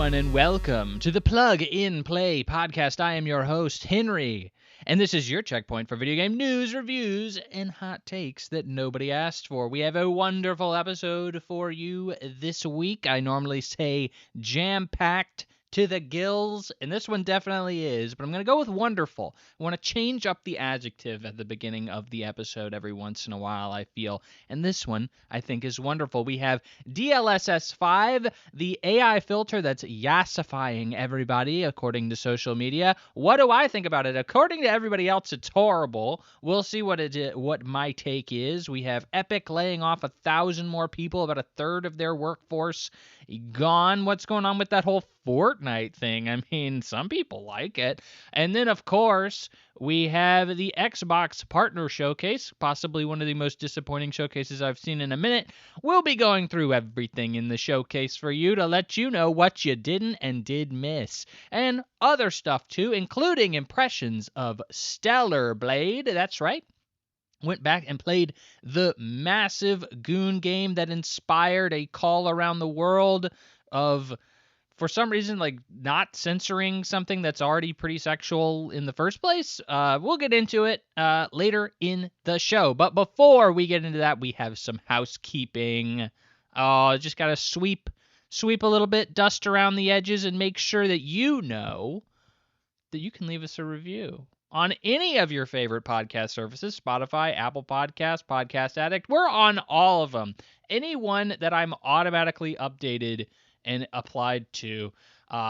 everyone, and welcome to the Plug in Play podcast. I am your host, Henry, and this is your checkpoint for video game news, reviews, and hot takes that nobody asked for. We have a wonderful episode for you this week. I normally say jam-packed to the gills, and this one definitely is, but I'm going to go with wonderful. I want to change up the adjective at the beginning of the episode every once in a while, I feel, and this one I think is wonderful. We have DLSS 5, the AI filter that's yassifying everybody according to social media. What do I think about it? According to everybody else, it's horrible. We'll see what my take is. We have Epic laying off 1,000 more people, about a third of their workforce gone. What's going on with that whole Fortnite thing? I mean, some people like it. And then, of course, we have the Xbox Partner Showcase, possibly one of the most disappointing showcases I've seen in a minute. We'll be going through everything in the showcase for you to let you know what you didn't and did miss. And other stuff, too, including impressions of Stellar Blade. That's right. Went back and played the massive Goon game that inspired a call around the world of, for some reason, like not censoring something that's already pretty sexual in the first place. We'll get into it later in the show. But before we get into that, we have some housekeeping. Just got to sweep a little bit, dust around the edges, and make sure that you know that you can leave us a review on any of your favorite podcast services, Spotify, Apple Podcasts, Podcast Addict. We're on all of them. Any one that I'm automatically updated and applied to,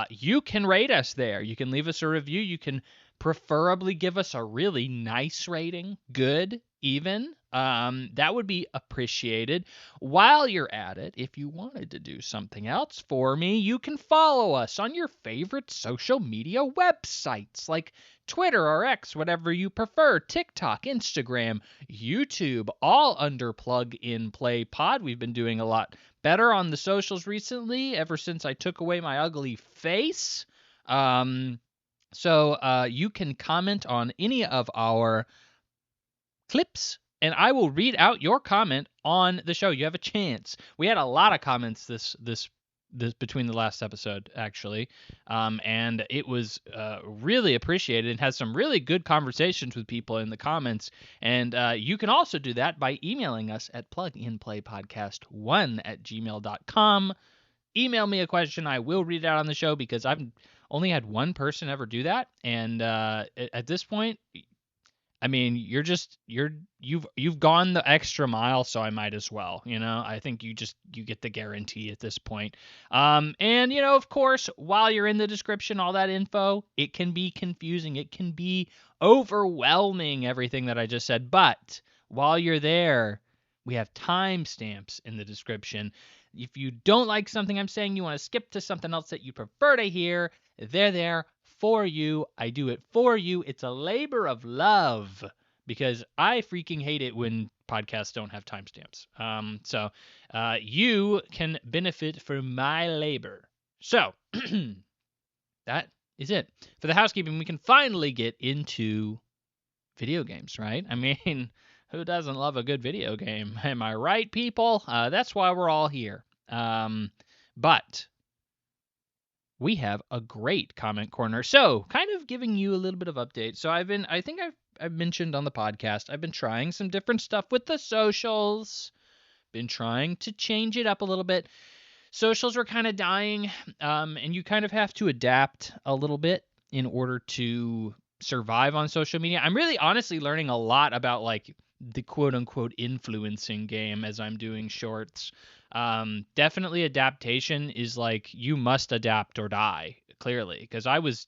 you can rate us there. You can leave us a review. You can preferably give us a really nice rating, good, even. That would be appreciated. While you're at it, if you wanted to do something else for me, you can follow us on your favorite social media websites like Twitter or X, whatever you prefer, TikTok, Instagram, YouTube, all under Plug in Play Pod. We've been doing a lot better on the socials recently, ever since I took away my ugly face. So you can comment on any of our clips, and I will read out your comment on the show. You have a chance. We had a lot of comments this between the last episode, actually, and it was really appreciated and has some really good conversations with people in the comments. And you can also do that by emailing us at pluginplaypodcast1@gmail.com. Email me a question. I will read it out on the show because I've only had one person ever do that, and at this point, I mean, you've gone the extra mile, so I might as well, I think you get the guarantee at this point. And of course, while you're in the description, all that info, it can be confusing, it can be overwhelming, everything that I just said. But while you're there, we have timestamps in the description. If you don't like something I'm saying, you want to skip to something else that you prefer to hear, they're there for you. I do it for you. It's a labor of love because I freaking hate it when podcasts don't have timestamps. So you can benefit from my labor. So that is it. For the housekeeping, we can finally get into video games, right? I mean, who doesn't love a good video game? Am I right, people? That's why we're all here. But we have a great comment corner. So, kind of giving you a little bit of update. So, I've mentioned on the podcast, I've been trying some different stuff with the socials. Been trying to change it up a little bit. Socials were kind of dying, and you kind of have to adapt a little bit in order to survive on social media. I'm really honestly learning a lot about like the quote unquote influencing game as I'm doing shorts. Definitely adaptation is like you must adapt or die, clearly, because I was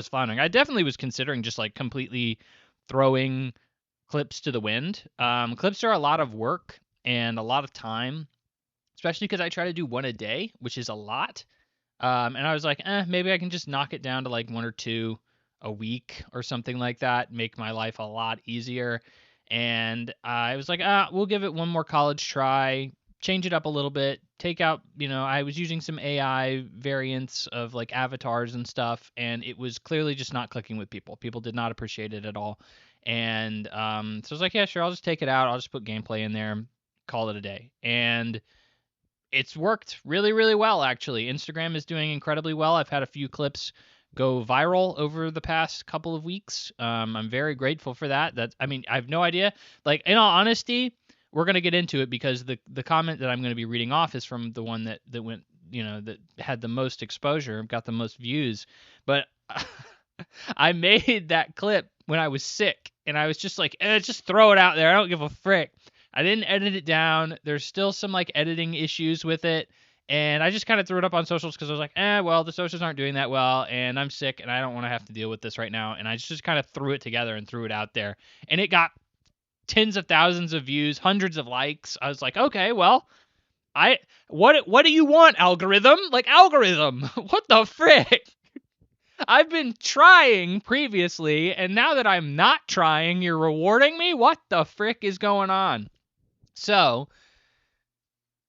floundering. I definitely was considering just like completely throwing clips to the wind. Clips are a lot of work and a lot of time, especially because I try to do one a day, which is a lot. And I was like, maybe I can just knock it down to like one or two a week or something like that, make my life a lot easier. And I was like, we'll give it one more college try, change it up a little bit, take out, I was using some AI variants of like avatars and stuff, and it was clearly just not clicking with people. People did not appreciate it at all. And so I was like, yeah, sure, I'll just take it out. I'll just put gameplay in there, call it a day. And it's worked really, really well, actually. Instagram is doing incredibly well. I've had a few clips go viral over the past couple of weeks. I'm very grateful for that. I mean, I have no idea. Like, in all honesty, we're gonna get into it because the comment that I'm gonna be reading off is from the one that went, that had the most exposure, got the most views. But I made that clip when I was sick, and I was just like, just throw it out there. I don't give a frick. I didn't edit it down. There's still some like editing issues with it. And I just kind of threw it up on socials because I was like, well, the socials aren't doing that well, and I'm sick, and I don't want to have to deal with this right now. And I just kind of threw it together and threw it out there. And it got tens of thousands of views, hundreds of likes. I was like, okay, well, what do you want, algorithm? Like, algorithm, what the frick? I've been trying previously, and now that I'm not trying, you're rewarding me? What the frick is going on? So,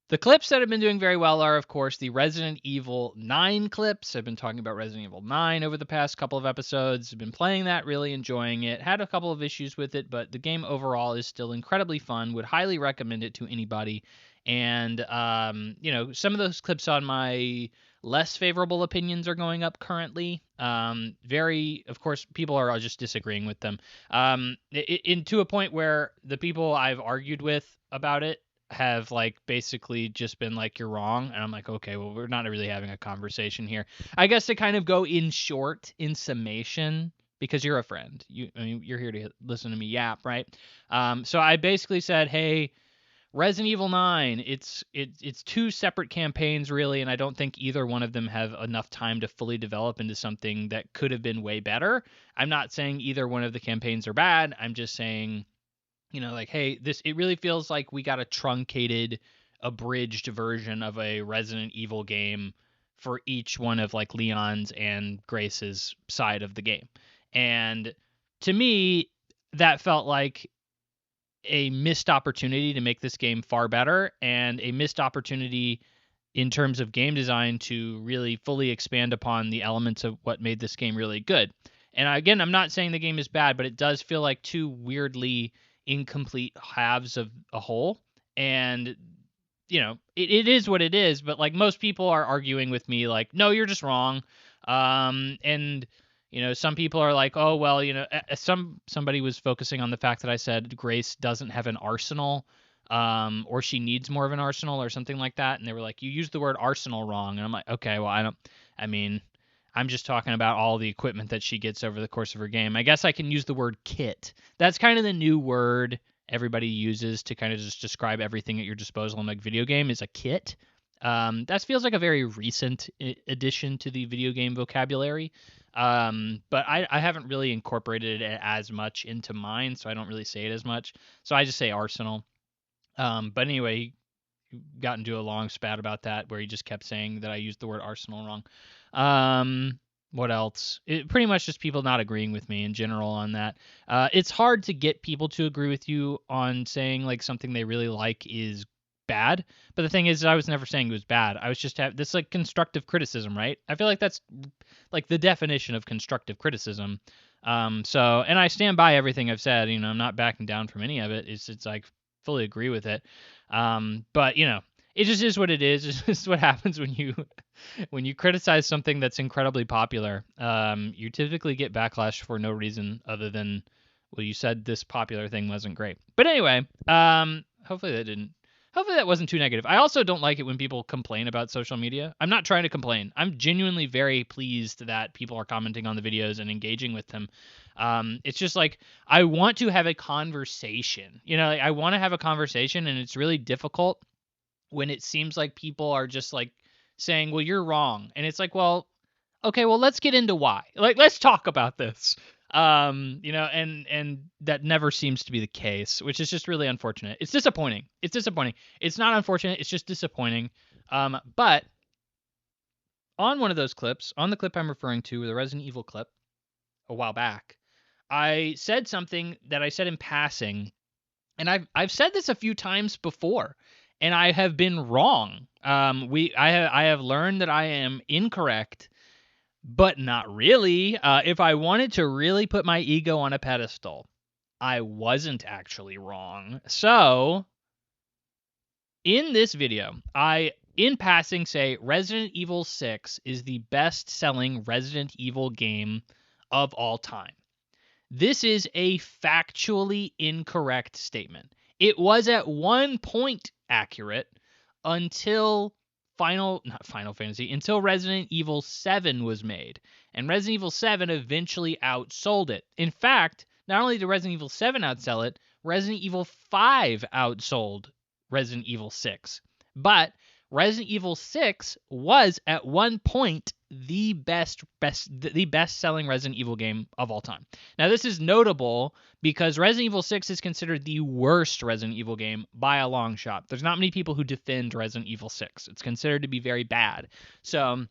the clips that have been doing very well are, of course, the Resident Evil 9 clips. I've been talking about Resident Evil 9 over the past couple of episodes. I've been playing that, really enjoying it. Had a couple of issues with it, but the game overall is still incredibly fun. Would highly recommend it to anybody. And, some of those clips on my less favorable opinions are going up currently. Of course, people are just disagreeing with them. To a point where the people I've argued with about it have like basically just been like, you're wrong, and I'm like, okay, well, we're not really having a conversation here. I guess to kind of go in summation, because you're a friend, you're here to listen to me yap, right? So I basically said, hey, Resident Evil 9, it's two separate campaigns really, and I don't think either one of them have enough time to fully develop into something that could have been way better. I'm not saying either one of the campaigns are bad. I'm just saying, like, hey, it really feels like we got a truncated, abridged version of a Resident Evil game for each one of like Leon's and Grace's side of the game. And to me, that felt like a missed opportunity to make this game far better, and a missed opportunity in terms of game design to really fully expand upon the elements of what made this game really good. And again, I'm not saying the game is bad, but it does feel like two weirdly incomplete halves of a whole. And it is what it is, but like most people are arguing with me like, no, you're just wrong. And some people are like, oh, well, somebody was focusing on the fact that I said Grace doesn't have an arsenal, or she needs more of an arsenal or something like that. And they were like, you used the word arsenal wrong. And I'm like, okay, well, I'm just talking about all the equipment that she gets over the course of her game. I guess I can use the word kit. That's kind of the new word everybody uses to kind of just describe everything at your disposal in a video game, is a kit. That feels like a very recent addition to the video game vocabulary. But I haven't really incorporated it as much into mine, so I don't really say it as much. So I just say arsenal. But anyway, he got into a long spat about that where he just kept saying that I used the word arsenal wrong. What else? Pretty much just people not agreeing with me in general on that. It's hard to get people to agree with you on saying like something they really like is bad. But the thing is, I was never saying it was bad. I was just this like constructive criticism, right? I feel like that's like the definition of constructive criticism. So, and I stand by everything I've said. I'm not backing down from any of it. It's like fully agree with it. But it just is what it is. It's just what happens when you criticize something that's incredibly popular. You typically get backlash for no reason other than, well, you said this popular thing wasn't great. But anyway, hopefully that wasn't too negative. I also don't like it when people complain about social media. I'm not trying to complain. I'm genuinely very pleased that people are commenting on the videos and engaging with them. It's just like, I want to have a conversation. I want to have a conversation, and it's really difficult when it seems like people are just like saying, well, you're wrong. And it's like, well, okay, well, let's get into why. Like, let's talk about this. And that never seems to be the case, which is just really unfortunate. It's disappointing. It's not unfortunate. It's just disappointing. But on one of those clips, on the clip I'm referring to, the Resident Evil clip a while back, I said something that I said in passing, and I've said this a few times before, and I have been wrong. I have learned that I am incorrect, but not really. If I wanted to really put my ego on a pedestal, I wasn't actually wrong. So, in this video, I in passing say Resident Evil 6 is the best-selling Resident Evil game of all time. This is a factually incorrect statement. It was at one point accurate until until Resident Evil 7 was made. And Resident Evil 7 eventually outsold it. In fact, not only did Resident Evil 7 outsell it, Resident Evil 5 outsold Resident Evil 6. But Resident Evil 6 was at one point the best-selling Resident Evil game of all time. Now, this is notable because Resident Evil 6 is considered the worst Resident Evil game by a long shot. There's not many people who defend Resident Evil 6. It's considered to be very bad. So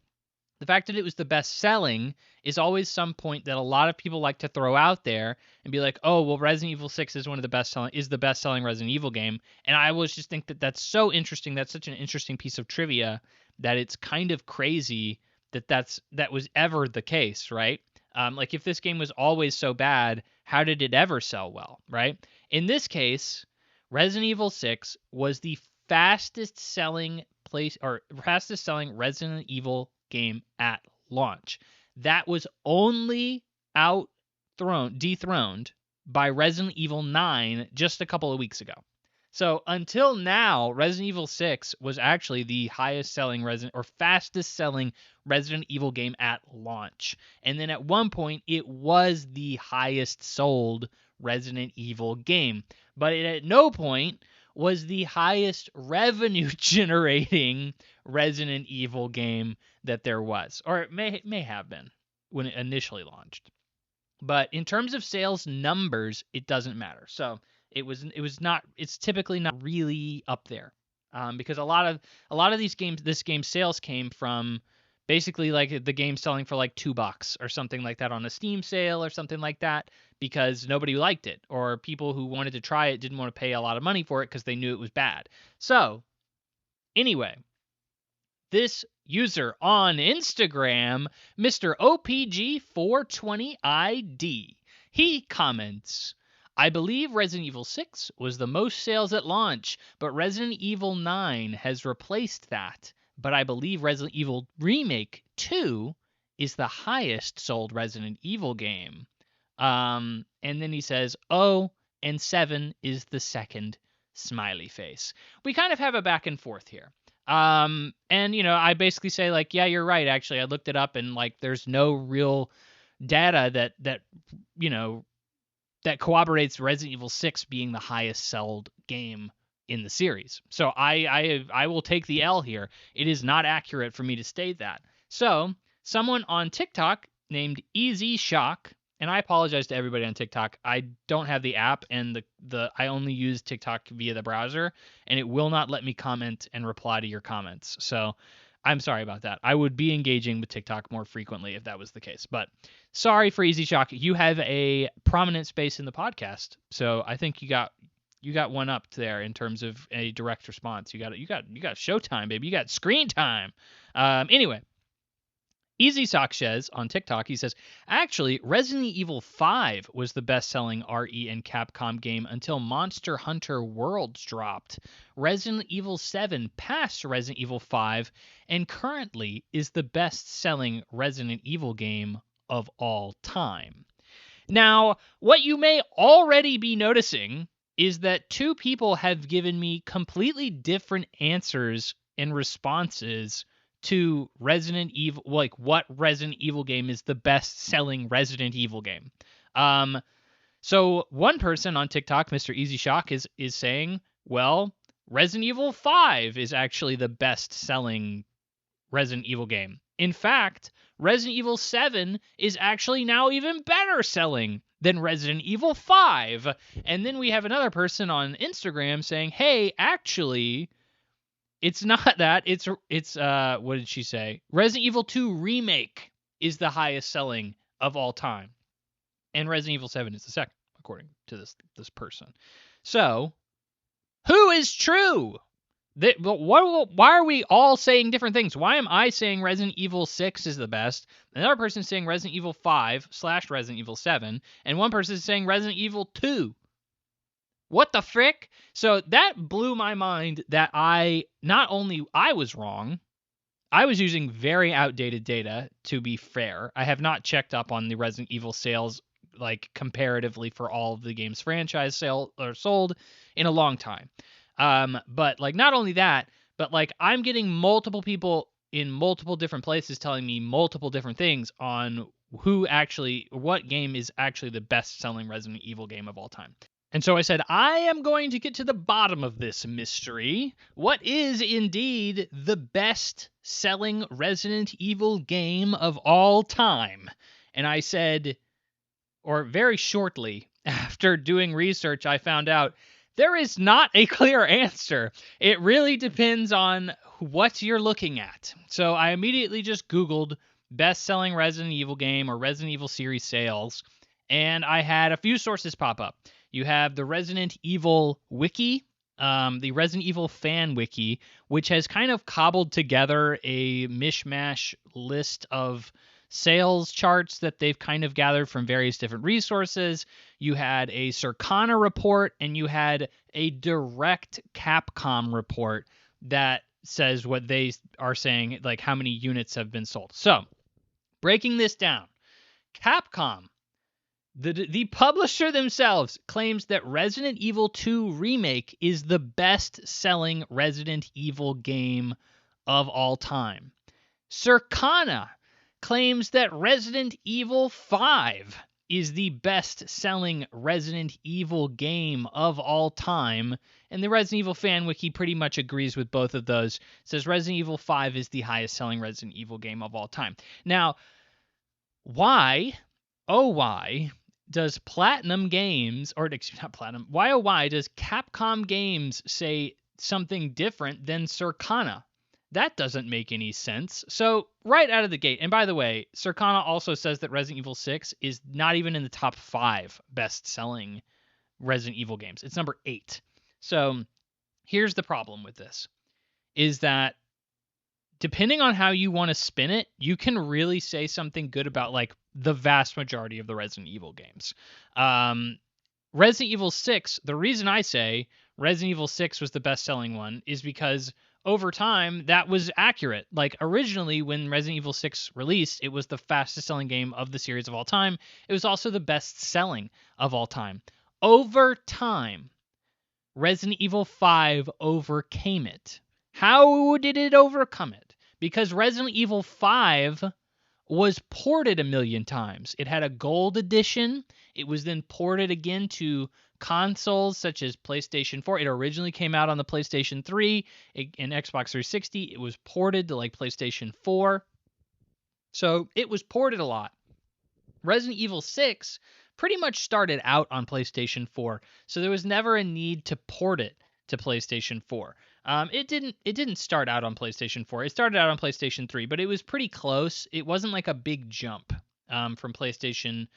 the fact that it was the best-selling is always some point that a lot of people like to throw out there and be like, oh, well, Resident Evil 6 is the best-selling Resident Evil game. And I always just think that that's so interesting. That's such an interesting piece of trivia that it's kind of crazy that was ever the case, right? Like if this game was always so bad, how did it ever sell well, right? In this case, Resident Evil 6 was the fastest selling Resident Evil game at launch. That was only dethroned by Resident Evil 9 just a couple of weeks ago. So until now, Resident Evil 6 was actually the fastest selling Resident Evil game at launch. And then at one point, it was the highest sold Resident Evil game. But it at no point was the highest revenue generating Resident Evil game that there was. Or it may have been when it initially launched. But in terms of sales numbers, it doesn't matter. So it's typically not really up there, because a lot of this game's sales came from basically like the game selling for like $2 or something like that on a Steam sale or something like that, because nobody liked it, or people who wanted to try it didn't want to pay a lot of money for it because they knew it was bad. So anyway, this user on Instagram, Mr. OPG420ID, he comments, I believe Resident Evil 6 was the most sales at launch, but Resident Evil 9 has replaced that. But I believe Resident Evil Remake 2 is the highest sold Resident Evil game. And then he says, oh, and 7 is the second, smiley face. We kind of have a back and forth here. And, I basically say, like, yeah, you're right, actually. I looked it up, and, like, there's no real data that corroborates Resident Evil 6 being the highest sold game in the series. So I will take the L here. It is not accurate for me to state that. So someone on TikTok named Easy Shock, and I apologize to everybody on TikTok. I don't have the app, and I only use TikTok via the browser, and it will not let me comment and reply to your comments. So I'm sorry about that. I would be engaging with TikTok more frequently if that was the case. But sorry for Easy Shock. You have a prominent space in the podcast, so I think you got one up there in terms of a direct response. You got showtime, baby. You got screen time. Anyway, Easy Sock says on TikTok, he says, actually, Resident Evil 5 was the best-selling RE and Capcom game until Monster Hunter Worlds dropped. Resident Evil 7 passed Resident Evil 5 and currently is the best-selling Resident Evil game of all time. Now, what you may already be noticing is that two people have given me completely different answers and responses to Resident Evil, like what Resident Evil game is the best-selling Resident Evil game. So one person on TikTok, Mr. Easy Shock, is saying, well, Resident Evil 5 is actually the best-selling Resident Evil game. In fact, Resident Evil 7 is actually now even better selling than Resident Evil 5. And then we have another person on Instagram saying, hey, actually, it's not that. It's what did she say? Resident Evil 2 Remake is the highest selling of all time. And Resident Evil 7 is the second, according to this person. So, who is true? Why are we all saying different things? Why am I saying Resident Evil 6 is the best? Another person is saying Resident Evil 5 / Resident Evil 7. And one person is saying Resident Evil 2. What the frick? So that blew my mind that I was wrong. I was using very outdated data, to be fair. I have not checked up on the Resident Evil sales like comparatively for all of the game's franchise sold in a long time. But like not only that, but like I'm getting multiple people in multiple different places telling me multiple different things on what game is actually the best selling Resident Evil game of all time. And so I said, I am going to get to the bottom of this mystery. What is indeed the best selling Resident Evil game of all time? And I said, or very shortly after doing research, I found out there is not a clear answer. It really depends on what you're looking at. So I immediately just Googled best selling Resident Evil game or Resident Evil series sales, and I had a few sources pop up. You have the Resident Evil Wiki, the Resident Evil Fan Wiki, which has kind of cobbled together a mishmash list of sales charts that they've kind of gathered from various different resources. You had a Circana report, and you had a direct Capcom report that says what they are saying, like how many units have been sold. So, breaking this down, Capcom, the publisher themselves, claims that Resident Evil 2 Remake is the best-selling Resident Evil game of all time. Circana claims that Resident Evil 5 is the best-selling Resident Evil game of all time, and the Resident Evil Fan Wiki pretty much agrees with both of those. It says Resident Evil 5 is the highest-selling Resident Evil game of all time. Now, why does Platinum Games, or excuse me, not Platinum, why does Capcom Games say something different than Circana? That doesn't make any sense. So right out of the gate, and by the way, Circana also says that Resident Evil 6 is not even in the top 5 best-selling Resident Evil games. It's number 8. So here's the problem with this, is that depending on how you want to spin it, you can really say something good about like the vast majority of the Resident Evil games. Resident Evil 6, the reason I say Resident Evil 6 was the best-selling one is because over time, that was accurate. Like originally, when Resident Evil 6 released, it was the fastest-selling game of the series of all time. It was also the best-selling of all time. Over time, Resident Evil 5 overcame it. How did it overcome it? Because Resident Evil 5 was ported a million times. It had a gold edition. It was then ported again to consoles such as PlayStation 4. It originally came out on the PlayStation 3 and Xbox 360. It was ported to like PlayStation 4. So it was ported a lot. Resident Evil 6 pretty much started out on PlayStation 4. So there was never a need to port it to PlayStation 4. It didn't start out on PlayStation 4. It started out on PlayStation 3, but it was pretty close. It wasn't like a big jump from PlayStation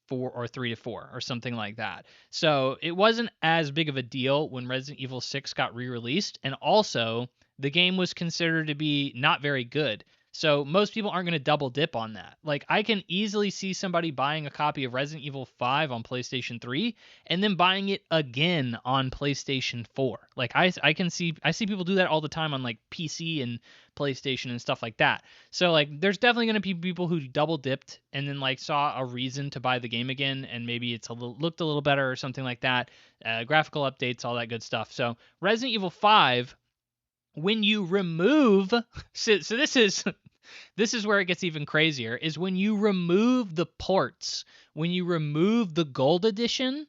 4 or 3 to 4 or something like that. So it wasn't as big of a deal when Resident Evil 6 got re-released, and also the game was considered to be not very good. So most people aren't going to double dip on that. Like I can easily see somebody buying a copy of Resident Evil 5 on PlayStation 3 and then buying it again on PlayStation 4. Like I see people do that all the time on like PC and PlayStation and stuff like that. So like there's definitely going to be people who double dipped and then like saw a reason to buy the game again, and maybe it's looked a little better or something like that. Graphical updates, all that good stuff. So Resident Evil 5, when you remove so this is where it gets even crazier, is when you remove the ports, when you remove the gold edition,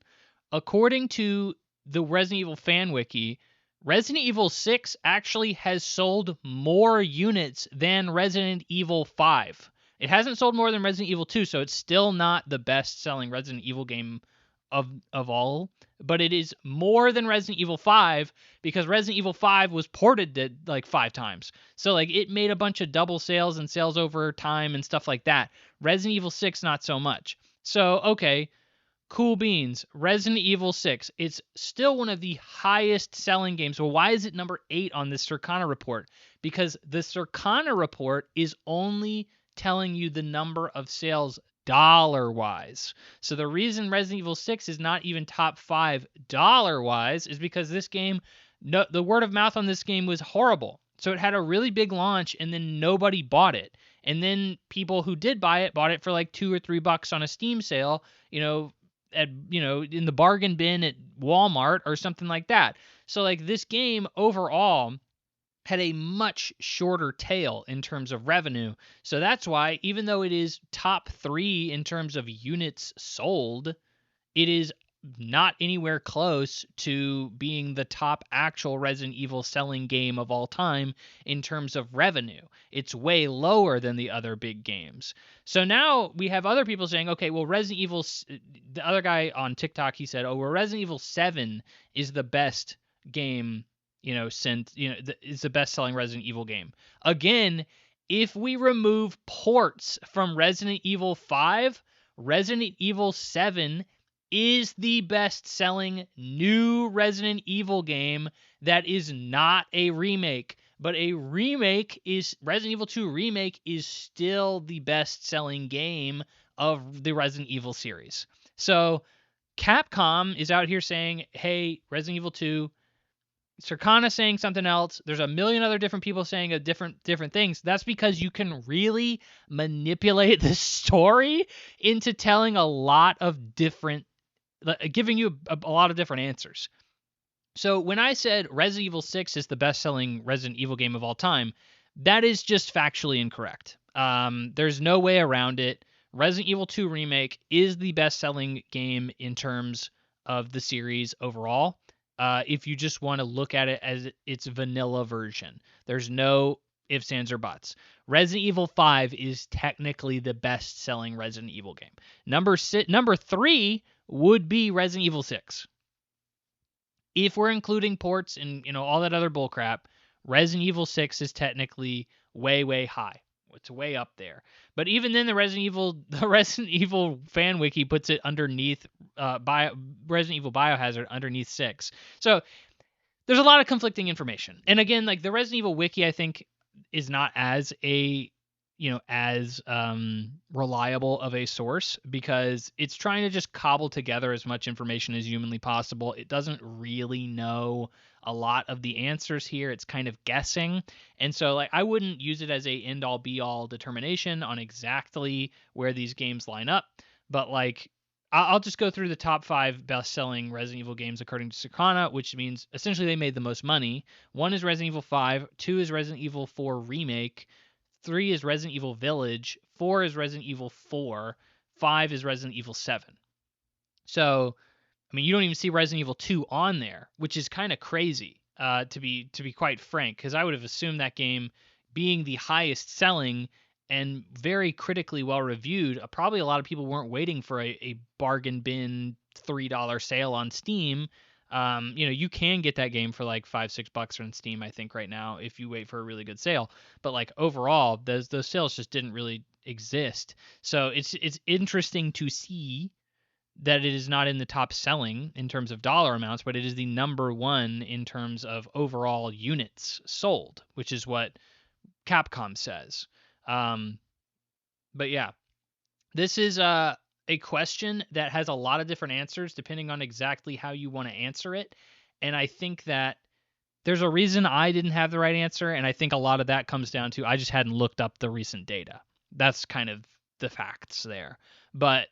according to the Resident Evil Fan Wiki, Resident Evil 6 actually has sold more units than Resident Evil 5. It hasn't sold more than Resident Evil 2, so it's still not the best-selling Resident Evil game of all, but it is more than Resident Evil 5 because Resident Evil 5 was ported to like 5 times. So like it made a bunch of double sales and sales over time and stuff like that. Resident Evil 6 not so much. So okay, cool beans. Resident Evil 6, it's still one of the highest selling games. Well, why is it number 8 on this Circana report? Because the Circana report is only telling you the number of sales dollar-wise. So the reason Resident Evil 6 is not even top 5 dollar-wise is because this game, the word of mouth on this game was horrible. So it had a really big launch, and then nobody bought it. And then people who did buy it bought it for like $2 or $3 on a Steam sale, in the bargain bin at Walmart or something like that. So like this game overall had a much shorter tail in terms of revenue. So that's why, even though it is top 3 in terms of units sold, it is not anywhere close to being the top actual Resident Evil selling game of all time in terms of revenue. It's way lower than the other big games. So now we have other people saying, okay, well, Resident Evil, the other guy on TikTok, he said, oh, well, Resident Evil 7 is the best game, is the best selling Resident Evil game. Again, if we remove ports from Resident Evil 5, Resident Evil 7 is the best-selling new Resident Evil game that is not a remake. But Resident Evil 2 Remake is still the best-selling game of the Resident Evil series. So Capcom is out here saying, hey, Resident Evil 2, Circana saying something else. There's a million other different people saying different things. That's because you can really manipulate the story into telling a lot of different, giving you a lot of different answers. So when I said Resident Evil 6 is the best-selling Resident Evil game of all time, that is just factually incorrect. There's no way around it. Resident Evil 2 Remake is the best-selling game in terms of the series overall. If you just want to look at it as its vanilla version. There's no ifs, ands, or buts. Resident Evil 5 is technically the best-selling Resident Evil game. Number 3 would be Resident Evil 6. If we're including ports and all that other bullcrap, Resident Evil 6 is technically way, way high. It's way up there. But even then, the Resident Evil fan wiki puts it underneath Resident Evil Biohazard underneath 6. So there's a lot of conflicting information. And again, like the Resident Evil wiki, I think is not as reliable of a source because it's trying to just cobble together as much information as humanly possible. It doesn't really know a lot of the answers here. It's kind of guessing. And so like I wouldn't use it as a end all be all determination on exactly where these games line up. But like I'll just go through the top 5 best-selling Resident Evil games according to Circana, which means essentially they made the most money. 1 is Resident Evil 5, 2 is Resident Evil 4 Remake, 3 is Resident Evil Village, 4 is Resident Evil 4, 5 is Resident Evil 7. So, I mean, you don't even see Resident Evil 2 on there, which is kind of crazy, to be quite frank, because I would have assumed that game being the highest selling and very critically well reviewed, probably a lot of people weren't waiting for a bargain bin $3 sale on Steam. You can get that game for like $5-6 on Steam, I think, right now if you wait for a really good sale. But like overall, those sales just didn't really exist. So it's interesting to see that it is not in the top selling in terms of dollar amounts, but it is the number 1 in terms of overall units sold, which is what Capcom says. But yeah, this is a question that has a lot of different answers depending on exactly how you want to answer it. And I think that there's a reason I didn't have the right answer. And I think a lot of that comes down to I just hadn't looked up the recent data. That's kind of the facts there. But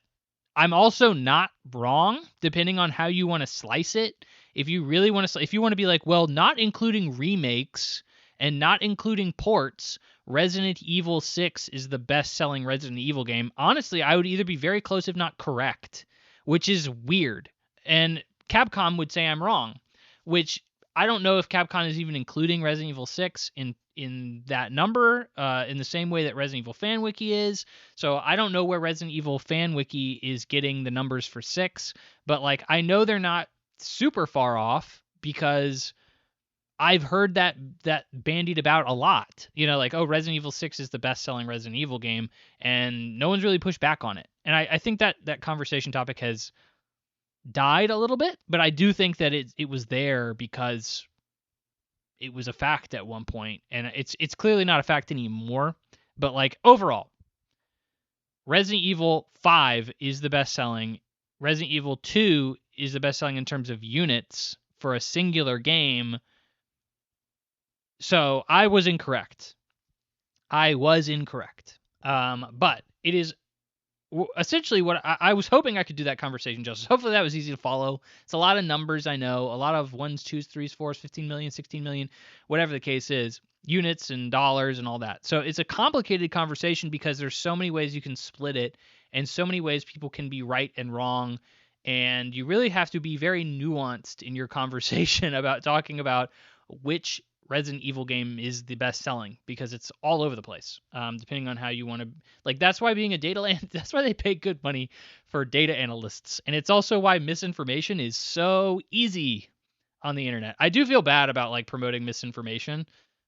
I'm also not wrong depending on how you want to slice it. If you really want to, if you want to be like, well, not including remakes and not including ports, Resident Evil 6 is the best-selling Resident Evil game. Honestly, I would either be very close if not correct, which is weird. And Capcom would say I'm wrong, which I don't know if Capcom is even including Resident Evil 6 in that number, in the same way that Resident Evil Fan Wiki is. So I don't know where Resident Evil Fan Wiki is getting the numbers for 6, but like I know they're not super far off because I've heard that bandied about a lot. Like, oh, Resident Evil 6 is the best-selling Resident Evil game, and no one's really pushed back on it. And I think that conversation topic has died a little bit, but I do think that it was there because it was a fact at one point, and it's clearly not a fact anymore. But like overall, Resident Evil 5 is the best-selling. Resident Evil 2 is the best-selling in terms of units for a singular game. So I was incorrect. But it is essentially what I was hoping I could do that conversation justice. Hopefully that was easy to follow. It's a lot of numbers, I know, a lot of 1s, 2s, 3s, 4s, 15 million, 16 million, whatever the case is, units and dollars and all that. So it's a complicated conversation because there's so many ways you can split it and so many ways people can be right and wrong. And you really have to be very nuanced in your conversation about talking about which Resident Evil game is the best selling, because it's all over the place, depending on how you want to. Like, that's why being a that's why they pay good money for data analysts, and it's also why misinformation is so easy on the internet. I do feel bad about like promoting misinformation,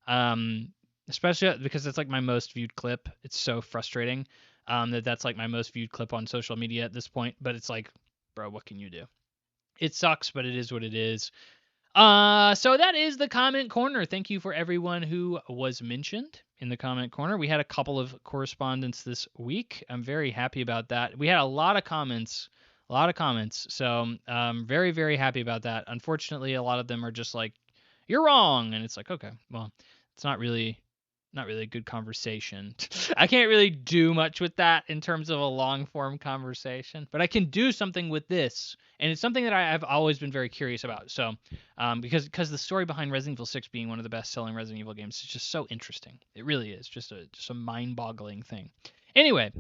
especially because it's like my most viewed clip. It's so frustrating that's like my most viewed clip on social media at this point. But it's like, bro, what can you do? It sucks, but it is what it is. So that is the comment corner. Thank you for everyone who was mentioned in the comment corner. We had a couple of correspondents this week. I'm very happy about that. We had a lot of comments. So very, very happy about that. Unfortunately, a lot of them are just like, you're wrong. And it's like, okay, well, it's not really a good conversation. I can't really do much with that in terms of a long form conversation, but I can do something with this. And it's something that I've always been very curious about. So, because the story behind Resident Evil 6 being one of the best-selling Resident Evil games is just so interesting. It really is just a mind-boggling thing. Anyway,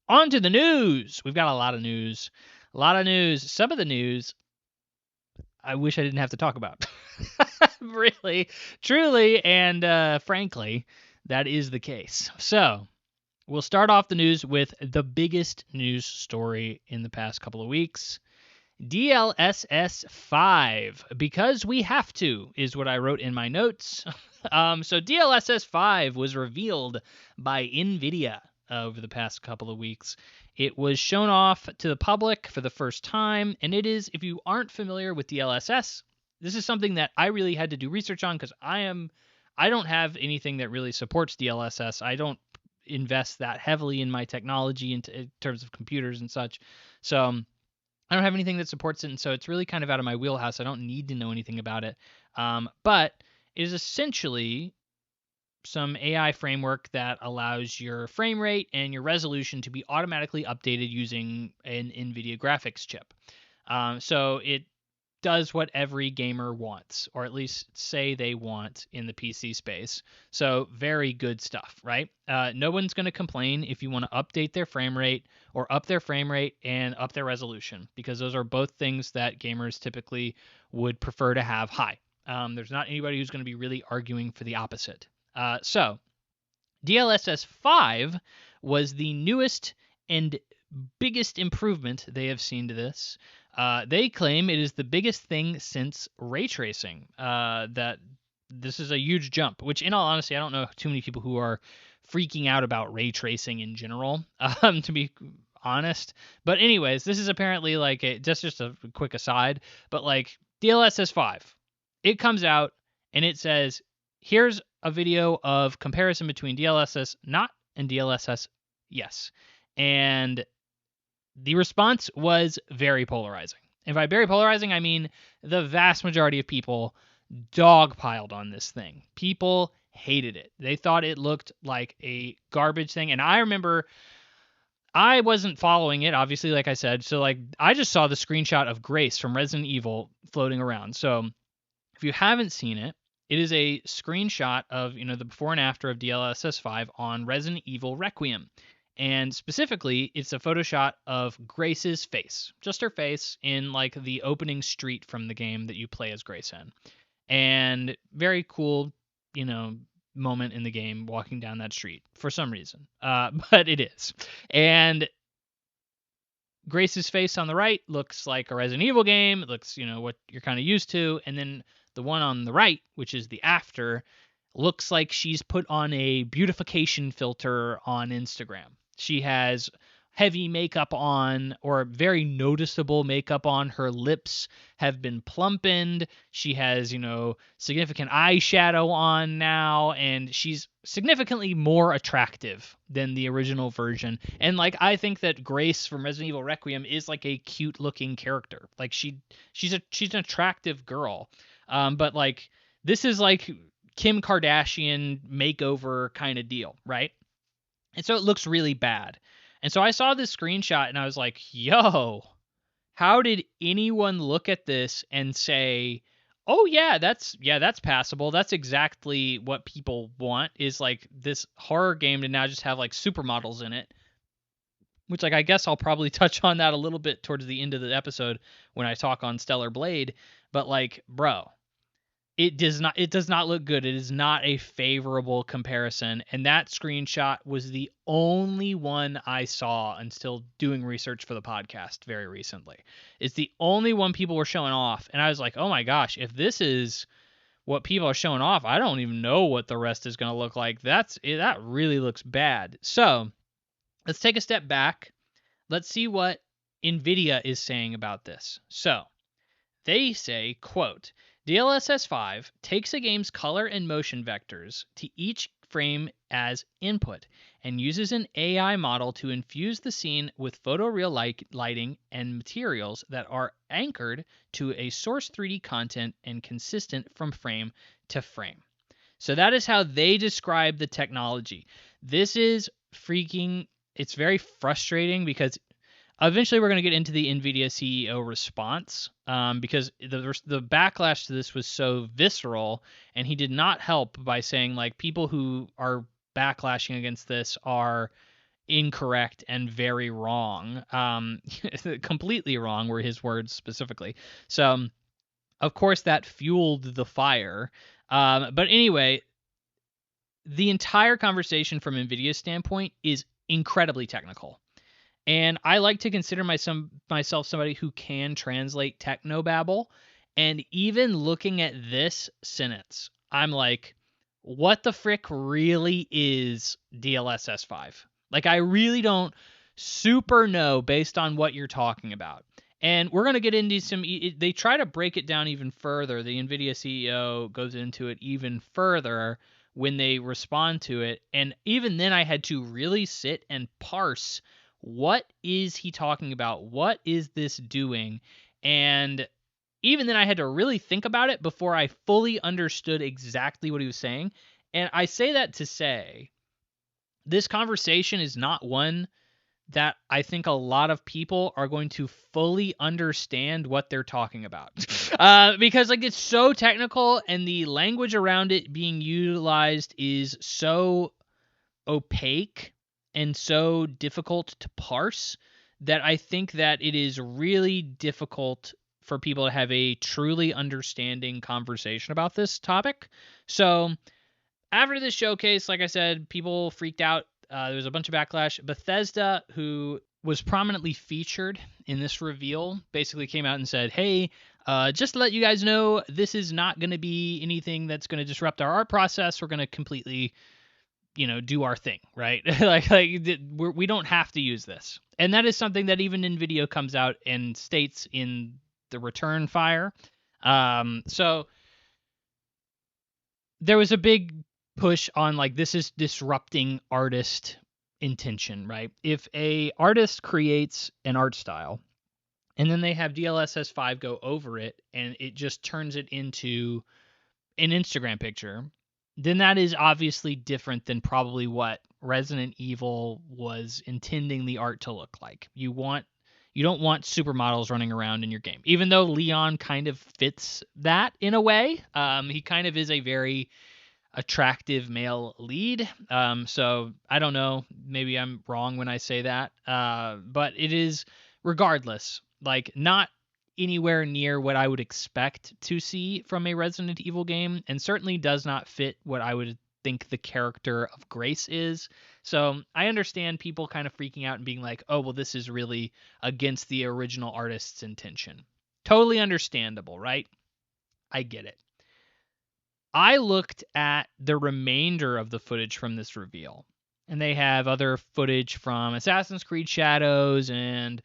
on to the news. We've got a lot of news. Some of the news I wish I didn't have to talk about. Really, truly, and frankly, that is the case. So, we'll start off the news with the biggest news story in the past couple of weeks. DLSS 5, because we have to, is what I wrote in my notes. So DLSS 5 was revealed by NVIDIA over the past couple of weeks. It was shown off to the public for the first time, and it is, if you aren't familiar with DLSS, this is something that I really had to do research on because I don't have anything that really supports DLSS. I don't invest that heavily in my technology in terms of computers and such. So I don't have anything that supports it, and so it's really kind of out of my wheelhouse. I don't need to know anything about it. But it is essentially some AI framework that allows your frame rate and your resolution to be automatically updated using an NVIDIA graphics chip. So it does what every gamer wants, or at least say they want in the PC space. So very good stuff, right? No one's going to complain if you want to update their frame rate or up their frame rate and up their resolution, because those are both things that gamers typically would prefer to have high. There's not anybody who's going to be really arguing for the opposite. So DLSS 5 was the newest and biggest improvement they have seen to this. They claim it is the biggest thing since ray tracing. That this is a huge jump, which in all honesty, I don't know too many people who are freaking out about ray tracing in general, to be honest. But anyways, this is apparently like just a quick aside, but like DLSS 5, it comes out and it says, here's a video of comparison between DLSS not and DLSS yes. And the response was very polarizing. And by very polarizing, I mean the vast majority of people dogpiled on this thing. People hated it. They thought it looked like a garbage thing. And I remember I wasn't following it, obviously, like I said. So like I just saw the screenshot of Grace from Resident Evil floating around. So if you haven't seen it, it is a screenshot of, the before and after of DLSS 5 on Resident Evil Requiem. And specifically, it's a photo shot of Grace's face, just her face in like the opening street from the game that you play as Grace in. And very cool, moment in the game walking down that street for some reason. But it is. And Grace's face on the right looks like a Resident Evil game. It looks, what you're kind of used to. And then the one on the right, which is the after, looks like she's put on a beautification filter on Instagram. She has heavy makeup on, or very noticeable makeup on. Her lips have been plumpened. She has, significant eyeshadow on now, and she's significantly more attractive than the original version. And like, I think that Grace from Resident Evil Requiem is like a cute looking character. Like she's an attractive girl. But like, this is like Kim Kardashian makeover kind of deal, right? And so it looks really bad. And so I saw this screenshot and I was like, yo, how did anyone look at this and say, oh that's passable. That's exactly what people want, is like this horror game to now just have like supermodels in it. Which, like, I guess I'll probably touch on that a little bit towards the end of the episode when I talk on Stellar Blade. But like, bro, it does not look good. It is not a favorable comparison. And that screenshot was the only one I saw until doing research for the podcast very recently. It's the only one people were showing off. And I was like, oh my gosh, if this is what people are showing off, I don't even know what the rest is going to look like. That really looks bad. So let's take a step back. Let's see what NVIDIA is saying about this. So they say, quote, DLSS 5 takes a game's color and motion vectors to each frame as input and uses an AI model to infuse the scene with photoreal lighting and materials that are anchored to a source 3D content and consistent from frame to frame. So that is how they describe the technology. This is it's very frustrating because eventually, we're going to get into the NVIDIA CEO response, because the backlash to this was so visceral, and he did not help by saying, like, people who are backlashing against this are incorrect and very wrong. Completely wrong were his words specifically. So, of course, that fueled the fire. But anyway, the entire conversation from NVIDIA's standpoint is incredibly technical. And I like to consider myself somebody who can translate technobabble. And even looking at this sentence, I'm like, what the frick really is DLSS 5? Like, I really don't super know based on what you're talking about. And we're going to get into they try to break it down even further. The NVIDIA CEO goes into it even further when they respond to it. And even then, I had to really sit and parse, what is he talking about? What is this doing? And even then, I had to really think about it before I fully understood exactly what he was saying. And I say that to say, this conversation is not one that I think a lot of people are going to fully understand what they're talking about. Because like, it's so technical, and the language around it being utilized is so opaque and so difficult to parse that I think that it is really difficult for people to have a truly understanding conversation about this topic. So after this showcase, like I said, people freaked out. There was a bunch of backlash. Bethesda, who was prominently featured in this reveal, basically came out and said, hey, just to let you guys know, this is not going to be anything that's going to disrupt our art process. We're going to completely do our thing, right? We don't have to use this. And that is something that even NVIDIA comes out and states in the return fire. So there was a big push on, like, this is disrupting artist intention, right? If a artist creates an art style and then they have DLSS 5 go over it and it just turns it into an Instagram picture, then that is obviously different than probably what Resident Evil was intending the art to look like. You don't want supermodels running around in your game, even though Leon kind of fits that in a way. He kind of is a very attractive male lead. So I don't know, maybe I'm wrong when I say that. But it is, regardless, like, not anywhere near what I would expect to see from a Resident Evil game, and certainly does not fit what I would think the character of Grace is. So I understand people kind of freaking out and being like, oh, well, this is really against the original artist's intention. Totally understandable, right? I get it. I looked at the remainder of the footage from this reveal, And they have other footage from Assassin's Creed Shadows and,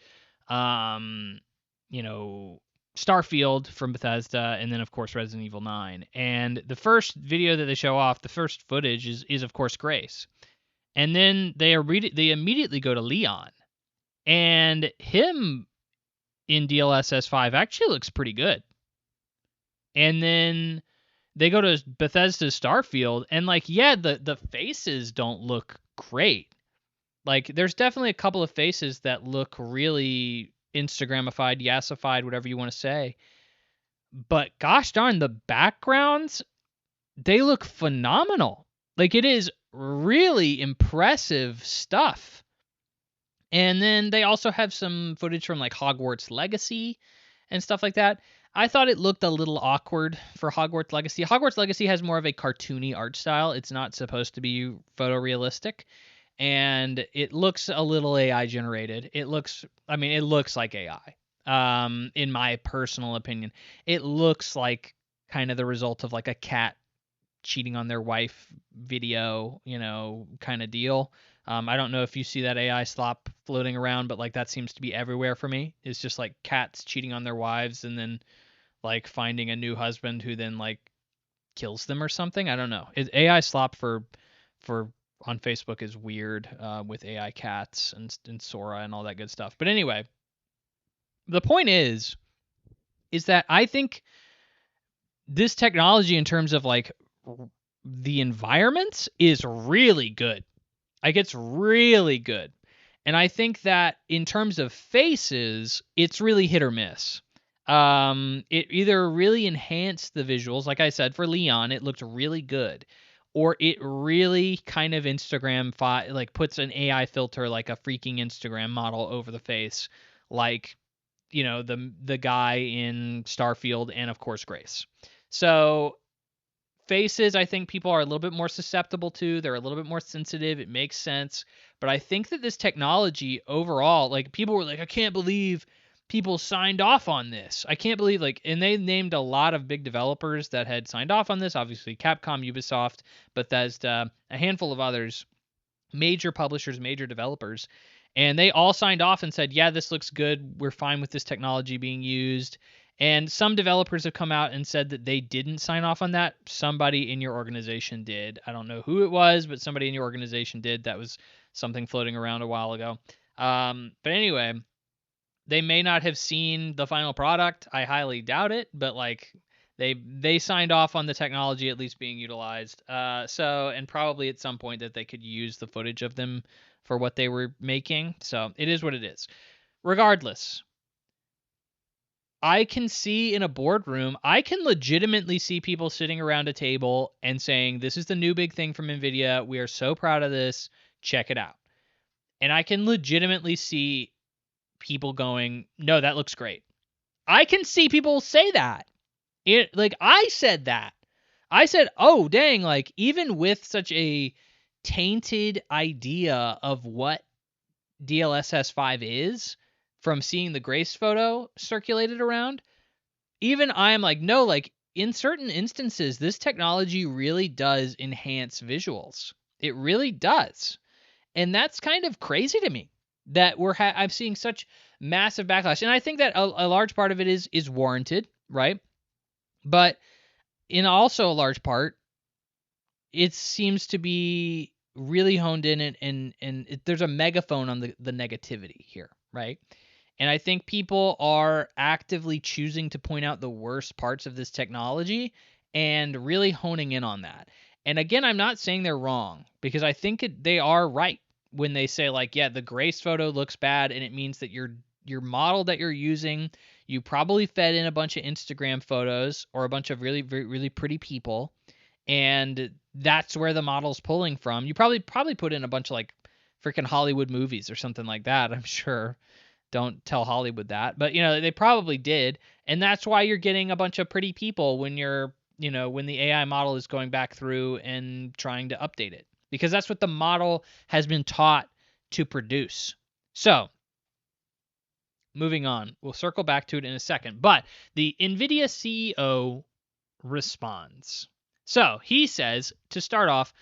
um, you know, Starfield from Bethesda, and then of course Resident Evil 9. And the first video that they show off, the first footage is of course Grace. And then they immediately go to Leon. And him in DLSS 5 actually looks pretty good. And then they go to Bethesda's Starfield, and like, yeah, the faces don't look great. Like, there's definitely a couple of faces that look really Instagramified, yassified, whatever you want to say. But gosh darn, the backgrounds, they look phenomenal. Like, it is really impressive stuff. And then they also have some footage from like Hogwarts Legacy and stuff like that. I thought it looked a little awkward for Hogwarts Legacy. Hogwarts Legacy has more of a cartoony art style. It's not supposed to be photorealistic, and it looks a little AI generated. It looks like AI. In my personal opinion, it looks like kind of the result of like a cat cheating on their wife video, kind of deal. I don't know if you see that AI slop floating around, but like that seems to be everywhere for me. It's just like cats cheating on their wives and then like finding a new husband who then like kills them or something. I don't know. AI slop for on Facebook is weird, with AI cats and Sora and all that good stuff. But anyway, the point is that I think this technology in terms of like the environments is really good. Like, it's really good. And I think that in terms of faces, it's really hit or miss. It either really enhanced the visuals, like I said, for Leon, it looked really good, or it really kind of like puts an AI filter, like a freaking Instagram model over the face, like, the guy in Starfield and of course Grace. So faces, I think people are a little bit more susceptible to. They're a little bit more sensitive. It makes sense. But I think that this technology overall, like, people were like, I can't believe people signed off on this. I can't believe, like, and they named a lot of big developers that had signed off on this. Obviously, Capcom, Ubisoft, Bethesda, a handful of others, major publishers, major developers. And they all signed off and said, yeah, this looks good. We're fine with this technology being used. And some developers have come out and said that they didn't sign off on that. Somebody in your organization did. I don't know who it was, but somebody in your organization did. That was something floating around a while ago. But anyway, they may not have seen the final product. I highly doubt it, but like, they signed off on the technology at least being utilized. And probably at some point that they could use the footage of them for what they were making. So it is what it is. Regardless, I can see in a boardroom, I can legitimately see people sitting around a table and saying, this is the new big thing from NVIDIA. We are so proud of this. Check it out. And I can legitimately see people going, no, that looks great. I can see people say that. Like, I said that. I said, oh, dang, like, even with such a tainted idea of what DLSS 5 is, from seeing the Grace photo circulated around, even I'm like, no, like, in certain instances, this technology really does enhance visuals. It really does. And that's kind of crazy to me that I'm seeing such massive backlash. And I think that a large part of it is warranted, right? But in also a large part, it seems to be really honed in, and there's a megaphone on the negativity here, right? And I think people are actively choosing to point out the worst parts of this technology and really honing in on that. And again, I'm not saying they're wrong, because I think they are right when they say, like, yeah, the Grace photo looks bad, and it means that your model that you're using, you probably fed in a bunch of Instagram photos or a bunch of really, really pretty people, and that's where the model's pulling from. You probably put in a bunch of like freaking Hollywood movies or something like that, I'm sure. Don't tell Hollywood that, but they probably did, and that's why you're getting a bunch of pretty people when when the AI model is going back through and trying to update it, because that's what the model has been taught to produce. So, moving on, we'll circle back to it in a second, but the NVIDIA CEO responds. So he says, to start off,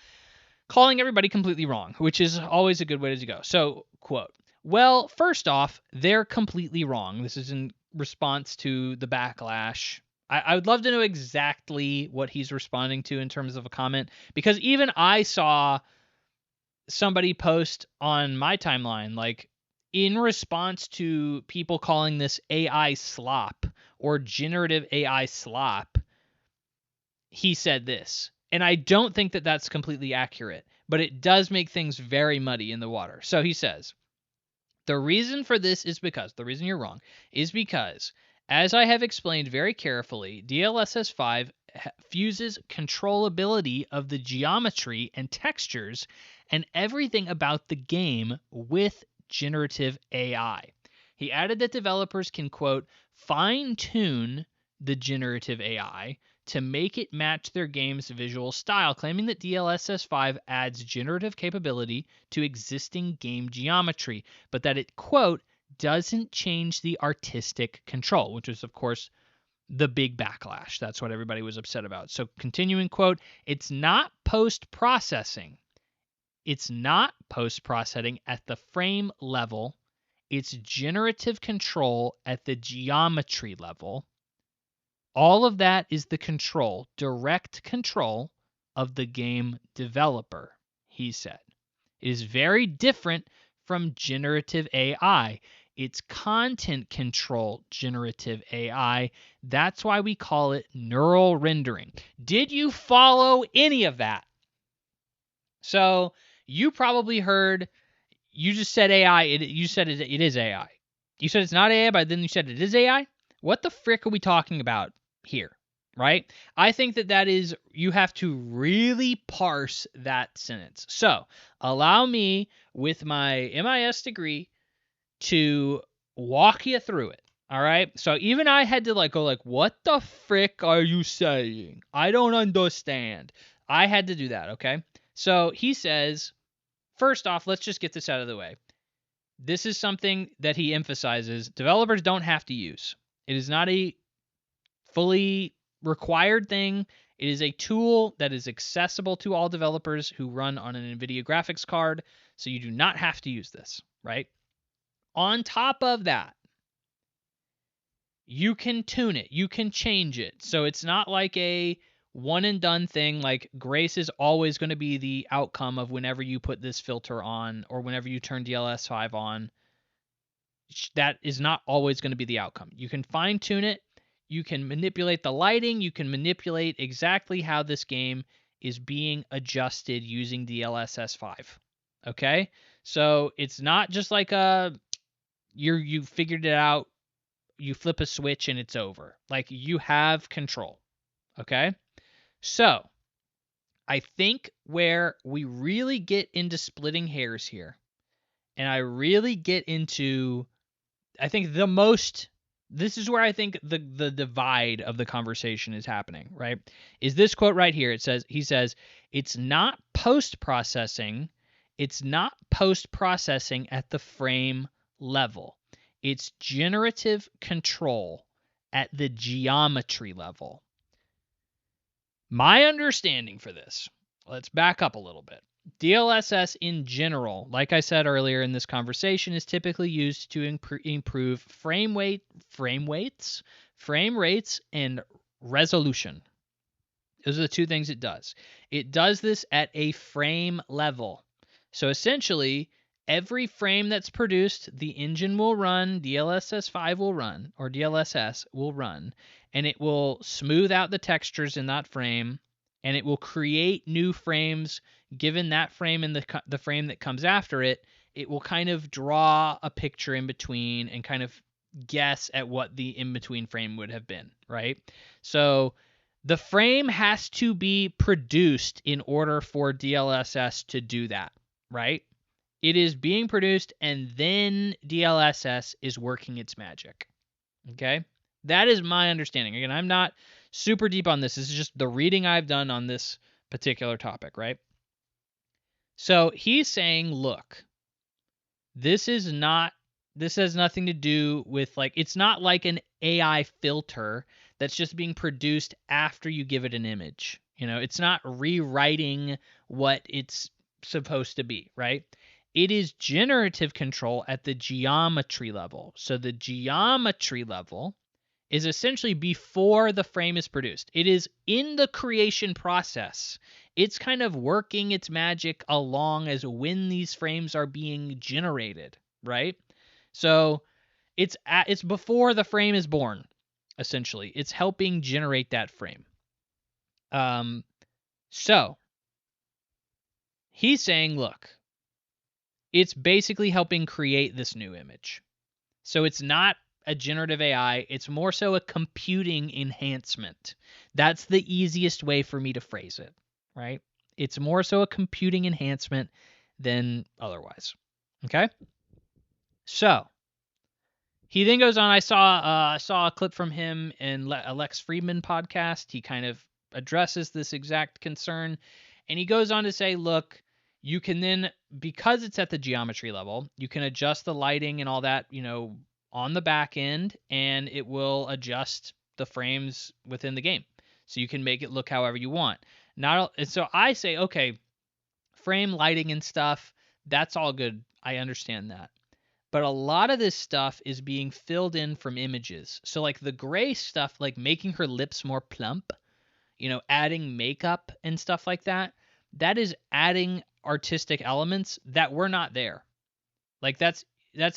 calling everybody completely wrong, which is always a good way to go. So, quote, well, first off, they're completely wrong. This is in response to the backlash. I would love to know exactly what he's responding to in terms of a comment, because even I saw somebody post on my timeline, like, in response to people calling this AI slop or generative AI slop, he said this. And I don't think that that's completely accurate, but it does make things very muddy in the water. So he says, the reason for this is because, the reason you're wrong, is because, as I have explained very carefully, DLSS 5 fuses controllability of the geometry and textures and everything about the game with generative AI. He added that developers can, quote, fine-tune the generative AI to make it match their game's visual style, claiming that DLSS 5 adds generative capability to existing game geometry, but that it, quote, doesn't change the artistic control, which is, of course, the big backlash. That's what everybody was upset about. So continuing, quote, it's not post-processing. It's not post-processing at the frame level. It's generative control at the geometry level. All of that is the control, direct control of the game developer, he said. It is very different from generative AI. It's content control generative AI. That's why we call it neural rendering. Did you follow any of that? So you probably heard, you just said AI. You said it is AI. You said it's not AI, but then you said it is AI? What the frick are we talking about here, right? I think that is, you have to really parse that sentence. So allow me, with my MIS degree, to walk you through it. All right. So even I had to go what the frick are you saying? I don't understand. I had to do that. Okay. So he says, first off, let's just get this out of the way. This is something that he emphasizes developers don't have to use. It is not a fully required thing. It is a tool that is accessible to all developers who run on an NVIDIA graphics card, so you do not have to use this, right? On top of that, you can tune it. You can change it. So it's not like a one and done thing, like grace is always going to be the outcome of whenever you put this filter on or whenever you turn DLSS 5 on. That is not always going to be the outcome. You can fine tune it. You can manipulate the lighting. You can manipulate exactly how this game is being adjusted using DLSS 5. Okay? So it's not just like you figured it out, you flip a switch and it's over. Like, you have control. Okay? So I think where we really get into splitting hairs here, and I really get into, I think this is where I think the divide of the conversation is happening, right? Is this quote right here. He says, it's not post-processing. It's not post-processing at the frame level. It's generative control at the geometry level. My understanding for this, let's back up a little bit. DLSS in general, like I said earlier in this conversation, is typically used to improve frame rates, and resolution. Those are the two things it does. It does this at a frame level. So essentially, every frame that's produced, the engine will run, DLSS 5 will run, or DLSS will run, and it will smooth out the textures in that frame, and it will create new frames. Given that frame and the frame that comes after it, it will kind of draw a picture in between and kind of guess at what the in-between frame would have been, right? So the frame has to be produced in order for DLSS to do that, right? It is being produced, and then DLSS is working its magic. Okay? That is my understanding. Again, I'm not super deep on this. This is just the reading I've done on this particular topic, right? So he's saying, look, this has nothing to do with, it's not like an AI filter that's just being produced after you give it an image. It's not rewriting what it's supposed to be, right? It is generative control at the geometry level. So the geometry level is essentially before the frame is produced. It is in the creation process. It's kind of working its magic along as when these frames are being generated, right? So it's before the frame is born, essentially. It's helping generate that frame. So he's saying, look, it's basically helping create this new image. So it's not a generative AI, it's more so a computing enhancement. That's the easiest way for me to phrase it, right? It's more so a computing enhancement than otherwise. Okay? So he then goes on. I saw a clip from him in a Lex Friedman podcast. He kind of addresses this exact concern, and he goes on to say, look, you can then, because it's at the geometry level, you can adjust the lighting and all that, on the back end, and it will adjust the frames within the game. So you can make it look however you want. So I say, okay, frame lighting and stuff, that's all good. I understand that. But a lot of this stuff is being filled in from images. So like the gray stuff, like making her lips more plump, adding makeup and stuff like that, that is adding artistic elements that were not there. Like that's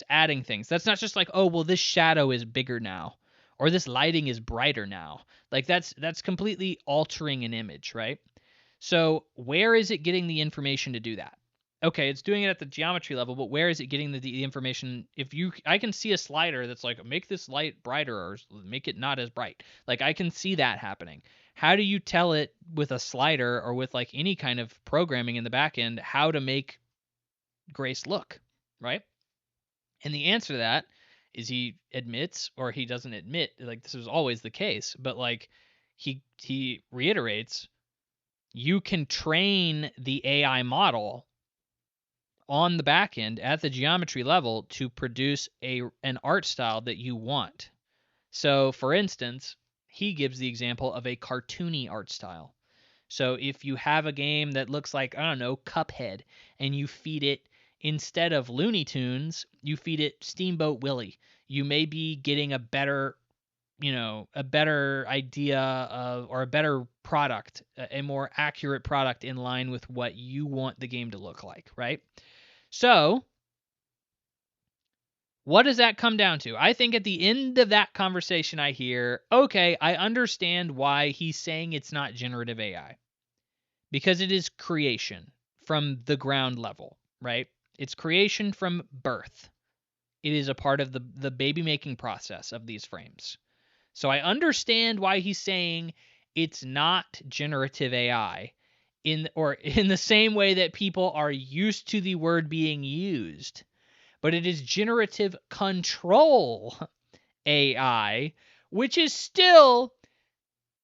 adding things. That's not just like, oh, well, this shadow is bigger now, or this lighting is brighter now. Like that's completely altering an image, right? So where is it getting the information to do that? Okay, it's doing it at the geometry level, but where is it getting the information? I can see a slider that's like, make this light brighter or make it not as bright. Like I can see that happening. How do you tell it with a slider or with like any kind of programming in the back end how to make Grace look, right? And the answer to that is he admits, or he doesn't admit, like this was always the case, but like he reiterates, you can train the AI model on the back end at the geometry level to produce an art style that you want. So, for instance, he gives the example of a cartoony art style. So, if you have a game that looks like, I don't know, Cuphead, and you feed it, instead of Looney Tunes, you feed it Steamboat Willie, you may be getting a better idea of, or a better product, a more accurate product in line with what you want the game to look like, right? So, what does that come down to? I think at the end of that conversation, I hear, okay, I understand why he's saying it's not generative AI. Because it is creation from the ground level, right? It's creation from birth. It is a part of the baby making process of these frames. So I understand why he's saying it's not generative AI in the same way that people are used to the word being used. But it is generative control AI, which is still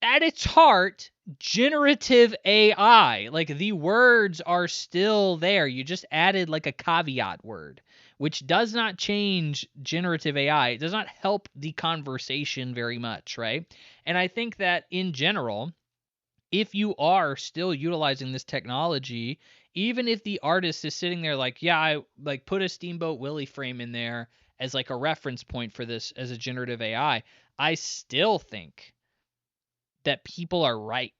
at its heart generative AI. Like the words are still there. You just added like a caveat word, which does not change generative AI. It does not help the conversation very much, right? And I think that in general, if you are still utilizing this technology, even if the artist is sitting there like, yeah, I like put a Steamboat Willie frame in there as like a reference point for this as a generative AI, I still think that people are right.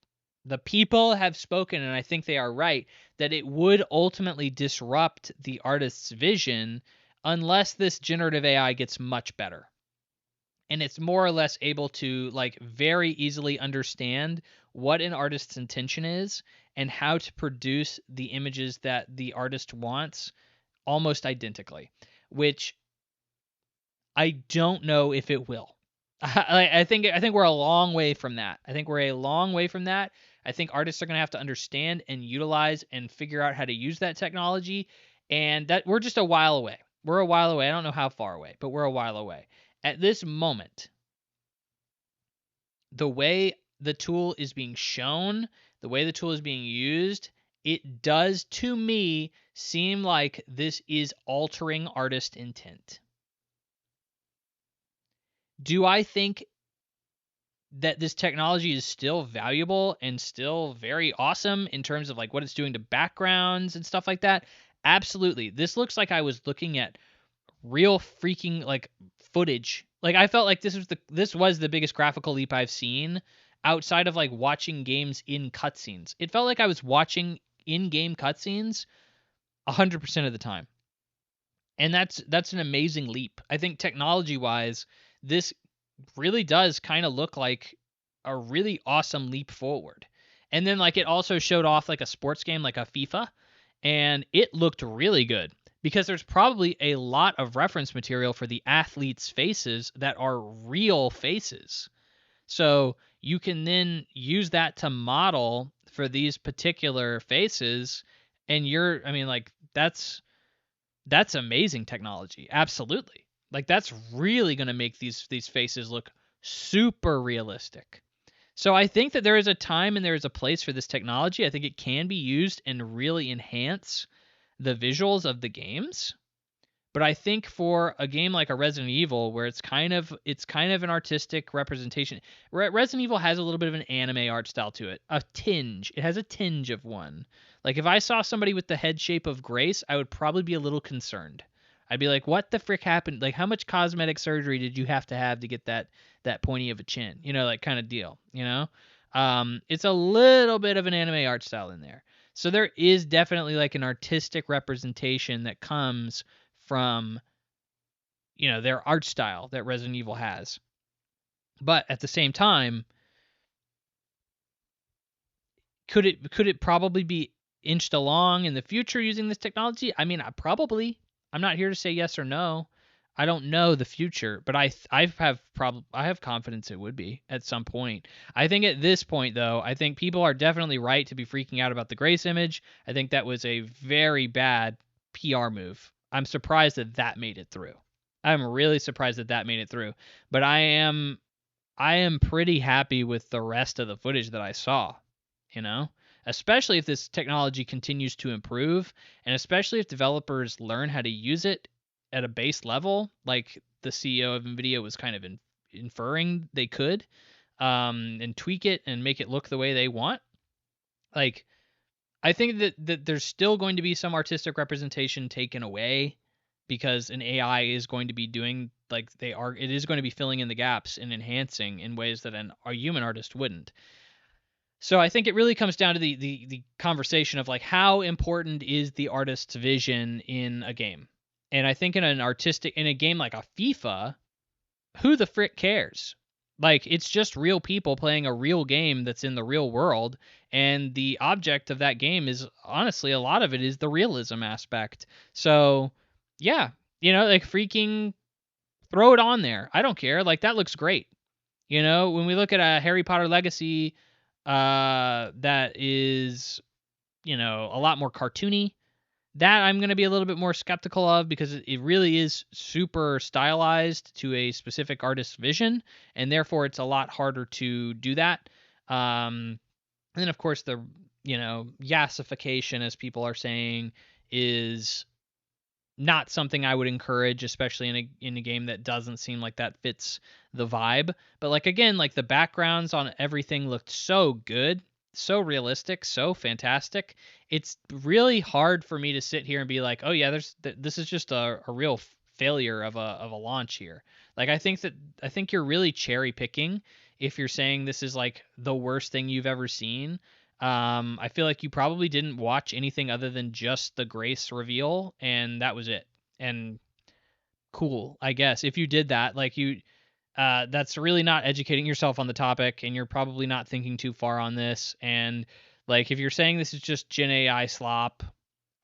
The people have spoken, and I think they are right, that it would ultimately disrupt the artist's vision unless this generative AI gets much better. And it's more or less able to like very easily understand what an artist's intention is and how to produce the images that the artist wants almost identically, which I don't know if it will. I think we're a long way from that. I think we're a long way from that. I think artists are going to have to understand and utilize and figure out how to use that technology, and that we're just a while away. We're a while away. I don't know how far away, but we're a while away. At this moment, the way the tool is being shown, the way the tool is being used, it does to me seem like this is altering artist intent. Do I think that this technology is still valuable and still very awesome in terms of like what it's doing to backgrounds and stuff like that. Absolutely. This looks like I was looking at real freaking like footage. Like I felt like this was the biggest graphical leap I've seen outside of like watching games in cutscenes. It felt like I was watching in-game cutscenes 100% of the time. And that's an amazing leap. I think technology-wise, this really does kind of look like a really awesome leap forward. And then like it also showed off like a sports game like a FIFA, and it looked really good because there's probably a lot of reference material for the athletes' faces that are real faces. So you can then use that to model for these particular faces, and I mean like that's amazing technology. Absolutely. Like that's really going to make these faces look super realistic. So I think that there is a time and there is a place for this technology. I think it can be used and really enhance the visuals of the games. But I think for a game like a Resident Evil, where it's kind of an artistic representation, Resident Evil has a little bit of an anime art style to it, a tinge. It has a tinge of one. Like if I saw somebody with the head shape of Grace, I would probably be a little concerned. I'd be like, what the frick happened? Like how much cosmetic surgery did you have to get that pointy of a chin? You know, like kind of deal. You know, it's a little bit of an anime art style in there. So there is definitely like an artistic representation that comes from their art style that Resident Evil has. But at the same time, could it probably be inched along in the future using this technology? I mean, probably. I'm not here to say yes or no. I don't know the future, but I have confidence it would be at some point. I think at this point though, I think people are definitely right to be freaking out about the Grace image. I think that was a very bad PR move. I'm surprised that made it through. I'm really surprised that made it through. But I am pretty happy with the rest of the footage that I saw, especially if this technology continues to improve, and especially if developers learn how to use it at a base level, like the CEO of NVIDIA was kind of inferring they could, and tweak it and make it look the way they want. Like, I think that there's still going to be some artistic representation taken away because an AI is going to be doing it is going to be filling in the gaps and enhancing in ways that a human artist wouldn't. So I think it really comes down to the conversation of like how important is the artist's vision in a game. And I think in a game like a FIFA, who the frick cares? Like it's just real people playing a real game that's in the real world, and the object of that game is honestly a lot of it is the realism aspect. So yeah, like freaking throw it on there. I don't care. Like that looks great. When we look at a Harry Potter Legacy, that is, a lot more cartoony, that I'm going to be a little bit more skeptical of because it really is super stylized to a specific artist's vision, and therefore it's a lot harder to do that. And then of course the, yassification, as people are saying, is not something I would encourage, especially in a game that doesn't seem like that fits the vibe. But like again, like the backgrounds on everything looked so good, so realistic, so fantastic. It's really hard for me to sit here and be like, oh yeah, this is just a real failure of a launch here. Like I think you're really cherry picking if you're saying this is like the worst thing you've ever seen. I feel like you probably didn't watch anything other than just the Grace reveal, and that was it. And cool, I guess. If you did that, like that's really not educating yourself on the topic, and you're probably not thinking too far on this. And like if you're saying this is just Gen AI slop,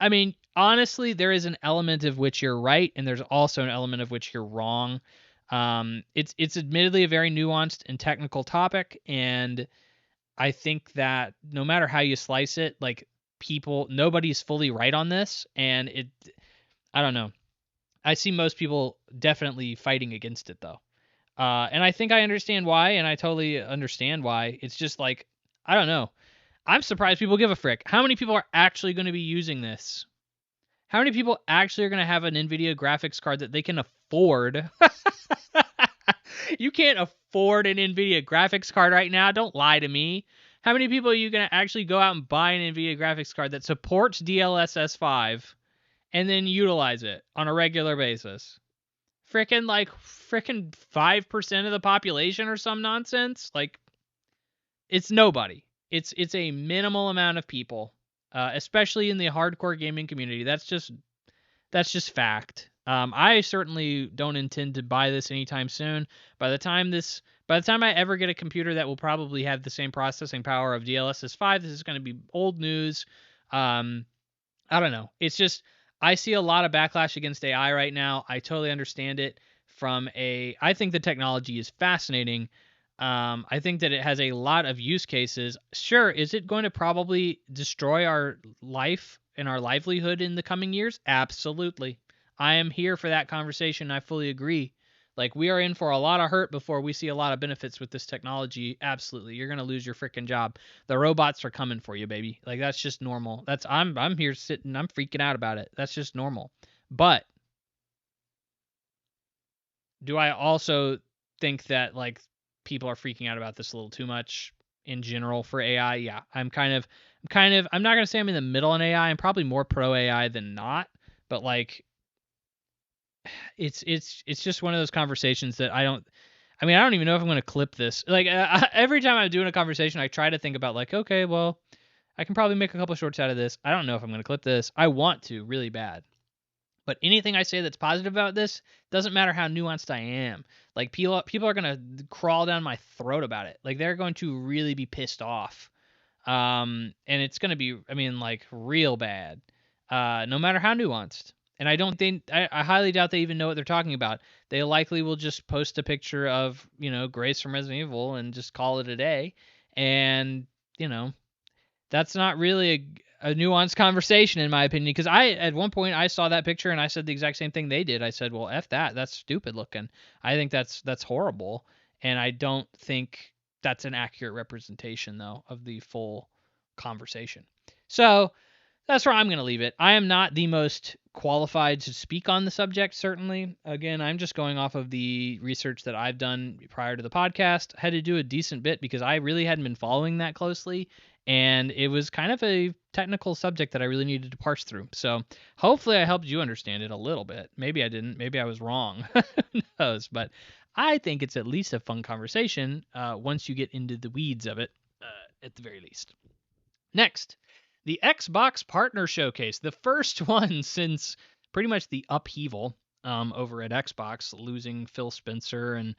I mean, honestly, there is an element of which you're right, and there's also an element of which you're wrong. It's admittedly a very nuanced and technical topic, and I think that no matter how you slice it, like nobody's fully right on this, and I don't know. I see most people definitely fighting against it though. And I think I understand why, and I totally understand why. It's just like, I don't know. I'm surprised people give a frick. How many people are actually going to be using this? How many people actually are going to have an NVIDIA graphics card that they can afford You can't afford an NVIDIA graphics card right now. Don't lie to me. How many people are you going to actually go out and buy an NVIDIA graphics card that supports DLSS 5 and then utilize it on a regular basis? Frickin' 5% of the population or some nonsense? Like, it's nobody. It's a minimal amount of people, especially in the hardcore gaming community. That's just fact. I certainly don't intend to buy this anytime soon. By the time I ever get a computer that will probably have the same processing power of DLSS 5, this is going to be old news. I don't know. It's just I see a lot of backlash against AI right now. I totally understand it I think the technology is fascinating. I think that it has a lot of use cases. Sure, is it going to probably destroy our life and our livelihood in the coming years? Absolutely. I am here for that conversation. I fully agree. Like, we are in for a lot of hurt before we see a lot of benefits with this technology. Absolutely. You're going to lose your freaking job. The robots are coming for you, baby. Like, that's just normal. I'm here sitting, I'm freaking out about it. That's just normal. But do I also think that, like, people are freaking out about this a little too much in general for AI? Yeah. I'm not going to say I'm in the middle in AI. I'm probably more pro AI than not, but like it's just one of those conversations that I don't even know if I'm going to clip this. Like, every time I'm doing a conversation, I try to think about, like, okay, well, I can probably make a couple shorts out of this. I don't know if I'm going to clip this. I want to really bad. But anything I say that's positive about this doesn't matter how nuanced I am. Like, people are going to crawl down my throat about it. Like, they're going to really be pissed off. And it's going to be, like, real bad. No matter how nuanced. And I highly doubt they even know what they're talking about. They likely will just post a picture of, Grace from Resident Evil and just call it a day. And, that's not really a nuanced conversation, in my opinion. Because at one point, I saw that picture and I said the exact same thing they did. I said, well, F that. That's stupid looking. I think that's horrible. And I don't think that's an accurate representation, though, of the full conversation. So that's where I'm going to leave it. I am not the most qualified to speak on the subject, certainly. Again, I'm just going off of the research that I've done prior to the podcast. I had to do a decent bit because I really hadn't been following that closely, and it was kind of a technical subject that I really needed to parse through. So hopefully I helped you understand it a little bit. Maybe I didn't. Maybe I was wrong. Who knows? But I think it's at least a fun conversation once you get into the weeds of it, at the very least. Next, the Xbox Partner Showcase, the first one since pretty much the upheaval over at Xbox, losing Phil Spencer and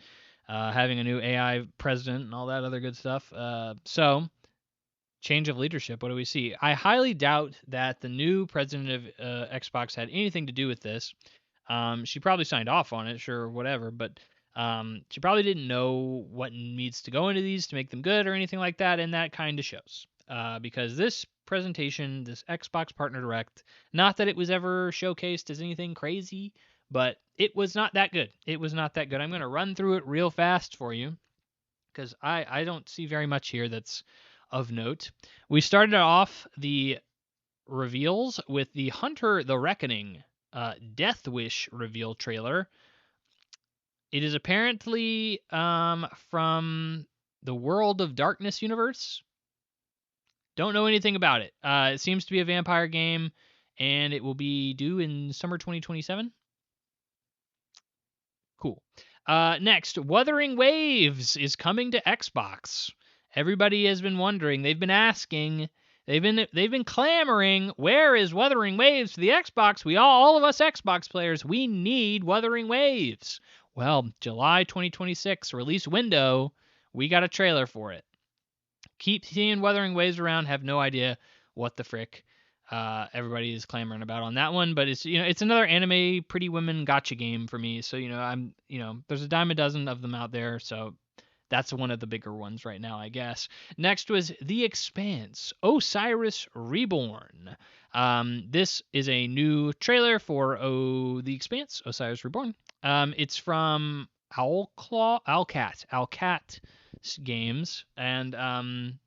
having a new AI president and all that other good stuff. So, change of leadership. What do we see? I highly doubt that the new president of Xbox had anything to do with this. She probably signed off on it, sure, whatever, but she probably didn't know what needs to go into these to make them good or anything like that, and that kind of shows. Because this presentation, this Xbox Partner Direct, not that it was ever showcased as anything crazy, but it was not that good. It was not that good. I'm going to run through it real fast for you because I don't see very much here that's of note. We started off the reveals with the Hunter the Reckoning Death Wish reveal trailer. It is apparently from the World of Darkness universe. Don't know anything about it. It seems to be a vampire game, and it will be due in summer 2027. Cool. Next, Wuthering Waves is coming to Xbox. Everybody has been wondering. They've been asking. They've been clamoring. Where is Wuthering Waves to the Xbox? All of us Xbox players, we need Wuthering Waves. Well, July 2026 release window. We got a trailer for it. Keep seeing Wuthering Waves around. Have no idea what the frick everybody is clamoring about on that one, but it's another anime pretty women gotcha game for me. So there's a dime a dozen of them out there. So that's one of the bigger ones right now, I guess. Next was The Expanse: Osiris Reborn. This is a new trailer for The Expanse: Osiris Reborn. It's from Owlcat Games, and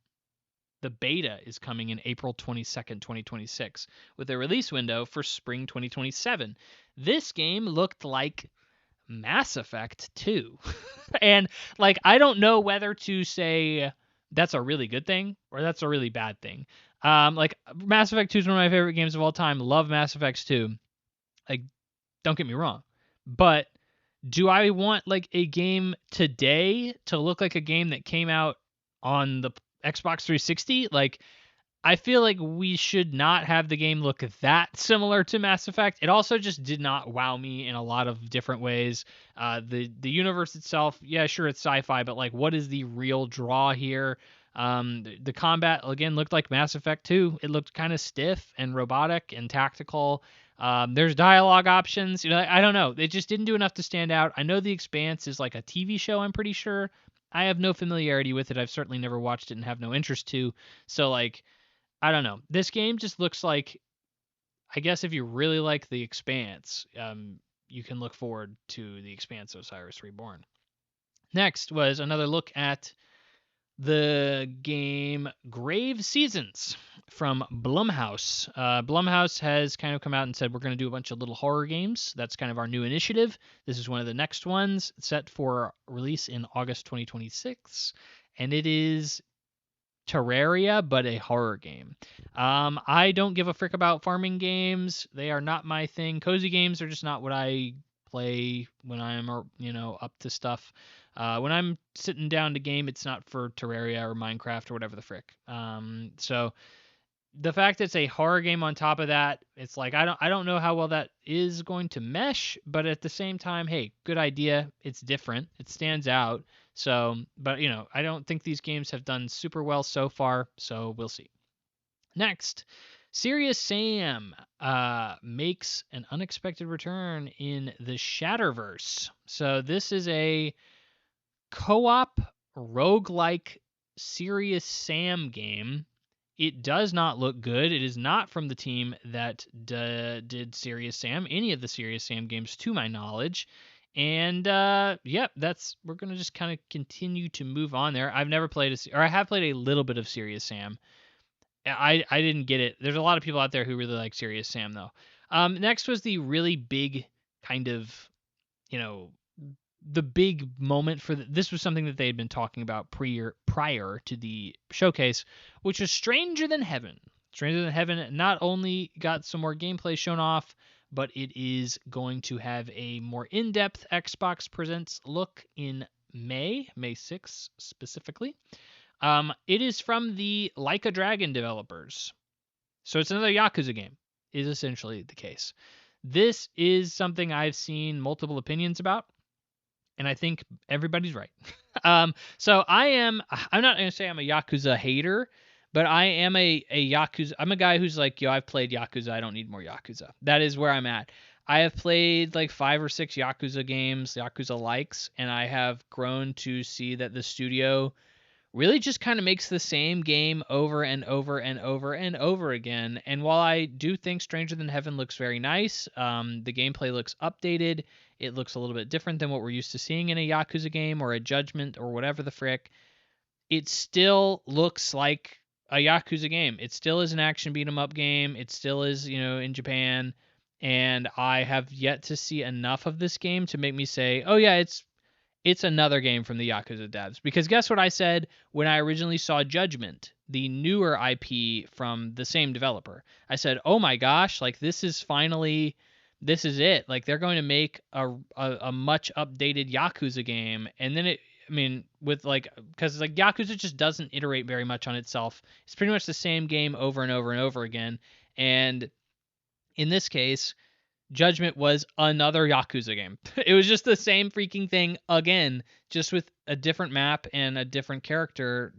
the beta is coming in April 22nd, 2026, with a release window for spring 2027. This game looked like Mass Effect 2. And like I don't know whether to say that's a really good thing or that's a really bad thing. Like Mass Effect 2 is one of my favorite games of all time. Love Mass Effect 2. Like don't get me wrong. But do I want like a game today to look like a game that came out on the Xbox 360? Like I feel like we should not have the game look that similar to Mass Effect. It also just did not wow me in a lot of different ways. The universe itself, yeah, sure, it's sci-fi, but like, what is the real draw here? The combat again looked like Mass Effect 2. It looked kind of stiff and robotic and tactical. There's dialogue options. You know, I don't know. It just didn't do enough to stand out. I know The Expanse is like a TV show. I'm pretty sure. I have no familiarity with it. I've certainly never watched it and have no interest to. So like I don't know. This game just looks like, I guess if you really like The Expanse, you can look forward to The Expanse Osiris Reborn. Next was another look at the game Grave Seasons from Blumhouse. Blumhouse has kind of come out and said we're going to do a bunch of little horror games. That's kind of our new initiative. This is one of the next ones set for release in August 2026, and it is Terraria, but a horror game. I don't give a frick about farming games. They are not my thing. Cozy games are just not what I play when I'm, up to stuff. When I'm sitting down to game, it's not for Terraria or Minecraft or whatever the frick. So the fact that it's a horror game on top of that, it's like I don't know how well that is going to mesh, but at the same time, hey, good idea. It's different. It stands out. So, but I don't think these games have done super well so far, so we'll see. Next, Serious Sam makes an unexpected return in the Shatterverse. So this is a co-op roguelike Serious Sam game. It does not look good. It is not from the team that did Serious Sam, any of the Serious Sam games to my knowledge. And we're gonna just kind of continue to move on there. I've never played I have played a little bit of Serious Sam. I didn't get it. There's a lot of people out there who really like Serious Sam though. Next was the really big kind of, the big moment for this was something that they had been talking about prior to the showcase, which was Stranger Than Heaven. Stranger Than Heaven not only got some more gameplay shown off, but it is going to have a more in-depth Xbox Presents look in May 6th specifically. It is from the Like a Dragon developers. So it's another Yakuza game, is essentially the case. This is something I've seen multiple opinions about, and I think everybody's right. So I'm not going to say I'm a Yakuza hater, but I am a Yakuza. I'm a guy who's like, I've played Yakuza. I don't need more Yakuza. That is where I'm at. I have played like 5 or 6 Yakuza games, Yakuza likes, and I have grown to see that the studio really just kind of makes the same game over and over and over and over again. And while I do think Stranger Than Heaven looks very nice, the gameplay looks updated. It looks a little bit different than what we're used to seeing in a Yakuza game or a Judgment or whatever the frick. It still looks like a Yakuza game. It still is an action beat 'em up game. It still is, in Japan. And I have yet to see enough of this game to make me say, oh yeah, it's another game from the Yakuza devs. Because guess what I said when I originally saw Judgment, the newer IP from the same developer? I said, oh my gosh, like this is it. Like they're going to make a much updated Yakuza game. And then because like Yakuza just doesn't iterate very much on itself. It's pretty much the same game over and over and over again. And in this case, Judgment was another Yakuza game. It was just the same freaking thing again, just with a different map and a different character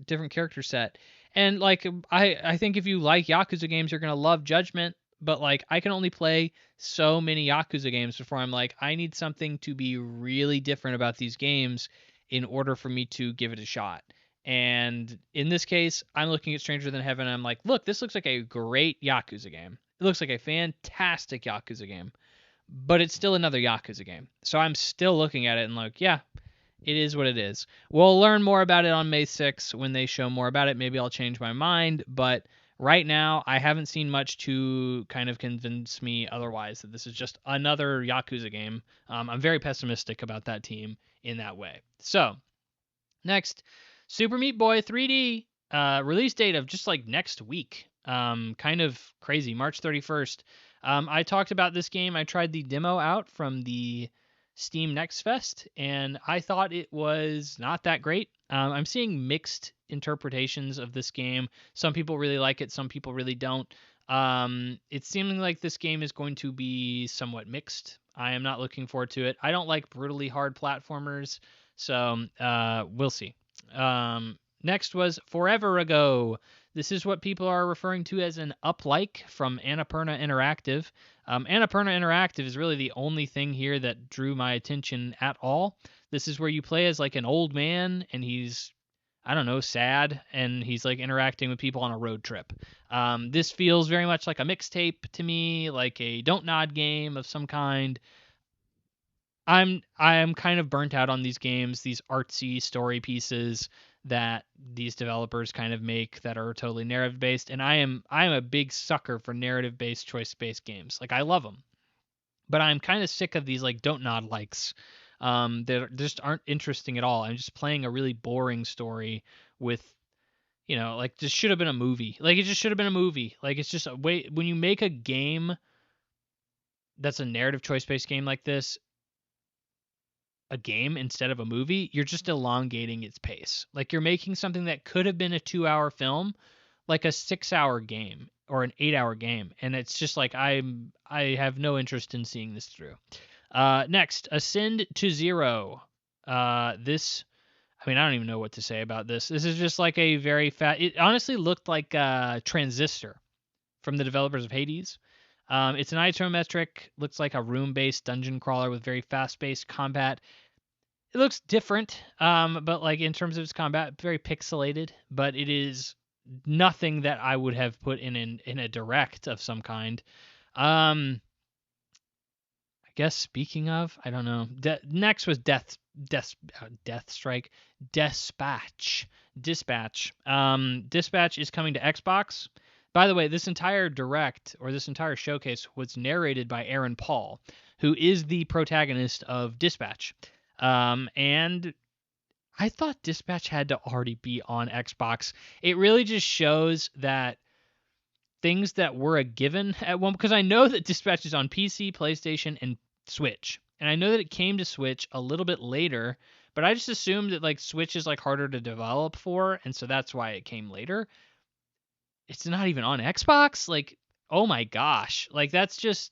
set. And like I think if you like Yakuza games, you're gonna love Judgment. But like I can only play so many Yakuza games before I'm like, I need something to be really different about these games in order for me to give it a shot. And in this case, I'm looking at Stranger Than Heaven and I'm like, look, this looks like a great Yakuza game. It looks like a fantastic Yakuza game. But it's still another Yakuza game. So I'm still looking at it and like, yeah, it is what it is. We'll learn more about it on May 6th when they show more about it. Maybe I'll change my mind. But right now, I haven't seen much to kind of convince me otherwise that this is just another Yakuza game. I'm very pessimistic about that team in that way. So, next, Super Meat Boy 3D, release date of just like next week. Kind of crazy, March 31st. I talked about this game. I tried the demo out from the Steam Next Fest, and I thought it was not that great. I'm seeing mixed interpretations of this game. Some people really like it, some people really don't. It's seeming like this game is going to be somewhat mixed. I am not looking forward to it. I don't like brutally hard platformers, so we'll see. Next was Forever Ago. This is what people are referring to as an up-like from Annapurna Interactive. Annapurna Interactive is really the only thing here that drew my attention at all. This is where you play as like an old man, and he's, I don't know, sad, and he's like interacting with people on a road trip. This feels very much like a mixtape to me, like a Don't Nod game of some kind. I am kind of burnt out on these games, these artsy story pieces that these developers kind of make that are totally narrative based, and I am a big sucker for narrative based, choice based games. Like I love them, but I'm kind of sick of these like Don't Nod likes. That just aren't interesting at all. I'm just playing a really boring story with, like this should have been a movie. Like it just should have been a movie. Like it's just a way when you make a game that's a narrative choice based game like this, a game instead of a movie, you're just elongating its pace. Like you're making something that could have been a 2-hour film like a 6-hour game or an 8-hour game, and it's just like I have no interest in seeing this through. Next, Ascend to Zero. This, I mean, I don't even know what to say about this. This is just like a very fat. It honestly looked like Transistor from the developers of Hades. It's an isometric, looks like a room-based dungeon crawler with very fast-paced combat. It looks different, but like in terms of its combat, very pixelated. But it is nothing that I would have put in a direct of some kind. I guess speaking of, I don't know. Next was Death Strike, Dispatch. Dispatch is coming to Xbox. By the way, this entire direct or this entire showcase was narrated by Aaron Paul, who is the protagonist of Dispatch. And I thought Dispatch had to already be on Xbox. It really just shows that things that were a given at one, because I know that Dispatch is on PC, PlayStation, and Switch. And I know that it came to Switch a little bit later, but I just assumed that like Switch is like harder to develop for, and so that's why it came later. It's not even on Xbox? Like, oh my gosh. Like that's just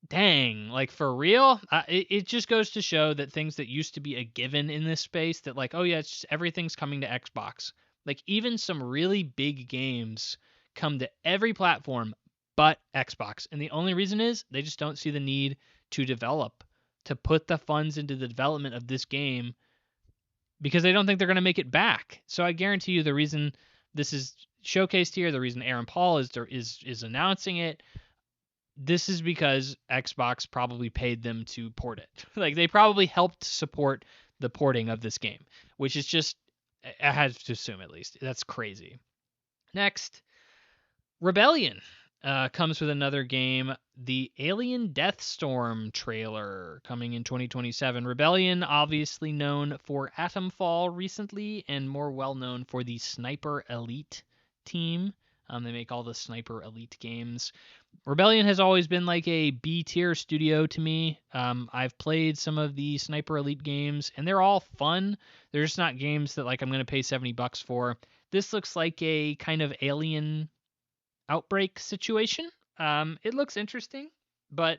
dang, like for real. It just goes to show that things that used to be a given in this space, that like, oh yeah, it's just, everything's coming to Xbox. Like even some really big games come to every platform but Xbox, and the only reason is they just don't see the need to develop, to put the funds into the development of this game, because they don't think they're going to make it back. So I guarantee you the reason this is showcased here, the reason Aaron Paul is announcing it, this is because Xbox probably paid them to port it. Like they probably helped support the porting of this game, which is just, I had to assume at least. That's crazy. Next, Rebellion comes with another game, the Alien Deathstorm trailer coming in 2027. Rebellion, obviously known for Atomfall recently, and more well known for the Sniper Elite team. They make all the Sniper Elite games. Rebellion has always been like a B tier studio to me. I've played some of the Sniper Elite games, and they're all fun. They're just not games that like I'm gonna pay $70 for. This looks like a kind of Alien Outbreak situation. It looks interesting, but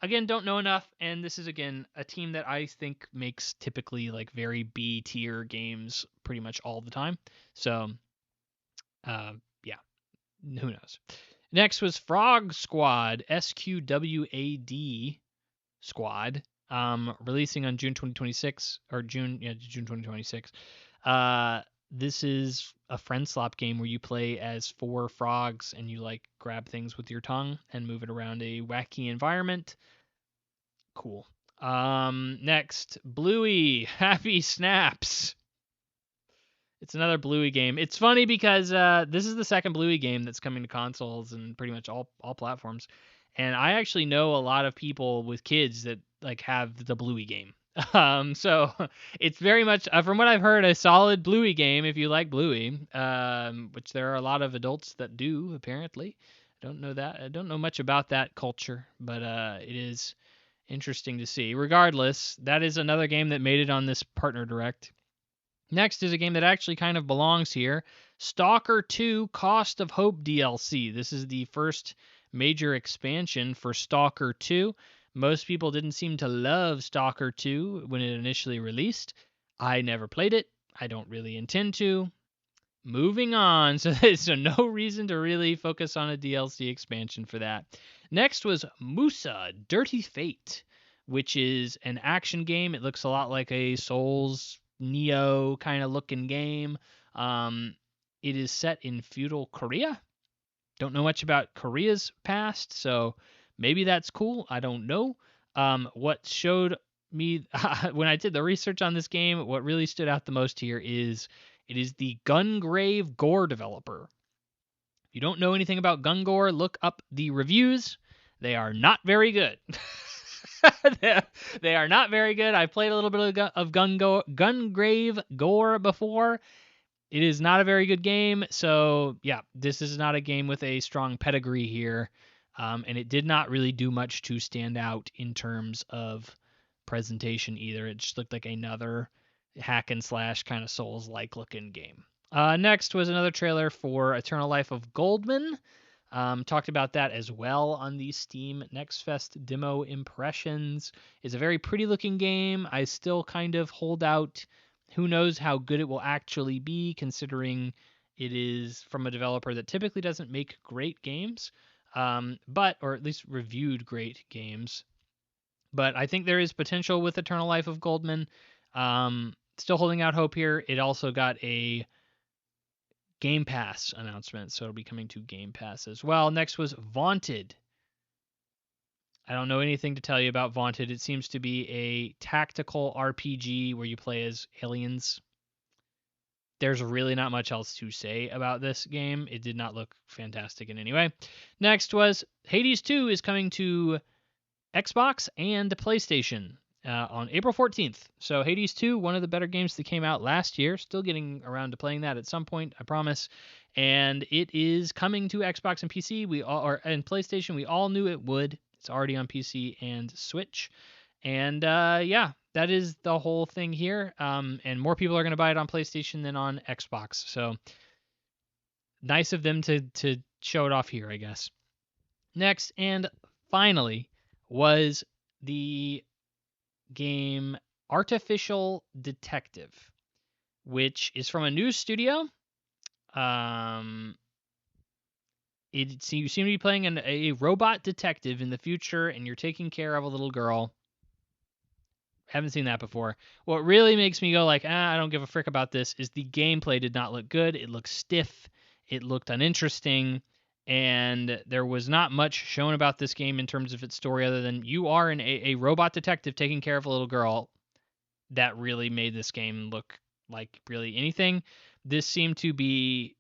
again, don't know enough. And this is again a team that I think makes typically like very B tier games pretty much all the time. So, yeah, who knows. Next was Frog Squad, SQWAD Squad, releasing on June 2026 or June 2026. This is a friend slop game where you play as 4 frogs and you like grab things with your tongue and move it around a wacky environment. Cool. Next, Bluey, Happy Snaps. It's another Bluey game. It's funny because this is the second Bluey game that's coming to consoles and pretty much all platforms. And I actually know a lot of people with kids that like have the Bluey game. So it's very much, from what I've heard, a solid Bluey game if you like Bluey, which there are a lot of adults that do apparently. I don't know that. I don't know much about that culture, but it is interesting to see. Regardless, that is another game that made it on this partner direct. Next is a game that actually kind of belongs here. Stalker 2 Cost of Hope DLC. This is the first major expansion for Stalker 2. Most people didn't seem to love Stalker 2 when it initially released. I never played it. I don't really intend to. Moving on. So no reason to really focus on a DLC expansion for that. Next was Musa Dirty Fate, which is an action game. It looks a lot like a Souls Neo kind of looking game. It is set in feudal Korea. Don't know much about Korea's past, so maybe that's cool. I don't know. What showed me when I did the research on this game, what really stood out the most here is it is the Gungrave Gore developer. If you don't know anything about Gungore, look up the reviews. They are not very good. They are not very good. I played a little bit of Gungrave Gore before. It is not a very good game. So, yeah, this is not a game with a strong pedigree here. And it did not really do much to stand out in terms of presentation either. It just looked like another hack and slash kind of Souls-like looking game. Next was another trailer for Eternal Life of Goldman. Talked about that as well on the Steam Next Fest demo impressions. It's a very pretty looking game. I still kind of hold out. Who knows how good it will actually be, considering it is from a developer that typically doesn't make great games, or at least reviewed great games. But I think there is potential with Eternal Life of Goldman. Still holding out hope here. It also got a Game Pass announcement, so it'll be coming to Game Pass as well. Next was Vaunted. I don't know anything to tell you about Vaunted. It seems to be a tactical RPG where you play as aliens. There's really not much else to say about this game. It did not look fantastic in any way. Next was Hades 2 is coming to Xbox and PlayStation on April 14th. So Hades 2, one of the better games that came out last year. Still getting around to playing that at some point, I promise. And it is coming to Xbox and PC. And PlayStation. We all knew it would. It's already on PC and Switch. And yeah, that is the whole thing here. And more people are going to buy it on PlayStation than on Xbox. So nice of them to show it off here, I guess. Next and finally was the game Artificial Detective, which is from a new studio. You seem to be playing a robot detective in the future, and you're taking care of a little girl. Haven't seen that before. What really makes me go like, I don't give a frick about this is the gameplay did not look good. It looked stiff. It looked uninteresting. And there was not much shown about this game in terms of its story other than you are a robot detective taking care of a little girl. That really made this game look like really anything. This seemed to be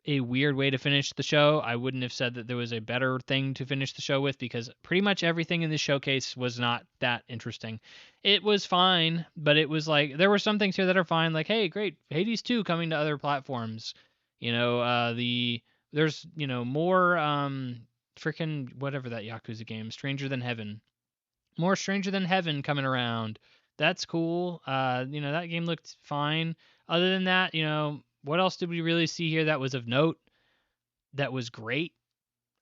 a weird way to finish the show. I wouldn't have said that there was a better thing to finish the show with because pretty much everything in this showcase was not that interesting. It was fine, but it was like there were some things here that are fine. Like, hey, great, Hades 2 coming to other platforms. There's more freaking whatever that Yakuza game, Stranger Than Heaven. More Stranger Than Heaven coming around. That's cool. That game looked fine. Other than that, what else did we really see here that was of note? That was great.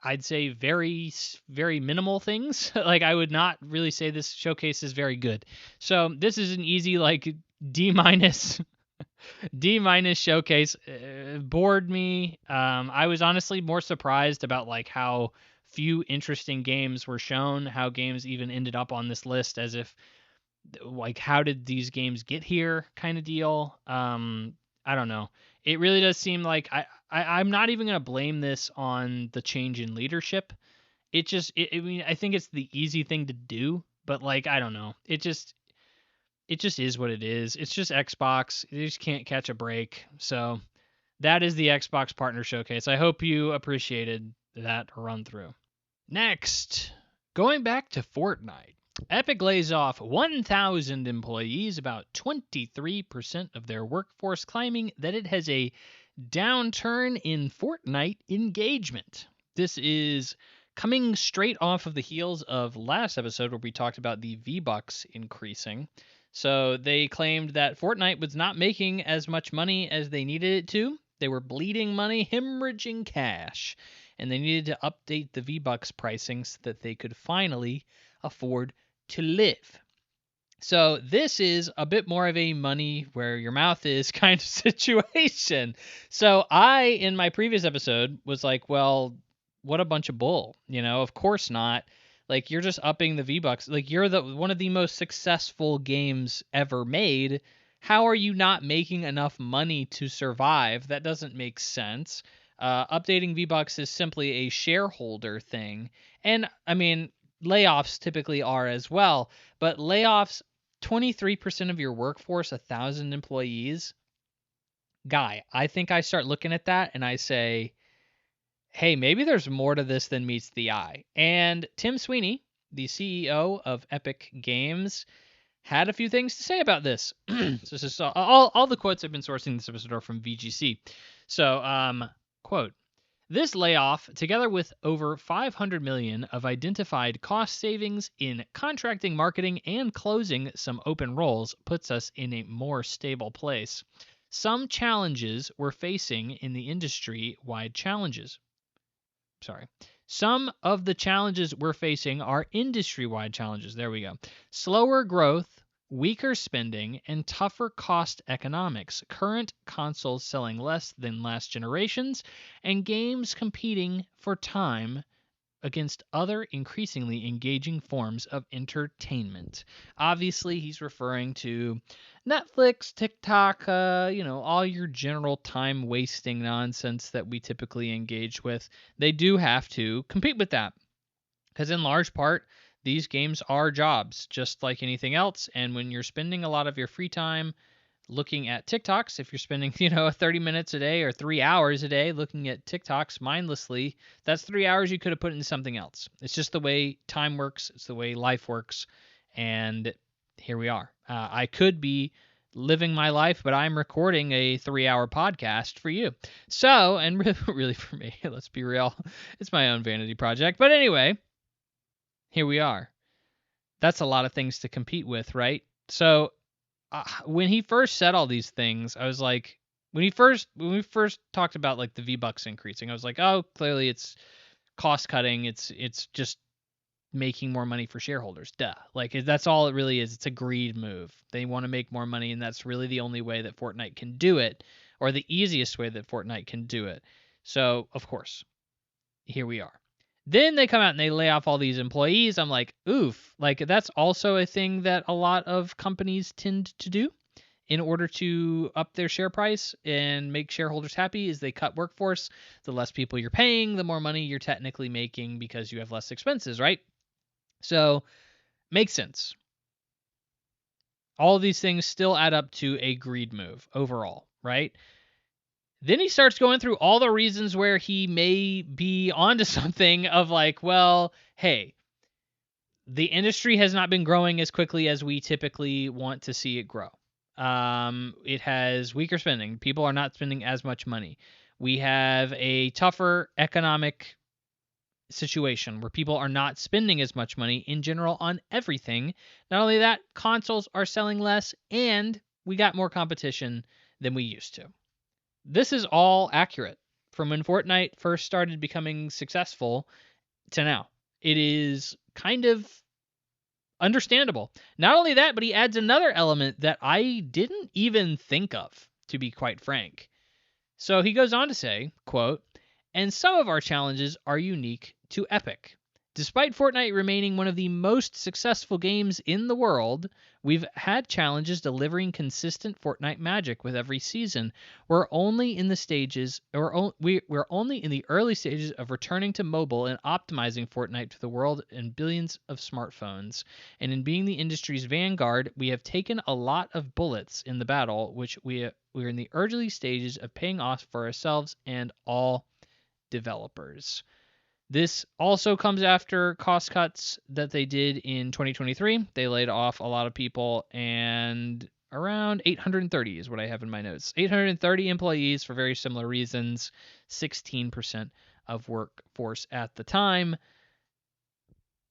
I'd say very, very minimal things. Like I would not really say this showcase is very good. So this is an easy like D minus showcase. Bored me. I was honestly more surprised about like how few interesting games were shown, how games even ended up on this list, as if like how did these games get here kind of deal. I don't know. It really does seem like I'm not even going to blame this on the change in leadership. I mean, I think it's the easy thing to do, but like, I don't know. it just is what it is. It's just Xbox. You just can't catch a break. So that is the Xbox Partner Showcase. I hope you appreciated that run through. Next, going back to Fortnite. Epic lays off 1,000 employees, about 23% of their workforce, claiming that it has a downturn in Fortnite engagement. This is coming straight off of the heels of last episode where we talked about the V-Bucks increasing. So they claimed that Fortnite was not making as much money as they needed it to. They were bleeding money, hemorrhaging cash, and they needed to update the V-Bucks pricing so that they could finally afford to live. So this is a bit more of a money where your mouth is kind of situation. So I, in my previous episode, was like, well, what a bunch of bull. Of course not. Like, you're just upping the V-Bucks. Like, you're one of the most successful games ever made. How are you not making enough money to survive? That doesn't make sense. Updating V-Bucks is simply a shareholder thing. And, I mean, layoffs typically are as well. But layoffs, 23% of your workforce, 1,000 employees. Guy, I think I start looking at that and I say, hey, maybe there's more to this than meets the eye. And Tim Sweeney, the CEO of Epic Games, had a few things to say about this. So this is all the quotes I've been sourcing this episode are from VGC. So, quote, "This layoff, together with over $500 million of identified cost savings in contracting, marketing, and closing some open roles, puts us in a more stable place. Some challenges we're facing in the industry-wide challenges. Some of the challenges we're facing are industry-wide challenges. There we go. Slower growth, weaker spending, and tougher cost economics. Current consoles selling less than last generations, and games competing for time against increasingly engaging forms of entertainment." Obviously, he's referring to Netflix, TikTok, all your general time-wasting nonsense that we typically engage with. They do have to compete with that because in large part, these games are jobs just like anything else. And when you're spending a lot of your free time looking at TikToks, if you're spending, 30 minutes a day or 3 hours a day looking at TikToks mindlessly, that's 3 hours you could have put into something else. It's just the way time works. It's the way life works. And here we are. I could be living my life, but I'm recording a 3-hour podcast for you. So, and really for me, let's be real, it's my own vanity project. But anyway, here we are. That's a lot of things to compete with, right? So when he first said all these things, I was like, when we first talked about like the V-Bucks increasing, I was like, oh, clearly it's cost cutting. It's just making more money for shareholders. Duh. Like that's all it really is. It's a greed move. They want to make more money, and that's really the only way that Fortnite can do it, or the easiest way that Fortnite can do it. So, of course, here we are. Then they come out and they lay off all these employees. I'm like, oof. Like that's also a thing that a lot of companies tend to do in order to up their share price and make shareholders happy is they cut workforce. The less people you're paying, the more money you're technically making because you have less expenses, right? So, makes sense. All of these things still add up to a greed move overall, right? Then he starts going through all the reasons where he may be onto something of like, well, hey, the industry has not been growing as quickly as we typically want to see it grow. It has weaker spending. People are not spending as much money. We have a tougher economic situation where people are not spending as much money in general on everything. Not only that, consoles are selling less, and we got more competition than we used to. This is all accurate from when Fortnite first started becoming successful to now. It is kind of understandable. Not only that, but he adds another element that I didn't even think of, to be quite frank. So he goes on to say, quote, "And some of our challenges are unique to Epic. Despite Fortnite remaining one of the most successful games in the world, we've had challenges delivering consistent Fortnite magic with every season. We're only in the stages, we're only in the early stages of returning to mobile and optimizing Fortnite to the world and billions of smartphones. And in being the industry's vanguard, we have taken a lot of bullets in the battle, which we're in the early stages of paying off for ourselves and all developers. This also comes after cost cuts that they did in 2023. They laid off a lot of people, and around 830 is what I have in my notes. 830 employees for very similar reasons, 16% of workforce at the time.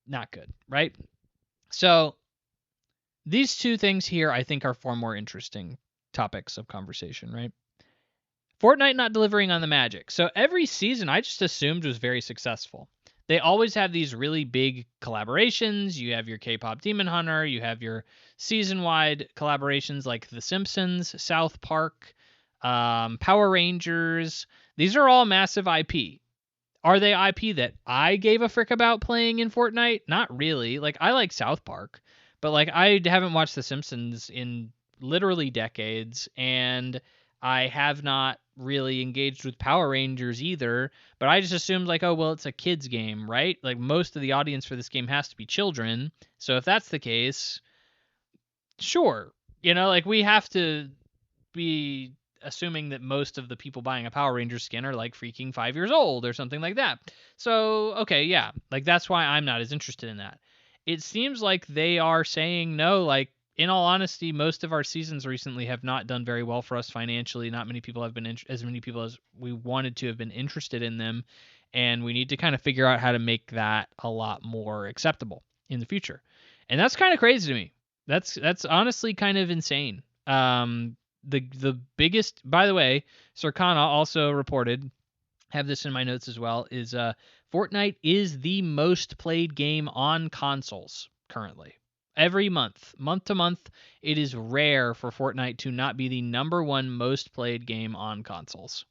Not good, right? So these two things here I think are far more interesting topics of conversation, right? Fortnite not delivering on the magic. So every season I just assumed was very successful. They always have these really big collaborations. You have your K-pop Demon Hunter, you have your season-wide collaborations like The Simpsons, South Park, Power Rangers. These are all massive IP. Are they IP that I gave a frick about playing in Fortnite? Not really. Like, I like South Park, but like I haven't watched The Simpsons in literally decades, and I have not really engaged with Power Rangers either, but I just assumed like, oh, well, it's a kids game, right? Like most of the audience for this game has to be children. So if that's the case, sure. Like we have to be assuming that most of the people buying a Power Ranger skin are like freaking 5 years old or something like that. So, okay, yeah. Like that's why I'm not as interested in that. It seems like they are saying no, like in all honesty, most of our seasons recently have not done very well for us financially. Not many people have been as many people as we wanted to have been interested in them, and we need to kind of figure out how to make that a lot more acceptable in the future. And that's kind of crazy to me. That's honestly kind of insane. The biggest, by the way, Circana also reported, have this in my notes as well, is Fortnite is the most played game on consoles currently. Every month to month, it is rare for Fortnite to not be the number one most played game on consoles.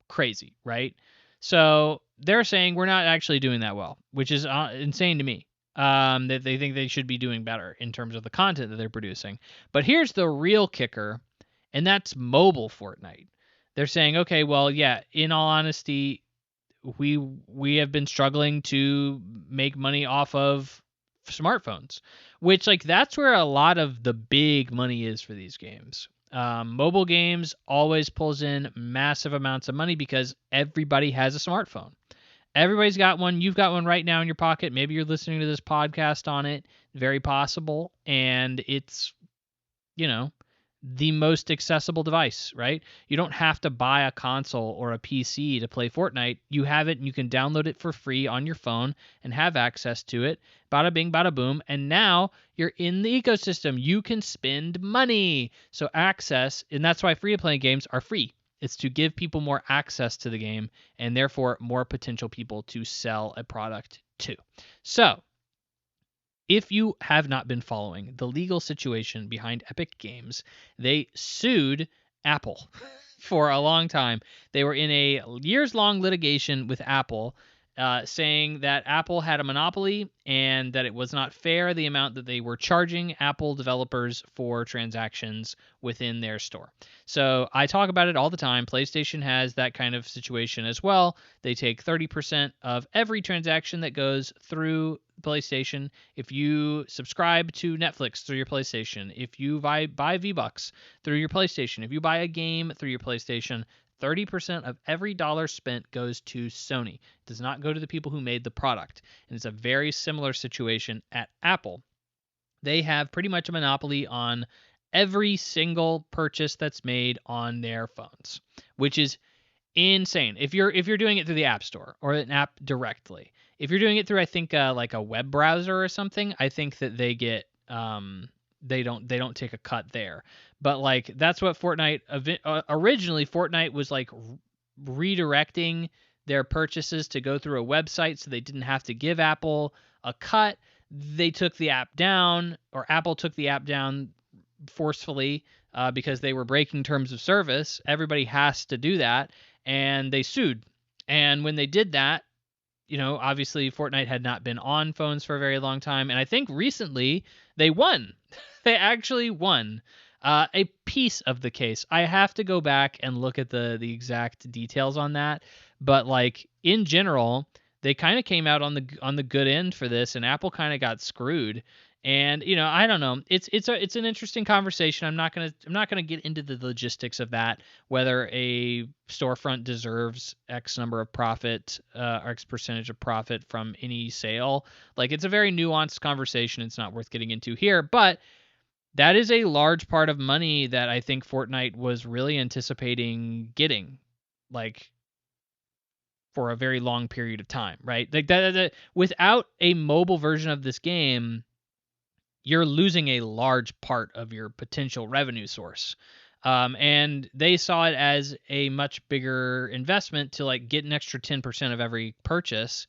Crazy, right? So they're saying we're not actually doing that well, which is insane to me. That they think they should be doing better in terms of the content that they're producing. But here's the real kicker, and that's mobile Fortnite. They're saying, okay, well, yeah, in all honesty, we have been struggling to make money off of smartphones, which like that's where a lot of the big money is for these games. Mobile games always pulls in massive amounts of money because everybody has a smartphone. Everybody's got one. You've got one right now in your pocket. Maybe you're listening to this podcast on it. Very possible. And it's, the most accessible device, right? You don't have to buy a console or a PC to play Fortnite. You have it and you can download it for free on your phone and have access to it. Bada bing, bada boom. And now you're in the ecosystem. You can spend money. So access, and that's why free-to-play games are free. It's to give people more access to the game and therefore more potential people to sell a product to. So, if you have not been following the legal situation behind Epic Games, they sued Apple for a long time. They were in a years-long litigation with Apple, saying that Apple had a monopoly and that it was not fair the amount that they were charging Apple developers for transactions within their store. So I talk about it all the time. PlayStation has that kind of situation as well. They take 30% of every transaction that goes through PlayStation. If you subscribe to Netflix through your PlayStation, if you buy V-Bucks through your PlayStation, if you buy a game through your PlayStation, 30% of every dollar spent goes to Sony. It does not go to the people who made the product. And it's a very similar situation at Apple. They have pretty much a monopoly on every single purchase that's made on their phones, which is insane. If you're doing it through the App Store or an app directly. If you're doing it through, I think, like a web browser or something, I think that they get they don't take a cut there. But like that's what Fortnite originally Fortnite was like redirecting their purchases to go through a website so they didn't have to give Apple a cut. They took the app down, or Apple took the app down forcefully because they were breaking terms of service. Everybody has to do that, and they sued. And when they did that, obviously Fortnite had not been on phones for a very long time, and I think recently they won. They actually won a piece of the case. I have to go back and look at the exact details on that, but like in general, they kind of came out on the good end for this, and Apple kind of got screwed. And I don't know. It's an interesting conversation. I'm not gonna get into the logistics of that, whether a storefront deserves X number of profit, or X percentage of profit from any sale. Like, it's a very nuanced conversation. It's not worth getting into here, but that is a large part of money that I think Fortnite was really anticipating getting, like, for a very long period of time, right? Like that without a mobile version of this game, you're losing a large part of your potential revenue source. And they saw it as a much bigger investment to like get an extra 10% of every purchase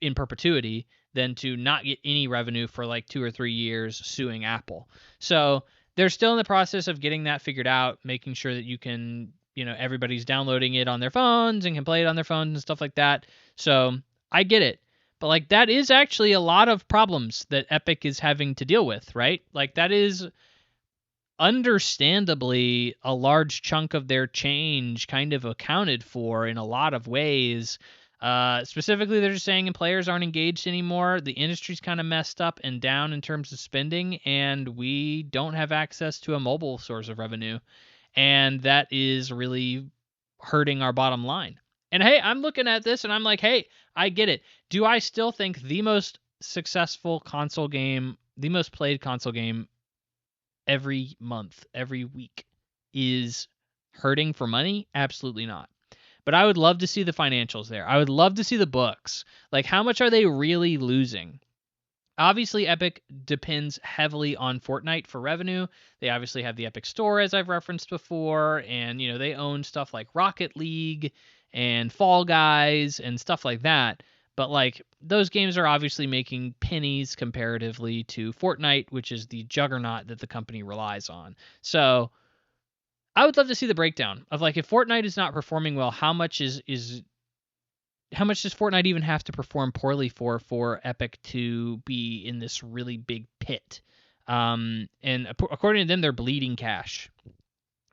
in perpetuity than to not get any revenue for like 2 or 3 years suing Apple. So they're still in the process of getting that figured out, making sure that you can, everybody's downloading it on their phones and can play it on their phones and stuff like that. So I get it. But like that is actually a lot of problems that Epic is having to deal with, right? Like that is understandably a large chunk of their change kind of accounted for in a lot of ways. Specifically, they're just saying players aren't engaged anymore. The industry's kind of messed up and down in terms of spending, and we don't have access to a mobile source of revenue. And that is really hurting our bottom line. And hey, I'm looking at this and I'm like, hey, I get it. Do I still think the most successful console game, the most played console game every month, every week is hurting for money? Absolutely not. But I would love to see the financials there. I would love to see the books. Like, how much are they really losing? Obviously, Epic depends heavily on Fortnite for revenue. They obviously have the Epic Store, as I've referenced before, and they own stuff like Rocket League and Fall Guys and stuff like that. But like those games are obviously making pennies comparatively to Fortnite, which is the juggernaut that the company relies on. So I would love to see the breakdown of like if Fortnite is not performing well, how much how much does Fortnite even have to perform poorly for Epic to be in this really big pit? And according to them, they're bleeding cash.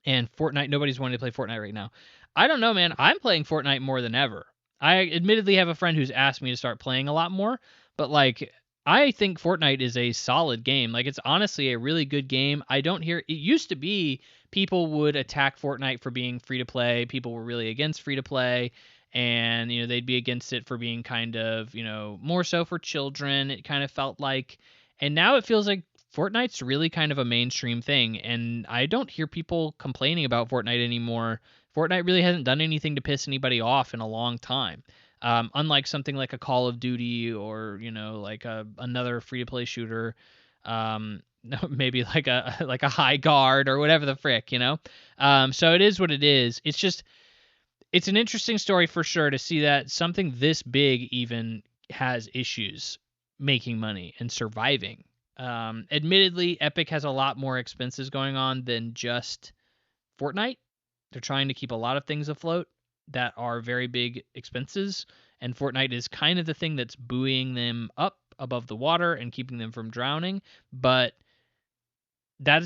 And Fortnite, nobody's wanting to play Fortnite right now. I don't know, man. I'm playing Fortnite more than ever. I admittedly have a friend who's asked me to start playing a lot more, but like I think Fortnite is a solid game. Like it's honestly a really good game. I don't hear it used to be people would attack Fortnite for being free to play. People were really against free to play. And they'd be against it for being kind of more so for children, it kind of felt like. And now it feels like Fortnite's really kind of a mainstream thing, and I don't hear people complaining about Fortnite anymore. Fortnite really hasn't done anything to piss anybody off in a long time, unlike something like a Call of Duty or like another free to play shooter, maybe like a High Guard or whatever the frick. So it is what it is. It's just it's an interesting story for sure to see that something this big even has issues making money and surviving. Admittedly, Epic has a lot more expenses going on than just Fortnite. They're trying to keep a lot of things afloat that are very big expenses, and Fortnite is kind of the thing that's buoying them up above the water and keeping them from drowning. But I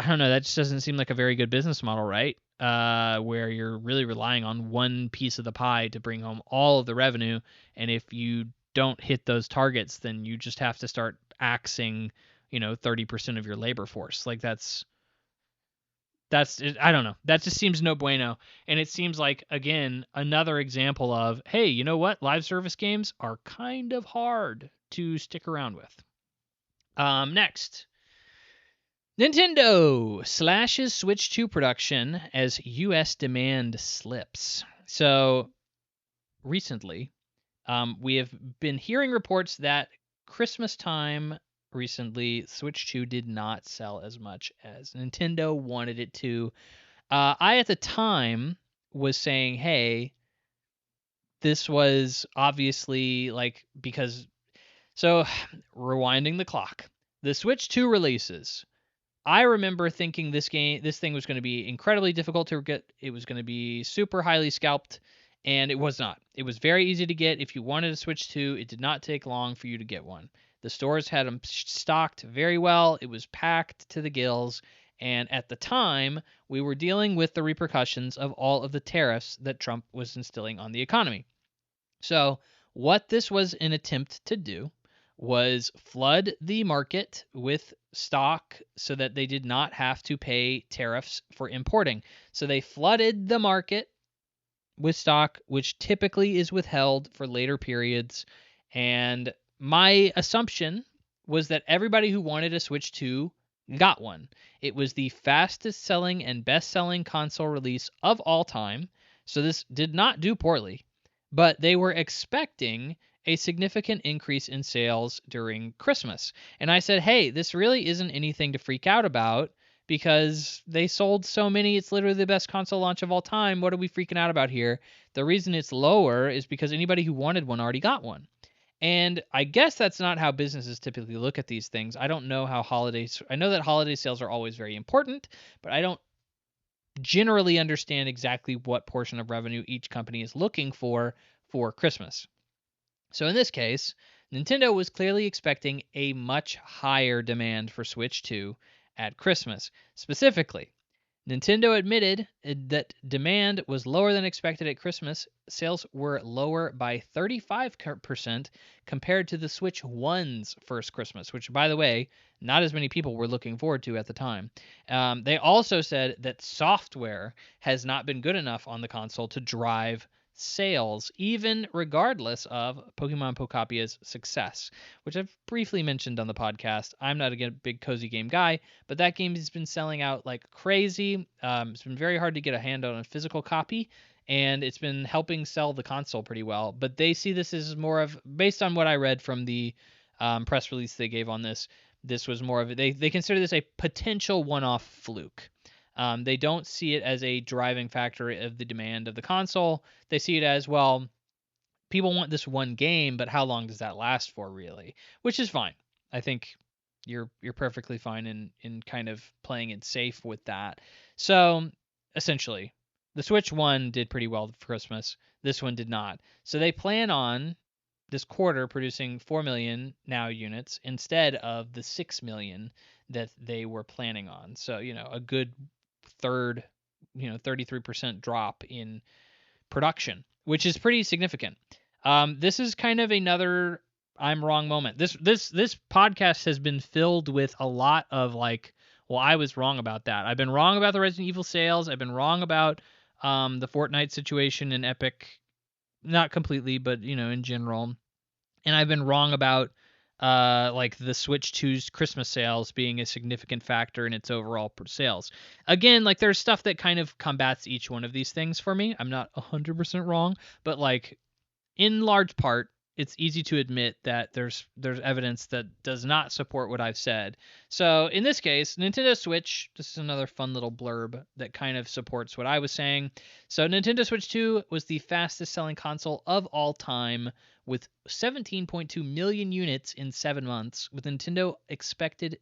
don't know, that just doesn't seem like a very good business model, right? Where you're really relying on one piece of the pie to bring home all of the revenue, and if you don't hit those targets, then you just have to start axing 30% of your labor force. Like that's I don't know, that just seems no bueno. And it seems like, again, another example of, hey, you know what, live service games are kind of hard to stick around with. Next, Nintendo slashes Switch 2 production as U.S. demand slips. So recently, we have been hearing reports that Christmas time recently, Switch 2 did not sell as much as Nintendo wanted it to. I, at the time, was saying, hey, this was obviously like because... So, rewinding the clock. The Switch 2 releases. I remember thinking this thing was going to be incredibly difficult to get. It was going to be super highly scalped, And it was not. It was very easy to get. If you wanted a Switch 2, it did not take long for you to get one. The stores had them stocked very well. It was packed to the gills. And at the time, we were dealing with the repercussions of all of the tariffs that Trump was instilling on the economy. So, what this was an attempt to do was flood the market with stock so that they did not have to pay tariffs for importing. So, they flooded the market with stock, which typically is withheld for later periods. And my assumption was that everybody who wanted a Switch 2 got one. It was the fastest selling and best selling console release of all time. So this did not do poorly, but they were expecting a significant increase in sales during Christmas. And I said, hey, this really isn't anything to freak out about because they sold so many. It's literally the best console launch of all time. What are we freaking out about here? The reason it's lower is because anybody who wanted one already got one. And I guess that's not how businesses typically look at these things. I don't know how I know that holiday sales are always very important, but I don't generally understand exactly what portion of revenue each company is looking for Christmas. So in this case, Nintendo was clearly expecting a much higher demand for Switch 2 at Christmas. Specifically, Nintendo admitted that demand was lower than expected at Christmas. Sales were lower by 35% compared to the Switch 1's first Christmas, which, by the way, not as many people were looking forward to at the time. They also said that software has not been good enough on the console to drive sales, even regardless of Pokemon Pocopia's success, which I've briefly mentioned on the podcast. I'm not a big cozy game guy, but that game has been selling out like crazy. It's been very hard to get a hand on a physical copy, and it's been helping sell the console pretty well. But they see this as more of, based on what I read from the press release they gave on this, this was more of, they consider this a potential one-off fluke. They don't see it as a driving factor of the demand of the console. They see it as, well, people want this one game, but how long does that last for, really? Which is fine. I think you're perfectly fine in kind of playing it safe with that. So essentially, the Switch 1 did pretty well for Christmas. This one did not. So they plan on this quarter producing 4 million now units instead of the 6 million that they were planning on. So, a good third, 33% drop in production, which is pretty significant. This is kind of another I'm wrong moment. This podcast has been filled with a lot of like, well, I was wrong about that. I've been wrong about the Resident Evil sales. I've been wrong about the Fortnite situation in Epic, not completely, but in general. And I've been wrong about like the Switch 2's Christmas sales being a significant factor in its overall sales. Again, like there's stuff that kind of combats each one of these things for me. I'm not 100% wrong, but like in large part, it's easy to admit that there's evidence that does not support what I've said. So in this case, Nintendo Switch, this is another fun little blurb that kind of supports what I was saying. So Nintendo Switch 2 was the fastest selling console of all time with 17.2 million units in 7 months, with Nintendo expected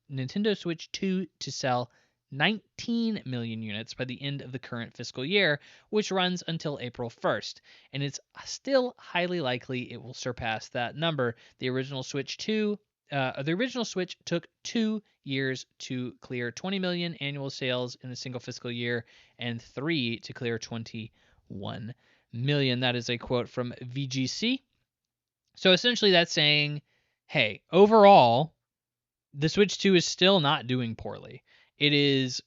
Nintendo Switch 2 to sell 19 million units by the end of the current fiscal year, which runs until April 1st, and it's still highly likely it will surpass that number. The original Switch took 2 years to clear 20 million annual sales in a single fiscal year, and 3 to clear 21 million. That is a quote from VGC. So essentially that's saying, hey, overall, the Switch 2 is still not doing poorly. It is,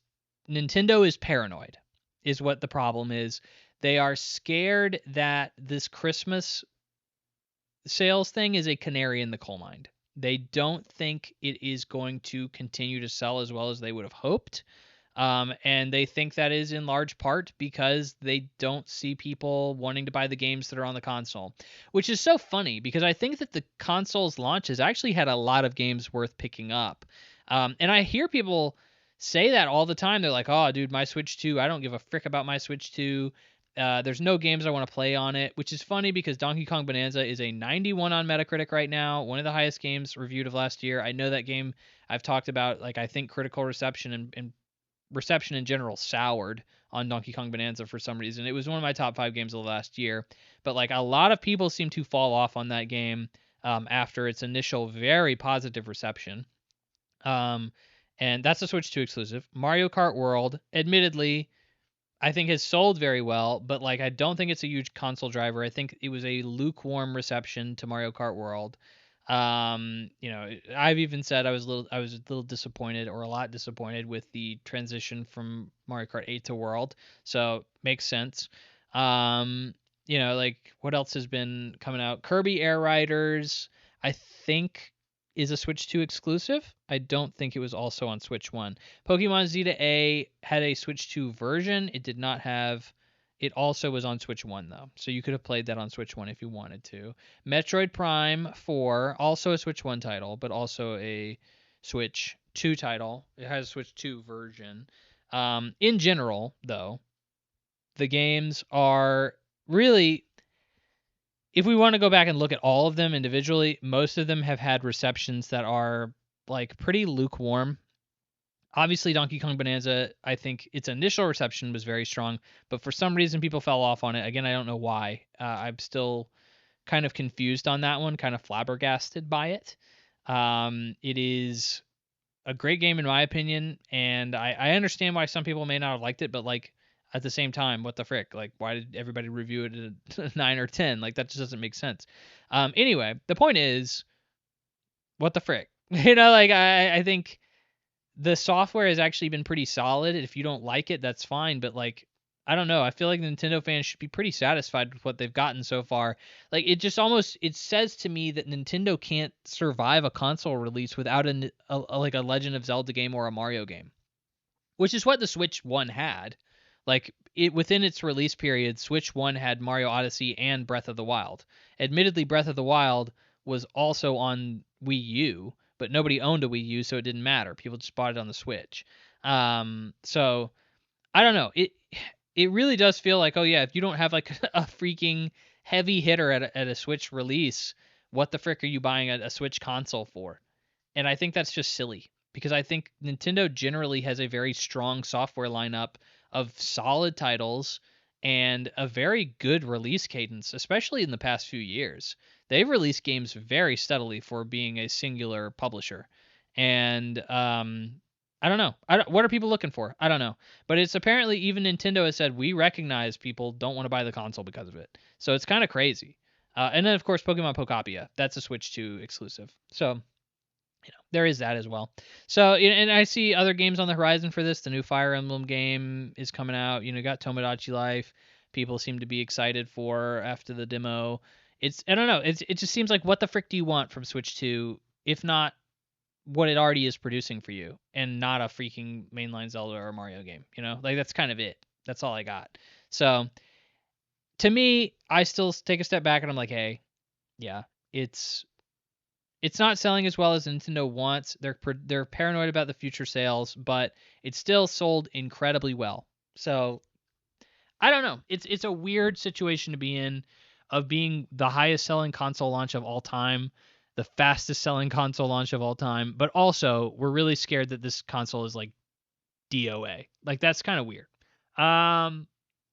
Nintendo is paranoid, is what the problem is. They are scared that this Christmas sales thing is a canary in the coal mine. They don't think it is going to continue to sell as well as they would have hoped. And they think that is in large part because they don't see people wanting to buy the games that are on the console, which is so funny because I think that the console's launch has actually had a lot of games worth picking up. And I hear people say that all the time. They're like, oh, dude, my Switch 2, I don't give a frick about my Switch 2. There's no games I want to play on it, which is funny because Donkey Kong Bonanza is a 91 on Metacritic right now, one of the highest games reviewed of last year. I know that game I've talked about, like, I think critical reception and reception in general soured on Donkey Kong Bonanza for some reason. It was one of my top 5 games of the last year, but like a lot of people seem to fall off on that game after its initial very positive reception. And that's a Switch 2 exclusive. Mario Kart World, admittedly, I think has sold very well, but like I don't think it's a huge console driver. I think it was a lukewarm reception to Mario Kart World. I've even said I was a little disappointed, or a lot disappointed, with the transition from Mario Kart 8 to World. So makes sense. Like what else has been coming out? Kirby Air Riders, I think, is a Switch 2 exclusive. I don't think it was also on Switch 1. Pokemon Zeta A had a Switch 2 version. It did not have. It also was on Switch 1, though. So you could have played that on Switch 1 if you wanted to. Metroid Prime 4, also a Switch 1 title, but also a Switch 2 title. It has a Switch 2 version. In general, though, the games are really, if we want to go back and look at all of them individually, most of them have had receptions that are like pretty lukewarm. Obviously, Donkey Kong Bonanza, I think its initial reception was very strong, but for some reason people fell off on it. Again, I don't know why. I'm still kind of confused on that one, kind of flabbergasted by it. It is a great game in my opinion, and I understand why some people may not have liked it, but like at the same time, what the frick? Like, why did everybody review it at 9 or 10? Like, that just doesn't make sense. Anyway, the point is, what the frick? Like, I think the software has actually been pretty solid. If you don't like it, that's fine. But like, I don't know. I feel like Nintendo fans should be pretty satisfied with what they've gotten so far. Like, it just almost, it says to me that Nintendo can't survive a console release without like a Legend of Zelda game or a Mario game, which is what the Switch 1 had. Like, it within its release period, Switch 1 had Mario Odyssey and Breath of the Wild. Admittedly, Breath of the Wild was also on Wii U, but nobody owned a Wii U, so it didn't matter. People just bought it on the Switch. So I don't know. It really does feel like, oh yeah, if you don't have like a freaking heavy hitter at a Switch release, what the frick are you buying a Switch console for? And I think that's just silly, because I think Nintendo generally has a very strong software lineup of solid titles and a very good release cadence, especially in the past few years. They've released games very steadily for being a singular publisher. And I don't know. What are people looking for? I don't know. But it's apparently, even Nintendo has said, we recognize people don't want to buy the console because of it. So it's kind of crazy. And then, of course, Pokemon Pocapia. That's a Switch 2 exclusive. So there is that as well. So, and I see other games on the horizon for this. The new Fire Emblem game is coming out. You got Tomodachi Life. People seem to be excited for after the demo. I don't know. It just seems like, what the frick do you want from Switch 2, if not what it already is producing for you, and not a freaking mainline Zelda or Mario game? Like, that's kind of it. That's all I got. So to me, I still take a step back and I'm like, hey, yeah, it's not selling as well as Nintendo wants. They're paranoid about the future sales, but it's still sold incredibly well. So I don't know. It's a weird situation to be in, of being the highest selling console launch of all time, the fastest selling console launch of all time, but also we're really scared that this console is like DOA. Like, that's kind of weird.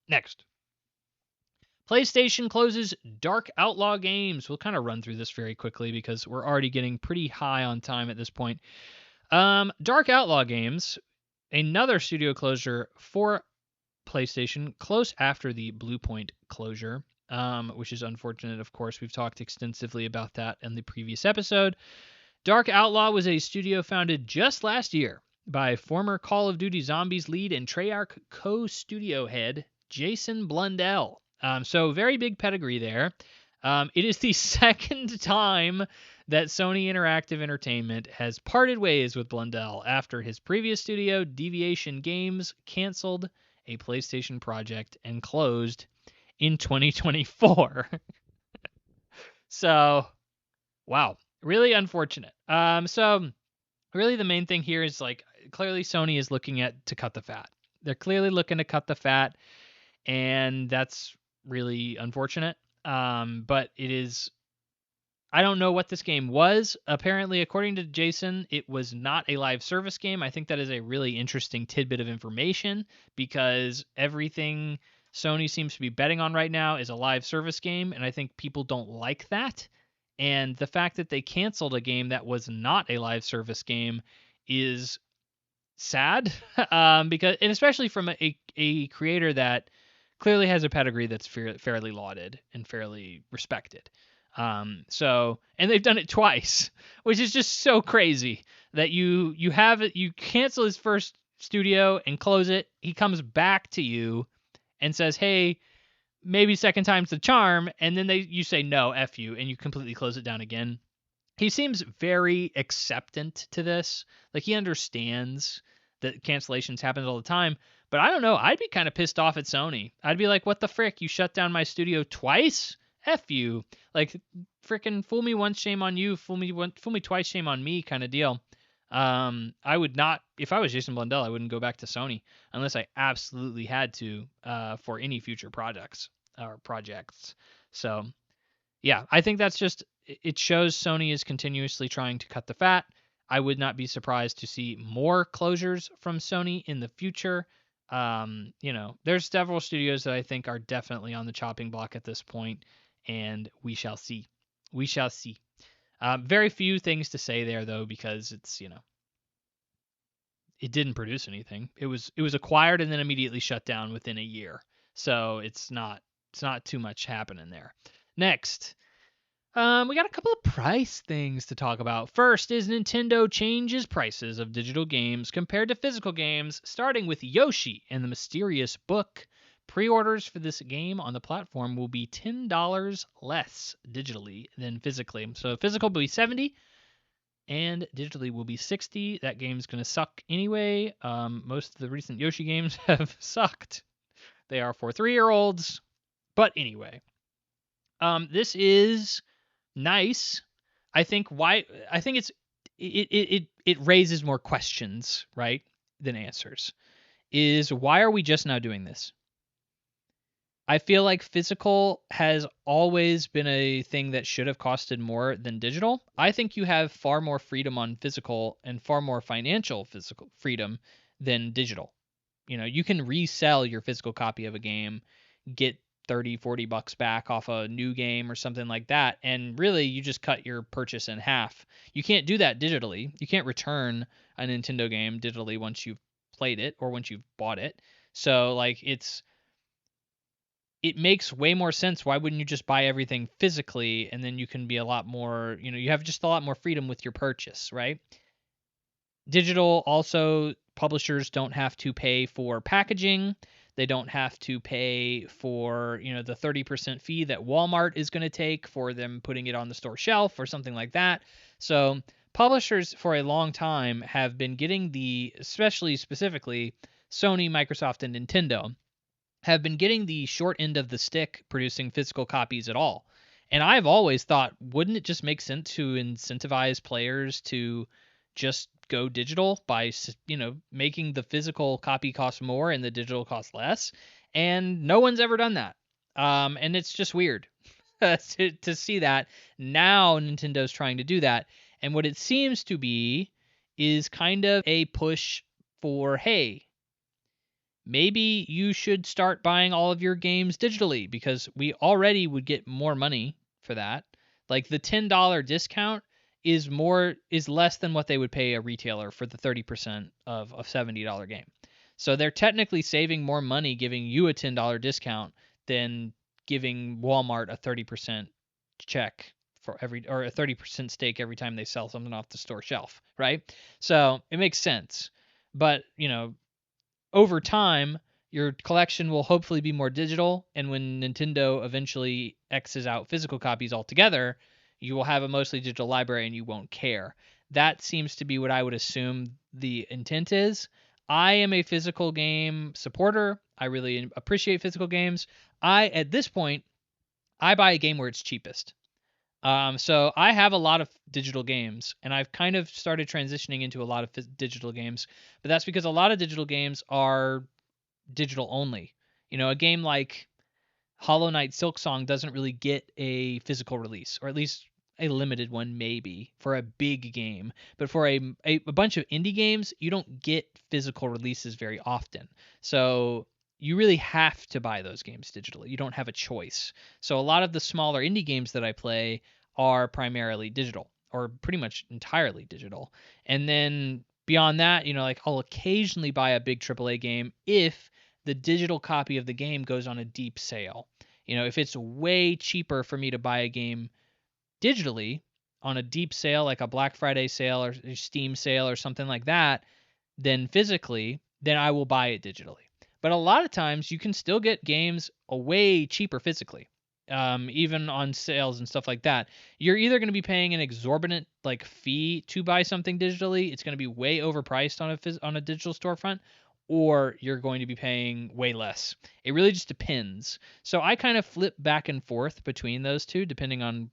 Next. PlayStation closes Dark Outlaw Games. We'll kind of run through this very quickly because we're already getting pretty high on time at this point. Dark Outlaw Games, another studio closure for PlayStation, close after the Bluepoint closure, which is unfortunate, of course. We've talked extensively about that in the previous episode. Dark Outlaw was a studio founded just last year by former Call of Duty Zombies lead and Treyarch co-studio head Jason Blundell. So very big pedigree there. It is the second time that Sony Interactive Entertainment has parted ways with Blundell after his previous studio, Deviation Games, canceled a PlayStation project and closed in 2024. So, wow, really unfortunate. So really the main thing here is, like, clearly Sony is looking to cut the fat. They're clearly looking to cut the fat, and that's really unfortunate. But it is I don't know what this game was. Apparently, according to Jason, it was not a live service game. I think that is a really interesting tidbit of information because everything Sony seems to be betting on right now is a live service game, and I think people don't like that. And the fact that they canceled a game that was not a live service game is sad, because, and especially from a creator that clearly has a pedigree that's fairly lauded and fairly respected. So, and they've done it twice, which is just so crazy that you have it, you cancel his first studio and close it. He comes back to you and says, "Hey, maybe second time's the charm," and then you say no, f you, and you completely close it down again. He seems very acceptant to this. Like he understands that cancellations happen all the time. But I don't know. I'd be kind of pissed off at Sony. I'd be like, what the frick? You shut down my studio twice? F you. Like frickin' fool me once, shame on you. Fool me twice, shame on me kind of deal. I would not, if I was Jason Blundell, I wouldn't go back to Sony unless I absolutely had to for any future projects or projects. So yeah, I think that's just, it shows Sony is continuously trying to cut the fat. I would not be surprised to see more closures from Sony in the future. There's several studios that I think are definitely on the chopping block at this point, and we shall see. We shall see. Very few things to say there though, because it's, it didn't produce anything. It was acquired and then immediately shut down within a year. So it's not too much happening there. Next, we got a couple of price things to talk about. First is Nintendo changes prices of digital games compared to physical games, starting with Yoshi and the Mysterious Book. Pre-orders for this game on the platform will be $10 less digitally than physically. So physical will be $70 and digitally will be $60. That game's going to suck anyway. Most of the recent Yoshi games have sucked. They are for 3-year-olds. But anyway, this is nice. I think it raises more questions, right, than answers. Is why are we just now doing this? I feel like physical has always been a thing that should have costed more than digital. I think you have far more freedom on physical and far more financial physical freedom than digital. You can resell your physical copy of a game, get 30-40 bucks back off a new game or something like that, and really you just cut your purchase in half. You can't do that digitally. You can't return a Nintendo game digitally once you've played it or once you've bought it. So like it makes way more sense. Why wouldn't you just buy everything physically, and then you can be a lot more, you have just a lot more freedom with your purchase, right? Digital also, publishers don't have to pay for packaging. They don't have to pay for, the 30% fee that Walmart is going to take for them putting it on the store shelf or something like that. So publishers for a long time have been getting specifically Sony, Microsoft, and Nintendo have been getting the short end of the stick producing physical copies at all. And I've always thought, wouldn't it just make sense to incentivize players to just go digital by, making the physical copy cost more and the digital cost less? And no one's ever done that. And it's just weird to see that now Nintendo's trying to do that. And what it seems to be is kind of a push for, hey, maybe you should start buying all of your games digitally, because we already would get more money for that. Like the $10 discount is less than what they would pay a retailer for the 30% of a $70 game. So they're technically saving more money giving you a $10 discount than giving Walmart a 30% check for or a 30% stake every time they sell something off the store shelf, right? So it makes sense. But, over time, your collection will hopefully be more digital, and when Nintendo eventually X's out physical copies altogether, you will have a mostly digital library and you won't care. That seems to be what I would assume the intent is. I am a physical game supporter. I really appreciate physical games. At this point, I buy a game where it's cheapest. So I have a lot of digital games, and I've kind of started transitioning into a lot of digital games, but that's because a lot of digital games are digital only. A game like Hollow Knight Silksong doesn't really get a physical release, or at least a limited one maybe for a big game, but for a bunch of indie games, you don't get physical releases very often. So you really have to buy those games digitally. You don't have a choice. So a lot of the smaller indie games that I play are primarily digital or pretty much entirely digital. And then beyond that, like I'll occasionally buy a big AAA game if the digital copy of the game goes on a deep sale. If it's way cheaper for me to buy a game digitally on a deep sale, like a Black Friday sale or Steam sale or something like that, than physically, then I will buy it digitally. But a lot of times you can still get games way cheaper physically, even on sales and stuff like that. You're either going to be paying an exorbitant fee to buy something digitally. It's going to be way overpriced on a digital storefront, or you're going to be paying way less. It really just depends. So I kind of flip back and forth between those two depending on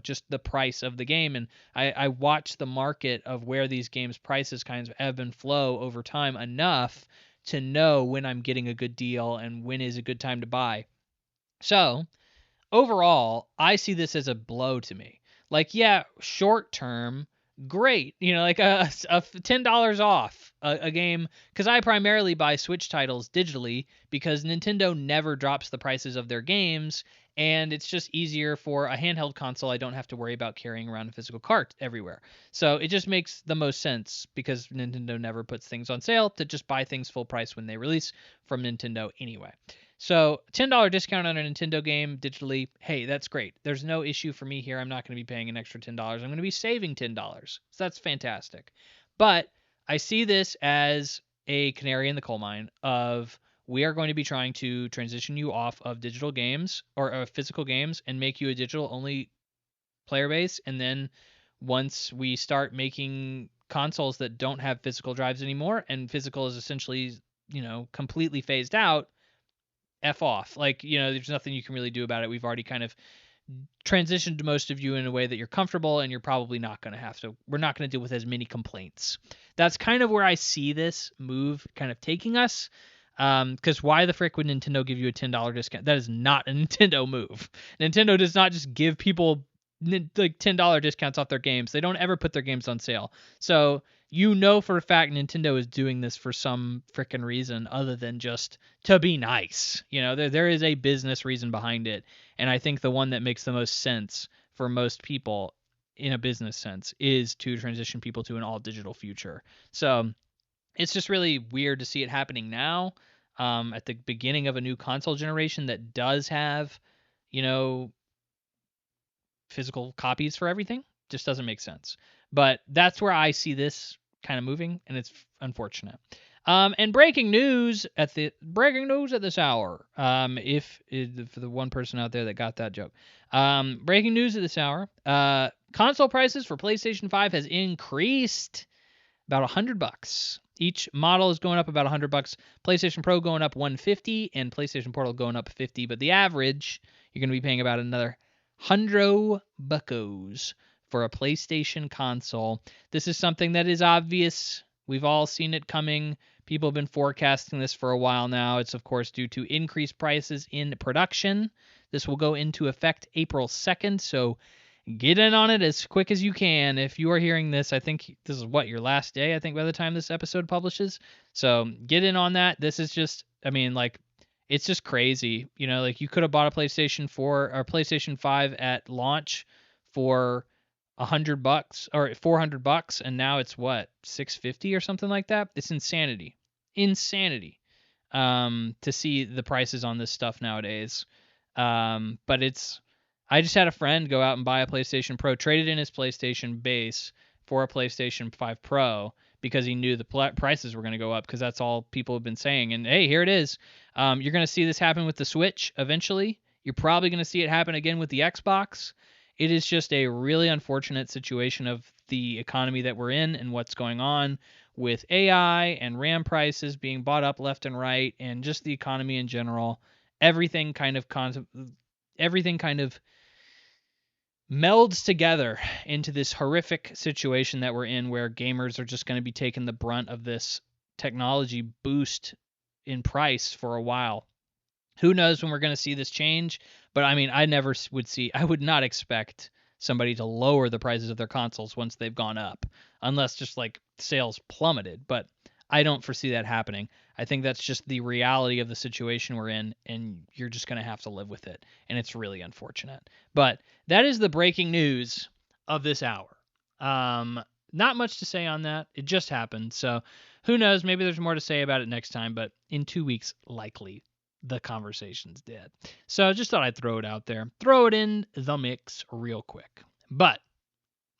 just the price of the game. And I watch the market of where these games prices kind of ebb and flow over time enough to know when I'm getting a good deal and when is a good time to buy. So overall, I see this as a blow to me. Yeah, short term, great. Like a $10 off a game, because I primarily buy Switch titles digitally because Nintendo never drops the prices of their games, and it's just easier for a handheld console. I don't have to worry about carrying around a physical cart everywhere. So it just makes the most sense because Nintendo never puts things on sale to just buy things full price when they release from Nintendo anyway. So $10 discount on a Nintendo game digitally, hey, that's great. There's no issue for me here. I'm not going to be paying an extra $10. I'm going to be saving $10. So that's fantastic. But I see this as a canary in the coal mine of we are going to be trying to transition you off of digital games or physical games and make you a digital only player base. And then once we start making consoles that don't have physical drives anymore and physical is essentially, completely phased out, F off. There's nothing you can really do about it. We've already kind of transitioned most of you in a way that you're comfortable, and you're probably not going to have to. We're not going to deal with as many complaints. That's kind of where I see this move kind of taking us. Because why the frick would Nintendo give you a $10 discount? That is not a Nintendo move. Nintendo does not just give people $10 discounts off their games. They don't ever put their games on sale. So for a fact Nintendo is doing this for some frickin' reason other than just to be nice. There is a business reason behind it. And I think the one that makes the most sense for most people in a business sense is to transition people to an all digital future. So it's just really weird to see it happening now, at the beginning of a new console generation that does have, physical copies for everything. Just doesn't make sense. But that's where I see this kind of moving, and it's unfortunate. And breaking news at this hour. For the one person out there that got that joke. Breaking news at this hour. Console prices for PlayStation 5 has increased about $100. Each model is going up about $100. PlayStation Pro going up $150 and PlayStation Portal going up $50. But the average, you're going to be paying about another $100 for a PlayStation console. This is something that is obvious. We've all seen it coming. People have been forecasting this for a while now. It's, of course, due to increased prices in production. This will go into effect April 2nd, so get in on it as quick as you can. If you are hearing this, I think this is your last day, I think, by the time this episode publishes. So get in on that. This is just, it's just crazy. You could have bought a PlayStation 4 or PlayStation 5 at launch for $100 or $400, and now it's $650 or something like that. It's insanity. To see the prices on this stuff nowadays. But I just had a friend go out and buy a PlayStation Pro, traded in his PlayStation base for a PlayStation 5 Pro because he knew the prices were going to go up, because that's all people have been saying. And hey, here it is. You're going to see this happen with the Switch eventually. You're probably going to see it happen again with the Xbox. It is just a really unfortunate situation of the economy that we're in and what's going on with AI and RAM prices being bought up left and right, and just the economy in general. Everything kind of melds together into this horrific situation that we're in, where gamers are just going to be taking the brunt of this technology boost in price for a while. Who knows when we're going to see this change? But I would not expect somebody to lower the prices of their consoles once they've gone up, unless just like sales plummeted. But I don't foresee that happening. I think that's just the reality of the situation we're in, and you're just going to have to live with it. And it's really unfortunate. But that is the breaking news of this hour. Not much to say on that. It just happened. So who knows? Maybe there's more to say about it next time, but in 2 weeks, likely the conversation's dead. So I just thought I'd throw it out there. Throw it in the mix real quick. But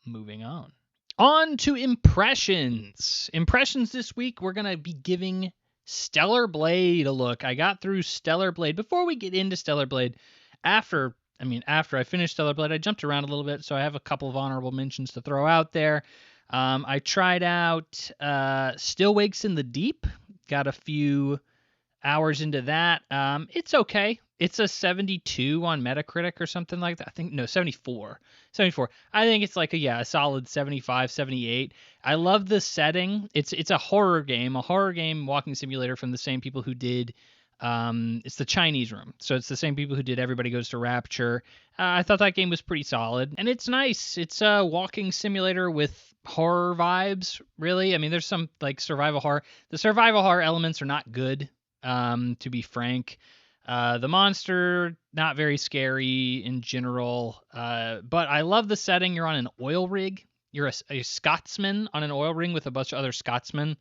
moving on. On to impressions. Impressions this week, we're going to be giving Stellar Blade a look. I got through Stellar Blade. Before we get into Stellar Blade, after I finished Stellar Blade, I jumped around a little bit, so I have a couple of honorable mentions to throw out there. I tried out Still Wakes in the Deep. Got a few hours into that. It's okay. It's a 72 on Metacritic or something like that. 74. 74. I think it's like a solid 75, 78. I love the setting. It's a horror game walking simulator from the same people who did it's the Chinese Room. So it's the same people who did Everybody Goes to Rapture. I thought that game was pretty solid, and it's nice. It's a walking simulator with horror vibes, really. I mean, there's some like survival horror. The survival horror elements are not good, to be frank. The monster, not very scary in general, but I love the setting. You're on an oil rig. You're a Scotsman on an oil rig with a bunch of other Scotsmen.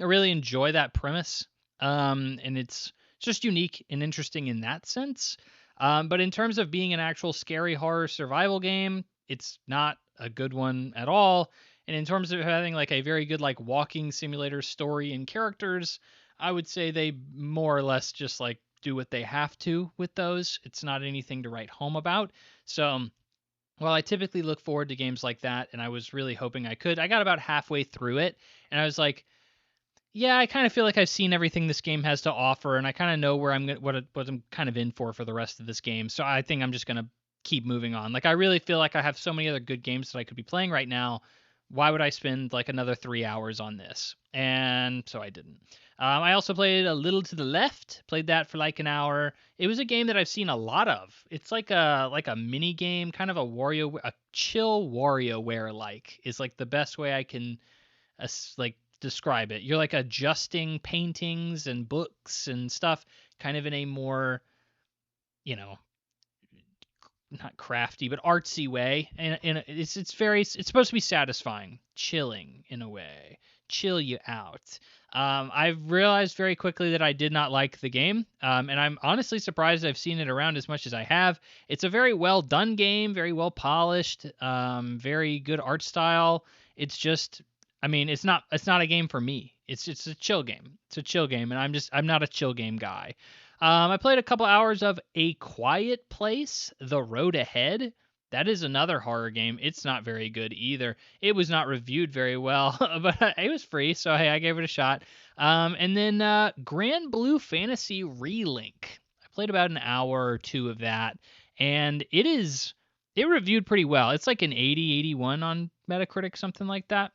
I really enjoy that premise, and it's just unique and interesting in that sense. But in terms of being an actual scary horror survival game, it's not a good one at all. And in terms of having like a very good like walking simulator story and characters, I would say they more or less just like do what they have to with those. It's not anything to write home about. So while I typically look forward to games like that, and I was really hoping I could, I got about halfway through it, and I was like, yeah, I kind of feel like I've seen everything this game has to offer, and I kind of know where what I'm kind of in for the rest of this game. So I think I'm just gonna keep moving on. Like I really feel like I have so many other good games that I could be playing right now. Why would I spend like another 3 hours on this? And so I didn't. I also played A Little to the Left. Played that for like an hour. It was a game that I've seen a lot of. It's like a mini game, kind of a chill WarioWare like is like the best way I can like describe it. You're like adjusting paintings and books and stuff, kind of in a more, not crafty but artsy way, and it's supposed to be satisfying, chilling in a way, chill you out. I've realized very quickly that I did not like the game, and I'm honestly surprised I've seen it around as much as I have. It's a very well done game, very well polished, very good art style. It's just, it's not a game for me. It's a chill game. It's a chill game, and I'm not a chill game guy. I played a couple hours of A Quiet Place: The Road Ahead. That is another horror game. It's not very good either. It was not reviewed very well, but it was free, so hey, I gave it a shot. And then Grand Blue Fantasy Relink. I played about an hour or two of that, and it reviewed pretty well. It's like an 80, 81 on Metacritic, something like that.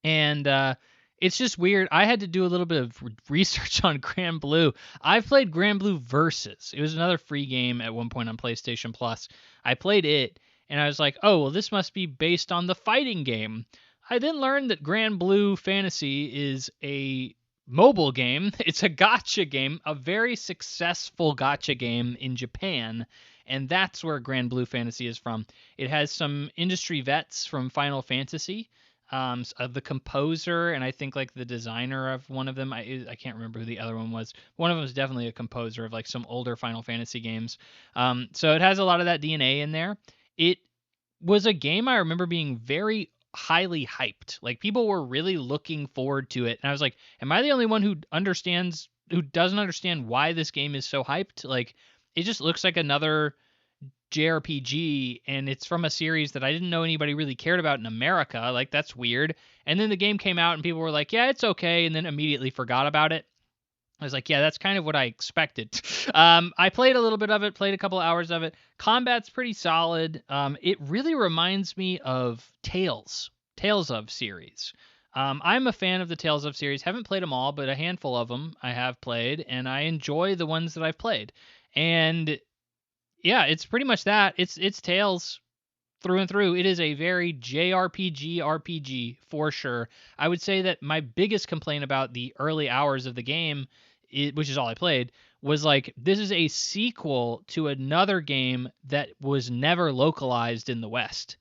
And it's just weird. I had to do a little bit of research on Grand Blue. I've played Grand Blue Versus. It was another free game at one point on PlayStation Plus. I played it, and I was like, oh, well, this must be based on the fighting game. I then learned that Grand Blue Fantasy is a mobile game. It's a gacha game, a very successful gacha game in Japan, and that's where Grand Blue Fantasy is from. It has some industry vets from Final Fantasy, the composer, and I think like the designer of one of them. I can't remember who the other one was. One of them is definitely a composer of like some older Final Fantasy games. So it has a lot of that DNA in there. It was a game I remember being very highly hyped. Like people were really looking forward to it, and I was like, am I the only one who doesn't understand why this game is so hyped? Like it just looks like another JRPG, and it's from a series that I didn't know anybody really cared about in America. Like that's weird. And then the game came out and people were like, yeah, it's okay, and then immediately forgot about it. I was like, yeah, that's kind of what I expected. I played a little bit of it, played a couple hours of it. Combat's pretty solid. It really reminds me of Tales of series. I'm a fan of the Tales of series. Haven't played them all, but a handful of them I have played, and I enjoy the ones that I've played. And yeah, it's pretty much that. It's Tales through and through. It is a very JRPG RPG for sure. I would say that my biggest complaint about the early hours of the game, which is all I played, was like this is a sequel to another game that was never localized in the West.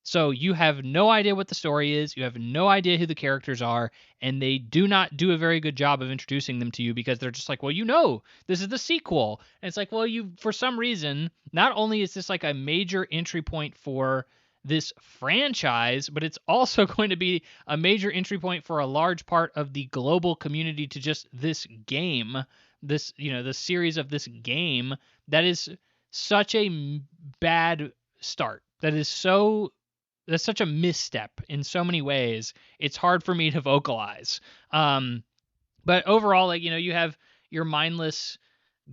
So you have no idea what the story is, you have no idea who the characters are, and they do not do a very good job of introducing them to you because they're just like, well, this is the sequel. And it's like, well, you for some reason, not only is this like a major entry point for this franchise, but it's also going to be a major entry point for a large part of the global community to just this game, the series of this game that is such a bad start. That's such a misstep in so many ways. It's hard for me to vocalize. But overall, like, you have your mindless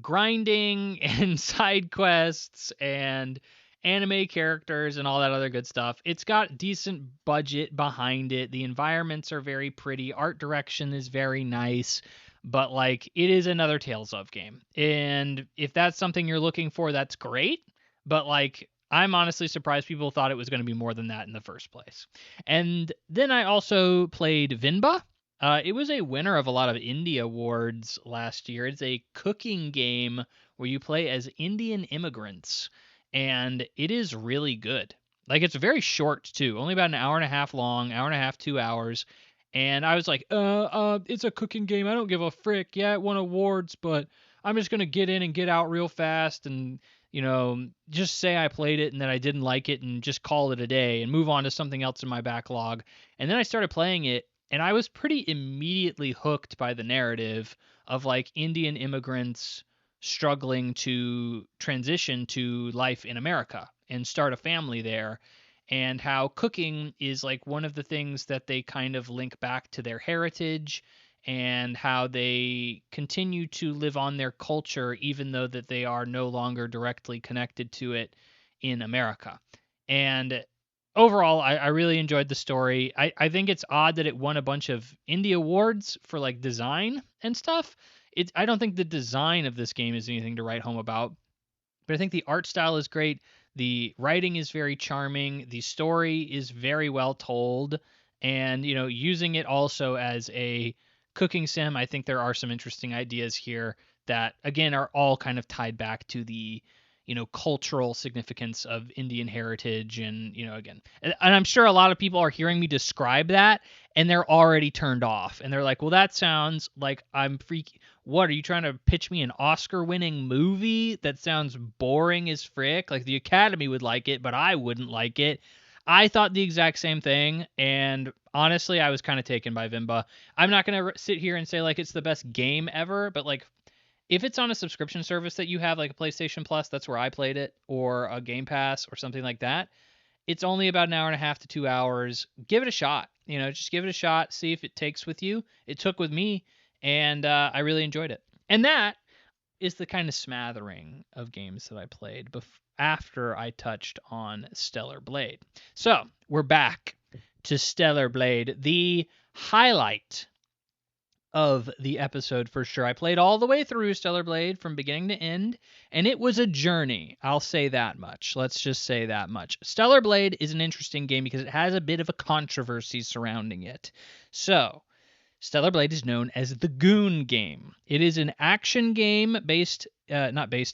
grinding and side quests and anime characters and all that other good stuff. It's got decent budget behind it. The environments are very pretty. Art direction is very nice. But like, it is another Tales of game. And if that's something you're looking for, that's great. But like, I'm honestly surprised people thought it was going to be more than that in the first place. And then I also played Vinba. It was a winner of a lot of indie awards last year. It's a cooking game where you play as Indian immigrants, and it is really good. Like, it's very short too, only about an hour and a half long, hour and a half, 2 hours. And I was like, it's a cooking game. I don't give a frick. Yeah, it won awards, but I'm just gonna get in and get out real fast and just say I played it and that I didn't like it and just call it a day and move on to something else in my backlog. And then I started playing it and I was pretty immediately hooked by the narrative of like Indian immigrants struggling to transition to life in America and start a family there, and how cooking is like one of the things that they kind of link back to their heritage and how they continue to live on their culture even though that they are no longer directly connected to it in America. And overall, I really enjoyed the story. I think it's odd that it won a bunch of indie awards for like design and stuff. I don't think the design of this game is anything to write home about, but I think the art style is great. The writing is very charming. The story is very well told. And, using it also as a cooking sim, I think there are some interesting ideas here that, again, are all kind of tied back to the, cultural significance of Indian heritage. And, again, and I'm sure a lot of people are hearing me describe that and they're already turned off. And they're like, well, that sounds like I'm freaky. What are you trying to pitch me, an Oscar-winning movie that sounds boring as frick? Like the Academy would like it, but I wouldn't like it. I thought the exact same thing, and honestly, I was kind of taken by Vimba. I'm not gonna sit here and say like it's the best game ever, but like if it's on a subscription service that you have, like a PlayStation Plus, that's where I played it, or a Game Pass or something like that. It's only about an hour and a half to 2 hours. Give it a shot. Just give it a shot. See if it takes with you. It took with me, and I really enjoyed it. And that is the kind of smattering of games that I played after I touched on Stellar Blade. So we're back to Stellar Blade, the highlight of the episode for sure. I played all the way through Stellar Blade from beginning to end, and it was a journey. I'll say that much. Let's just say that much. Stellar Blade is an interesting game because it has a bit of a controversy surrounding it. So, Stellar Blade is known as the Goon game. It is an action game not based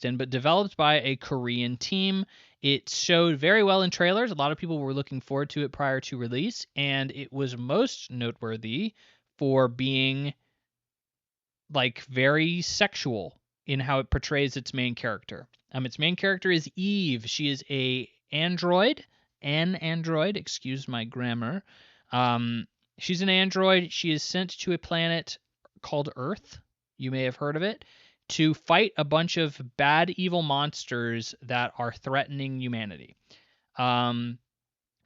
in, but developed by a Korean team. It showed very well in trailers. A lot of people were looking forward to it prior to release, and it was most noteworthy for being like very sexual in how it portrays its main character. Its main character is Eve. She is an android, excuse my grammar. She's an android. She is sent to a planet called Earth. You may have heard of it, to fight a bunch of bad, evil monsters that are threatening humanity.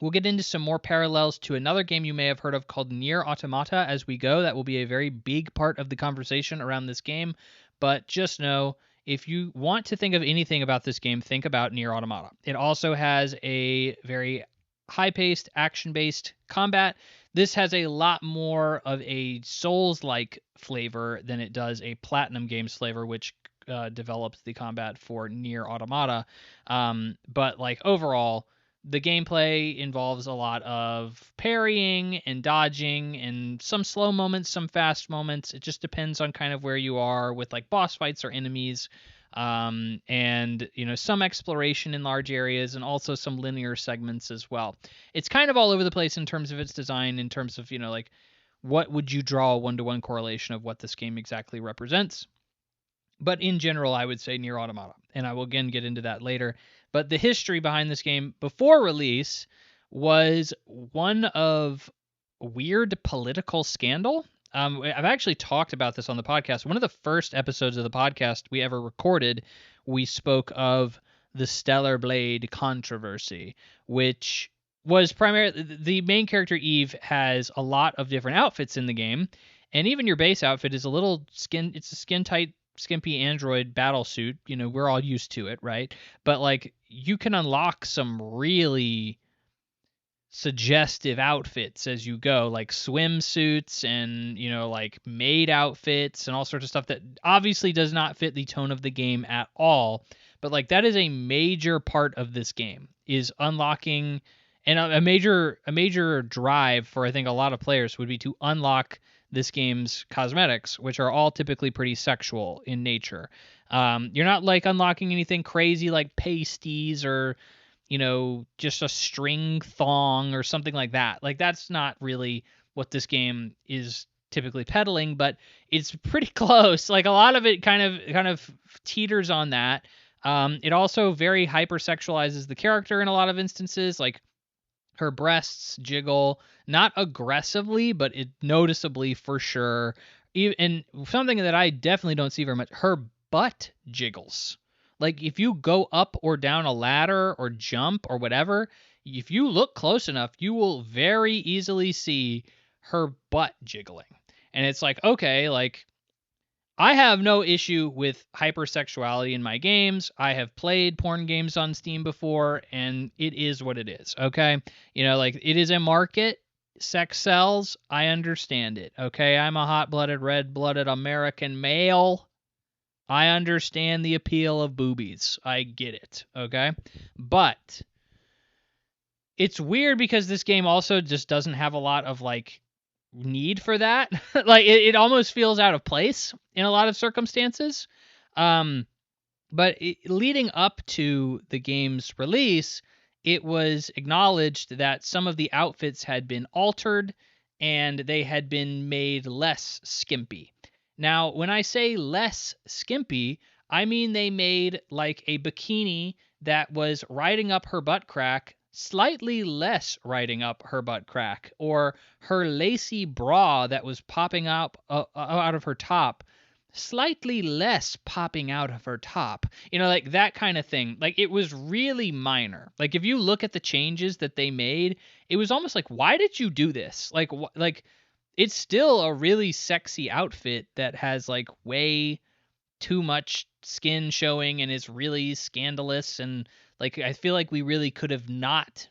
We'll get into some more parallels to another game you may have heard of called Nier Automata as we go. That will be a very big part of the conversation around this game. But just know, if you want to think of anything about this game, think about Nier Automata. It also has a very high-paced, action-based combat. This has a lot more of a Souls-like flavor than it does a Platinum Games flavor, which developed the combat for Nier Automata. But like overall, the gameplay involves a lot of parrying and dodging and some slow moments, some fast moments. It just depends on kind of where you are with like boss fights or enemies. And some exploration in large areas and also some linear segments as well. It's kind of all over the place in terms of its design, in terms of like what would you draw a one-to-one correlation of what this game exactly represents. But in general, I would say Nier Automata, and I will again get into that later. But the history behind this game before release was one of weird political scandal. I've actually talked about this on the podcast. One of the first episodes of the podcast we ever recorded, we spoke of the Stellar Blade controversy, which was primarily the main character Eve has a lot of different outfits in the game, and even your base outfit is a little it's a skin tight skimpy android battle suit. We're all used to it, right? But like you can unlock some really suggestive outfits as you go, like swimsuits and like maid outfits and all sorts of stuff that obviously does not fit the tone of the game at all. But like that is a major part of this game, is unlocking, and a major drive for I think a lot of players would be to unlock this game's cosmetics, which are all typically pretty sexual in nature. You're not like unlocking anything crazy like pasties or just a string thong or something like that. Like that's not really what this game is typically peddling, but it's pretty close. Like a lot of it kind of teeters on that. It also very hypersexualizes the character in a lot of instances. Like her breasts jiggle, not aggressively, but it noticeably for sure. And something that I definitely don't see very much, her butt jiggles. Like if you go up or down a ladder or jump or whatever, if you look close enough, you will very easily see her butt jiggling. And it's like, okay, like I have no issue with hypersexuality in my games. I have played porn games on Steam before, and it is what it is, okay? Like it is a market. Sex sells. I understand it, okay? I'm a hot-blooded, red-blooded American male. I understand the appeal of boobies. I get it, okay? But it's weird because this game also just doesn't have a lot of like need for that. Like it almost feels out of place in a lot of circumstances. But leading up to the game's release, it was acknowledged that some of the outfits had been altered and they had been made less skimpy. Now, when I say less skimpy, I mean they made like a bikini that was riding up her butt crack, slightly less riding up her butt crack, or her lacy bra that was popping up out of her top, slightly less popping out of her top. Like that kind of thing. Like it was really minor. Like if you look at the changes that they made, it was almost like, why did you do this? Like it's still a really sexy outfit that has like way too much skin showing and is really scandalous, and like I feel like we really could have not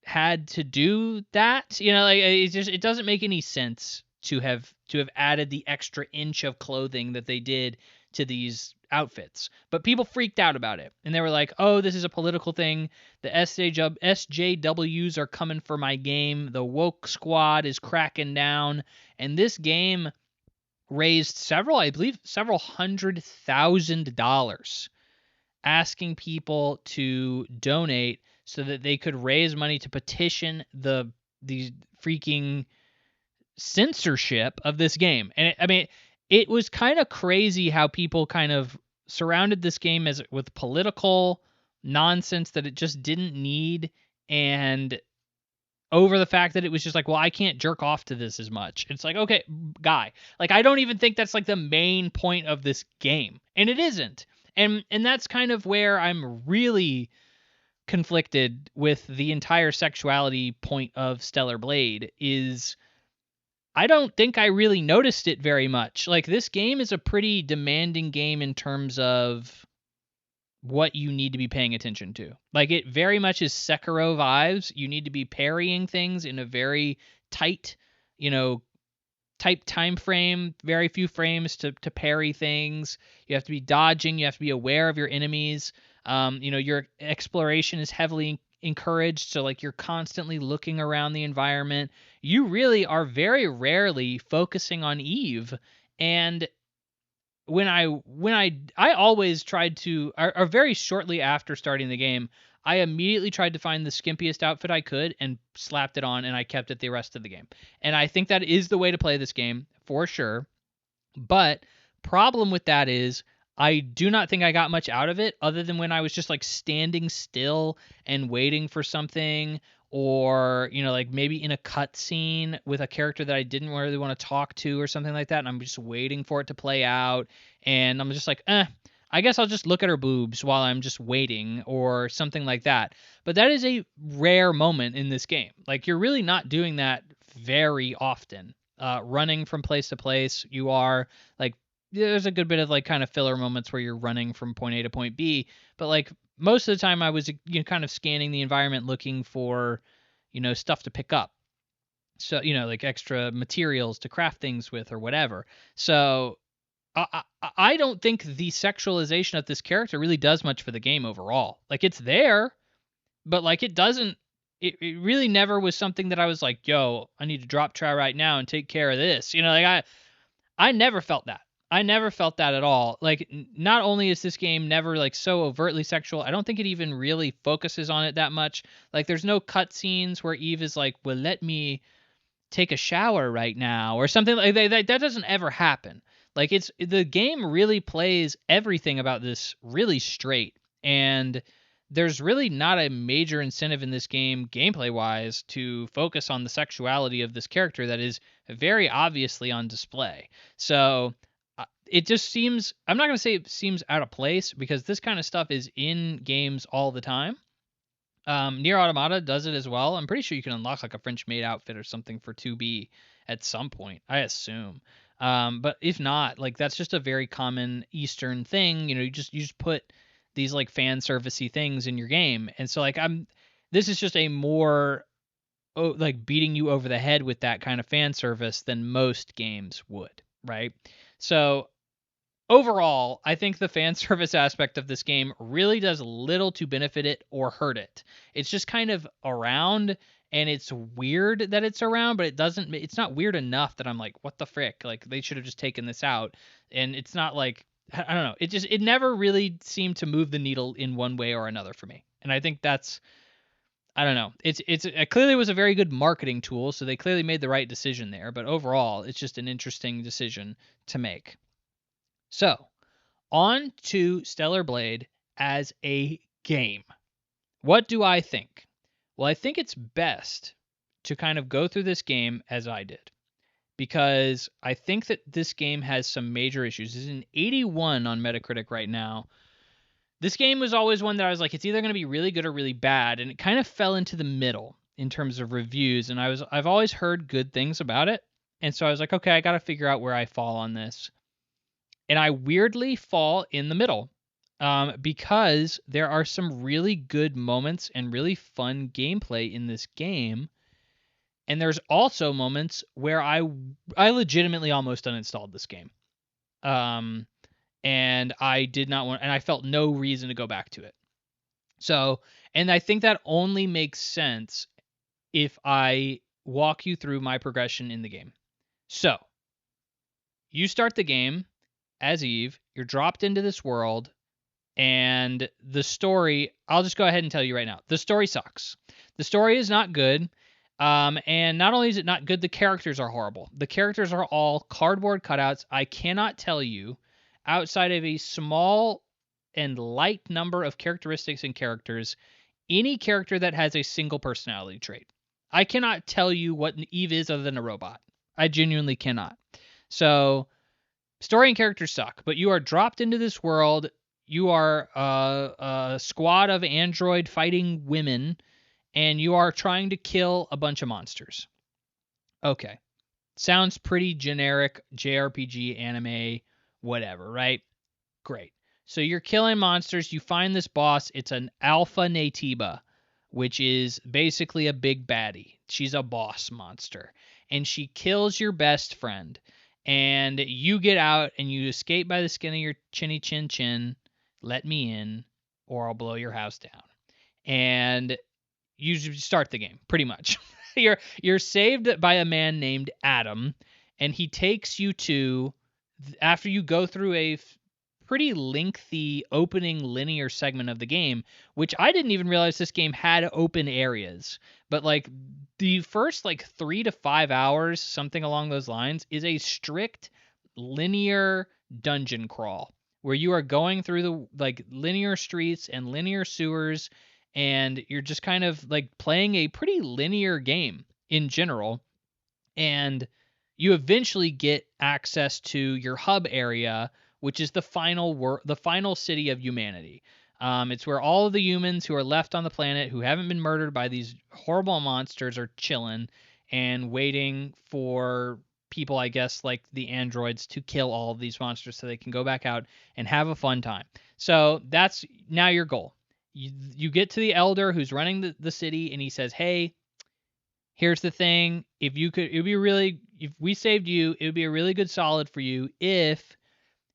had to do that. Like it doesn't make any sense to have added the extra inch of clothing that they did to these outfits. But people freaked out about it, and they were like, "Oh, this is a political thing. The SJWs are coming for my game. The woke squad is cracking down." And this game raised several $100,000 asking people to donate so that they could raise money to petition the freaking censorship of this game. And it was kind of crazy how people kind of surrounded this game with political nonsense that it just didn't need, and over the fact that it was just like, well, I can't jerk off to this as much. It's like, okay, guy, like I don't even think that's like the main point of this game, and it isn't. And that's kind of where I'm really conflicted with the entire sexuality point of Stellar Blade. Is I don't think I really noticed it very much. Like this game is a pretty demanding game in terms of what you need to be paying attention to. Like it very much is Sekiro vibes. You need to be parrying things in a very tight, tight time frame, very few frames to parry things. You have to be dodging, you have to be aware of your enemies. Your exploration is heavily encouraged, so like you're constantly looking around the environment. You really are very rarely focusing on Eve. And when I always tried to, or very shortly after starting the game, I immediately tried to find the skimpiest outfit I could and slapped it on, and I kept it the rest of the game. And I think that is the way to play this game for sure. But problem with that is I do not think I got much out of it other than when I was just like standing still and waiting for something, or like maybe in a cutscene with a character that I didn't really want to talk to or something like that, and I'm just waiting for it to play out, and I'm just like, I guess I'll just look at her boobs while I'm just waiting or something like that. But that is a rare moment in this game. Like, you're really not doing that very often. Running from place to place, you are like, there's a good bit of like kind of filler moments where you're running from point A to point B, but like most of the time I was kind of scanning the environment looking for stuff to pick up, so like extra materials to craft things with or whatever. So I don't think the sexualization of this character really does much for the game overall. Like, it's there, but like it doesn't. It really never was something that I was like, yo, I need to drop try right now and take care of this. Like I never felt that. I never felt that at all. Like, not only is this game never like so overtly sexual, I don't think it even really focuses on it that much. Like, there's no cutscenes where Eve is like, well, let me take a shower right now or something like that. That doesn't ever happen. Like, the game really plays everything about this really straight, and there's really not a major incentive in this game gameplay wise to focus on the sexuality of this character that is very obviously on display. So it just seems, I'm not going to say it seems out of place, because this kind of stuff is in games all the time. Nier Automata does it as well. I'm pretty sure you can unlock like a French maid outfit or something for 2B at some point, I assume. But if not, like, that's just a very common Eastern thing. You just put these like fan servicey things in your game, and so like this is just a more like beating you over the head with that kind of fan service than most games would, right? So overall, I think the fan service aspect of this game really does little to benefit it or hurt it. It's just kind of around, and it's weird that it's around, but it's not weird enough that I'm like, what the frick? Like, they should have just taken this out. And it's not like, I don't know. It never really seemed to move the needle in one way or another for me. And I think that's, I don't know. It clearly was a very good marketing tool, so they clearly made the right decision there. But overall, it's just an interesting decision to make. So, on to Stellar Blade as a game. What do I think? Well, I think it's best to kind of go through this game as I did, because I think that this game has some major issues. It's an 81 on Metacritic right now. This game was always one that I was like, it's either going to be really good or really bad, and it kind of fell into the middle in terms of reviews, and I've always heard good things about it, and so I was like, okay, I got to figure out where I fall on this. And I weirdly fall in the middle, because there are some really good moments and really fun gameplay in this game. And there's also moments where I legitimately almost uninstalled this game. And I did not want, and I felt no reason to go back to it. So, and I think that only makes sense if I walk you through my progression in the game. So, you start the game as Eve, you're dropped into this world, and the story, I'll just go ahead and tell you right now, the story sucks. The story is not good, and not only is it not good, the characters are horrible. The characters are all cardboard cutouts. I cannot tell you, outside of a small and light number of characteristics and characters, any character that has a single personality trait. I cannot tell you what Eve is other than a robot. I genuinely cannot. So, story and characters suck, but you are dropped into this world. You are a squad of android fighting women, and you are trying to kill a bunch of monsters. Okay. Sounds pretty generic JRPG, anime, whatever, right? Great. So you're killing monsters. You find this boss. It's an Alpha Natiba, which is basically a big baddie. She's a boss monster, and she kills your best friend. And you get out and you escape by the skin of your chinny chin. Let me in, or I'll blow your house down. And you start the game pretty much. You're saved by a man named Adam, and he takes you to, after you go through a pretty lengthy opening linear segment of the game, which I didn't even realize this game had open areas. But like the first like 3 to 5 hours, something along those lines, is a strict linear dungeon crawl where you are going through the like linear streets and linear sewers, and you're just kind of like playing a pretty linear game in general. And you eventually get access to your hub area, which is the final city of humanity. It's where all of the humans who are left on the planet who haven't been murdered by these horrible monsters are chilling and waiting for people, I guess, like the androids, to kill all of these monsters so they can go back out and have a fun time. So that's now your goal. You get to the elder who's running the city, and he says, hey, here's the thing. If we saved you, it would be a really good solid for you if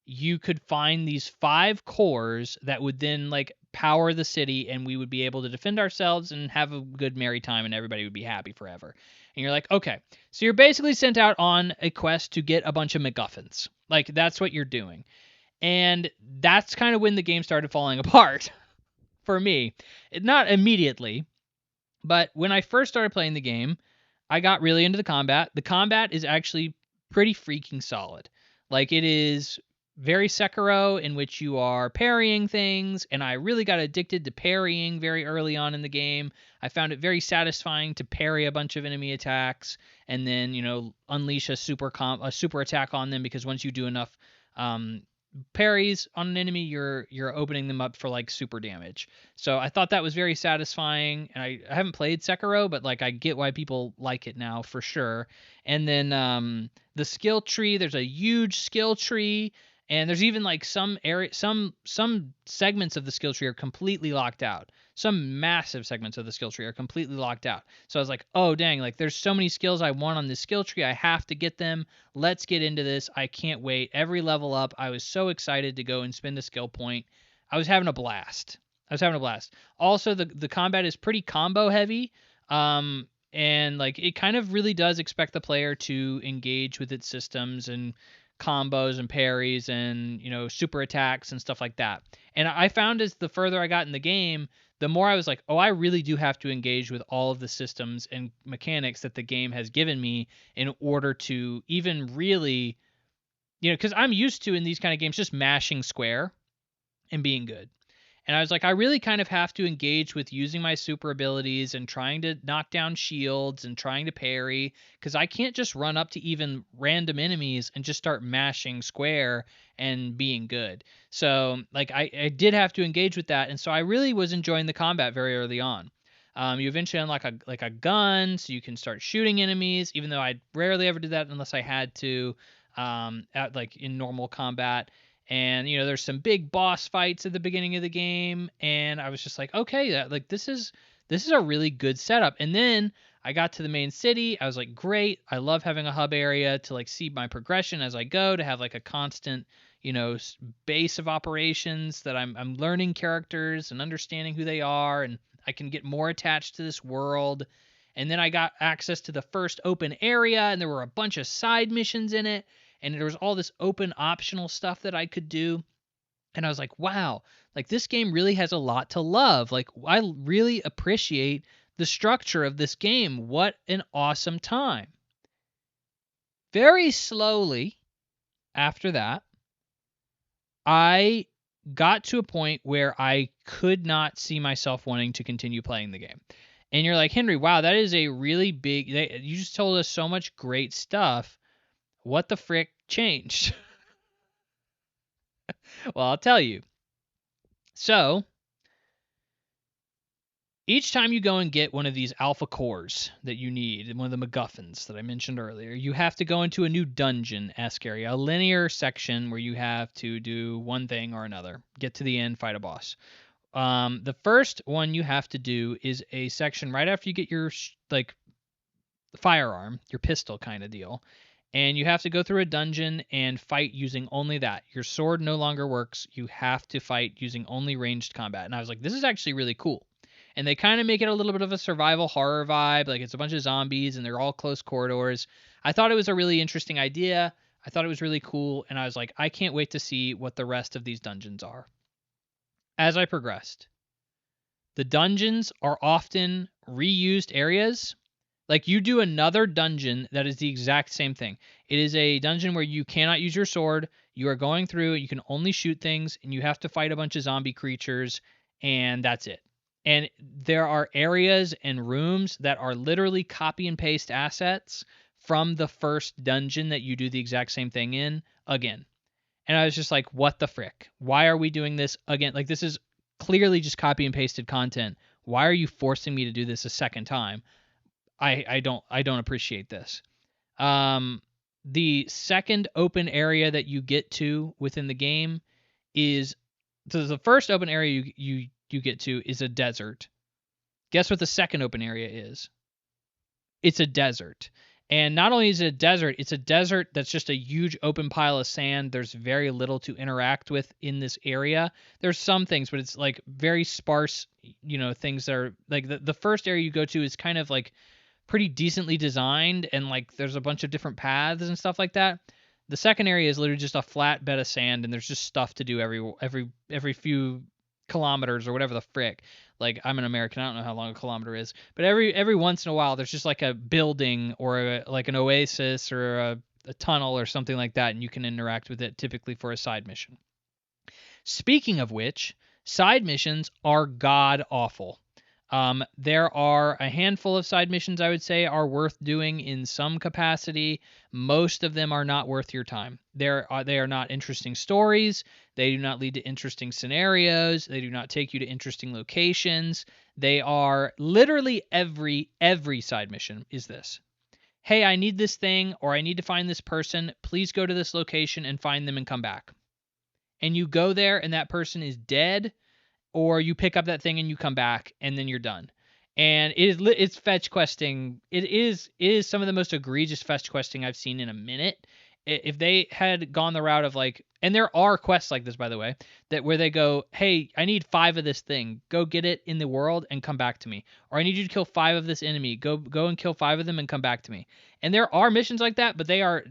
you could find these 5 cores that would then like power the city, and we would be able to defend ourselves and have a good merry time, and everybody would be happy forever. And you're like, okay, so you're basically sent out on a quest to get a bunch of MacGuffins. Like, that's what you're doing. And that's kind of when the game started falling apart for me. Not immediately, but when I first started playing the game, I got really into the combat. The combat is actually pretty freaking solid. Like, it is very Sekiro, in which you are parrying things, and I really got addicted to parrying very early on in the game. I found it very satisfying to parry a bunch of enemy attacks and then, unleash a super attack on them, because once you do enough parries on an enemy, you're opening them up for like super damage. So I thought that was very satisfying, and I haven't played Sekiro, but like I get why people like it now for sure. And then the skill tree, there's a huge skill tree, and there's even like some segments of the skill tree are completely locked out. Some massive segments of the skill tree are completely locked out. So I was like, oh dang, like there's so many skills I want on this skill tree. I have to get them. Let's get into this. I can't wait. Every level up, I was so excited to go and spend a skill point. I was having a blast. Also, the combat is pretty combo heavy. And like it kind of really does expect the player to engage with its systems and combos and parries and super attacks and stuff like that. And I found as the further I got in the game, the more I was like, oh, I really do have to engage with all of the systems and mechanics that the game has given me in order to even really, because I'm used to in these kind of games just mashing square and being good. And I was like, I really kind of have to engage with using my super abilities and trying to knock down shields and trying to parry, because I can't just run up to even random enemies and just start mashing square and being good. So like I did have to engage with that, and so I really was enjoying the combat very early on. You eventually unlock a gun, so you can start shooting enemies, even though I rarely ever did that unless I had to, in normal combat. And there's some big boss fights at the beginning of the game, and I was just like, okay, like this is a really good setup. And then I got to the main city. I was like, great. I love having a hub area to like see my progression as I go, to have like a constant, base of operations that I'm learning characters and understanding who they are, and I can get more attached to this world. And then I got access to the first open area, and there were a bunch of side missions in it. And there was all this open optional stuff that I could do. And I was like, wow, like this game really has a lot to love. Like I really appreciate the structure of this game. What an awesome time. Very slowly after that, I got to a point where I could not see myself wanting to continue playing the game. And you're like, Henry, wow, that is a really big, you just told us so much great stuff. What the frick changed? Well, I'll tell you. So, each time you go and get one of these alpha cores that you need, one of the MacGuffins that I mentioned earlier, you have to go into a new dungeon-esque area, a linear section where you have to do one thing or another, get to the end, fight a boss. The first one you have to do is a section right after you get your firearm, your pistol kind of deal. And you have to go through a dungeon and fight using only that. Your sword no longer works. You have to fight using only ranged combat. And I was like, this is actually really cool. and they kind of make it a little bit of a survival horror vibe. Like it's a bunch of zombies and they're all close corridors. I thought it was a really interesting idea. I thought it was really cool, and I was like, I can't wait to see what the rest of these dungeons are. As I progressed, the dungeons are often reused areas. Like you do another dungeon that is the exact same thing. It is a dungeon where you cannot use your sword. You are going through, you can only shoot things, and you have to fight a bunch of zombie creatures, and that's it. And there are areas and rooms that are literally copy and paste assets from the first dungeon that you do the exact same thing in again. And I was just like, what the frick? Why are we doing this again? Like, this is clearly just copy and pasted content. Why are you forcing me to do this a second time? I don't appreciate this. The second open area that you get to within the game is, so the first open area you get to is a desert. Guess what the second open area is? It's a desert. And not only is it it's a desert that's just a huge open pile of sand. There's very little to interact with in this area. There's some things, but it's like very sparse, things that are like the first area you go to is kind of like pretty decently designed, and like there's a bunch of different paths and stuff like that. The second area is literally just a flat bed of sand, and there's just stuff to do every few kilometers or whatever the frick. Like, I'm an American, I don't know how long a kilometer is, but every once in a while there's just like a building or like an oasis or a tunnel or something like that, and you can interact with it typically for a side mission. Speaking of which, side missions are god awful. There are a handful of side missions I would say are worth doing in some capacity. Most of them are not worth your time. They are not interesting stories. They do not lead to interesting scenarios. They do not take you to interesting locations. They are literally every side mission is this. Hey, I need this thing, or I need to find this person. Please go to this location and find them and come back. And you go there and that person is dead, or you pick up that thing and you come back and then you're done. And it's fetch questing. It is some of the most egregious fetch questing I've seen in a minute. If they had gone the route of like, and there are quests like this, by the way, that where they go, hey, I need 5 of this thing. Go get it in the world and come back to me. Or I need you to kill 5 of this enemy. Go and kill 5 of them and come back to me. And there are missions like that, but they are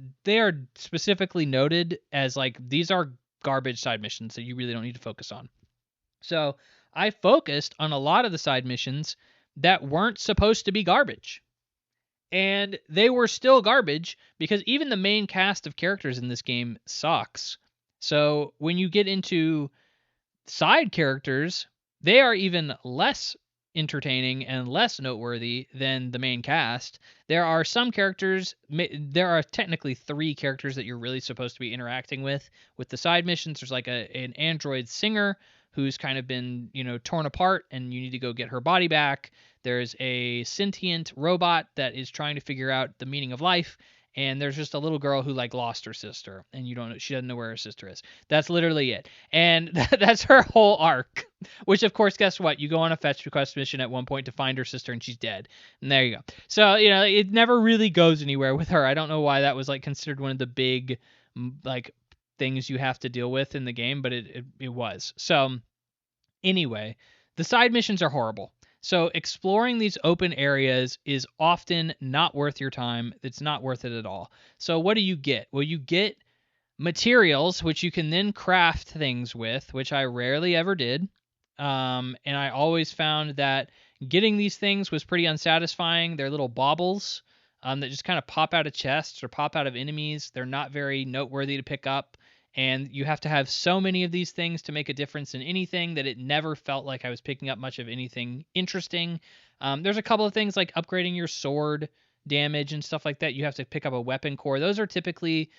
specifically noted as like, these are garbage side missions that you really don't need to focus on. So I focused on a lot of the side missions that weren't supposed to be garbage. And they were still garbage because even the main cast of characters in this game sucks. So when you get into side characters, they are even less entertaining and less noteworthy than the main cast. There are some characters, there are technically 3 characters that you're really supposed to be interacting with the side missions. There's like an android singer who's kind of been, torn apart, and you need to go get her body back. There's a sentient robot that is trying to figure out the meaning of life, and there's just a little girl who like lost her sister, and she doesn't know where her sister is. That's literally it. And that's her whole arc, which of course, guess what? You go on a fetch request mission at one point to find her sister, and she's dead. And there you go. So, it never really goes anywhere with her. I don't know why that was like considered one of the big like things you have to deal with in the game, but it was. So anyway, the side missions are horrible. So exploring these open areas is often not worth your time. It's not worth it at all. So what do you get? Well, you get materials, which you can then craft things with, which I rarely ever did. And I always found that getting these things was pretty unsatisfying. They're little baubles that just kind of pop out of chests or pop out of enemies. They're not very noteworthy to pick up. And you have to have so many of these things to make a difference in anything that it never felt like I was picking up much of anything interesting. There's a couple of things like upgrading your sword damage and stuff like that. You have to pick up a weapon core. Those are typically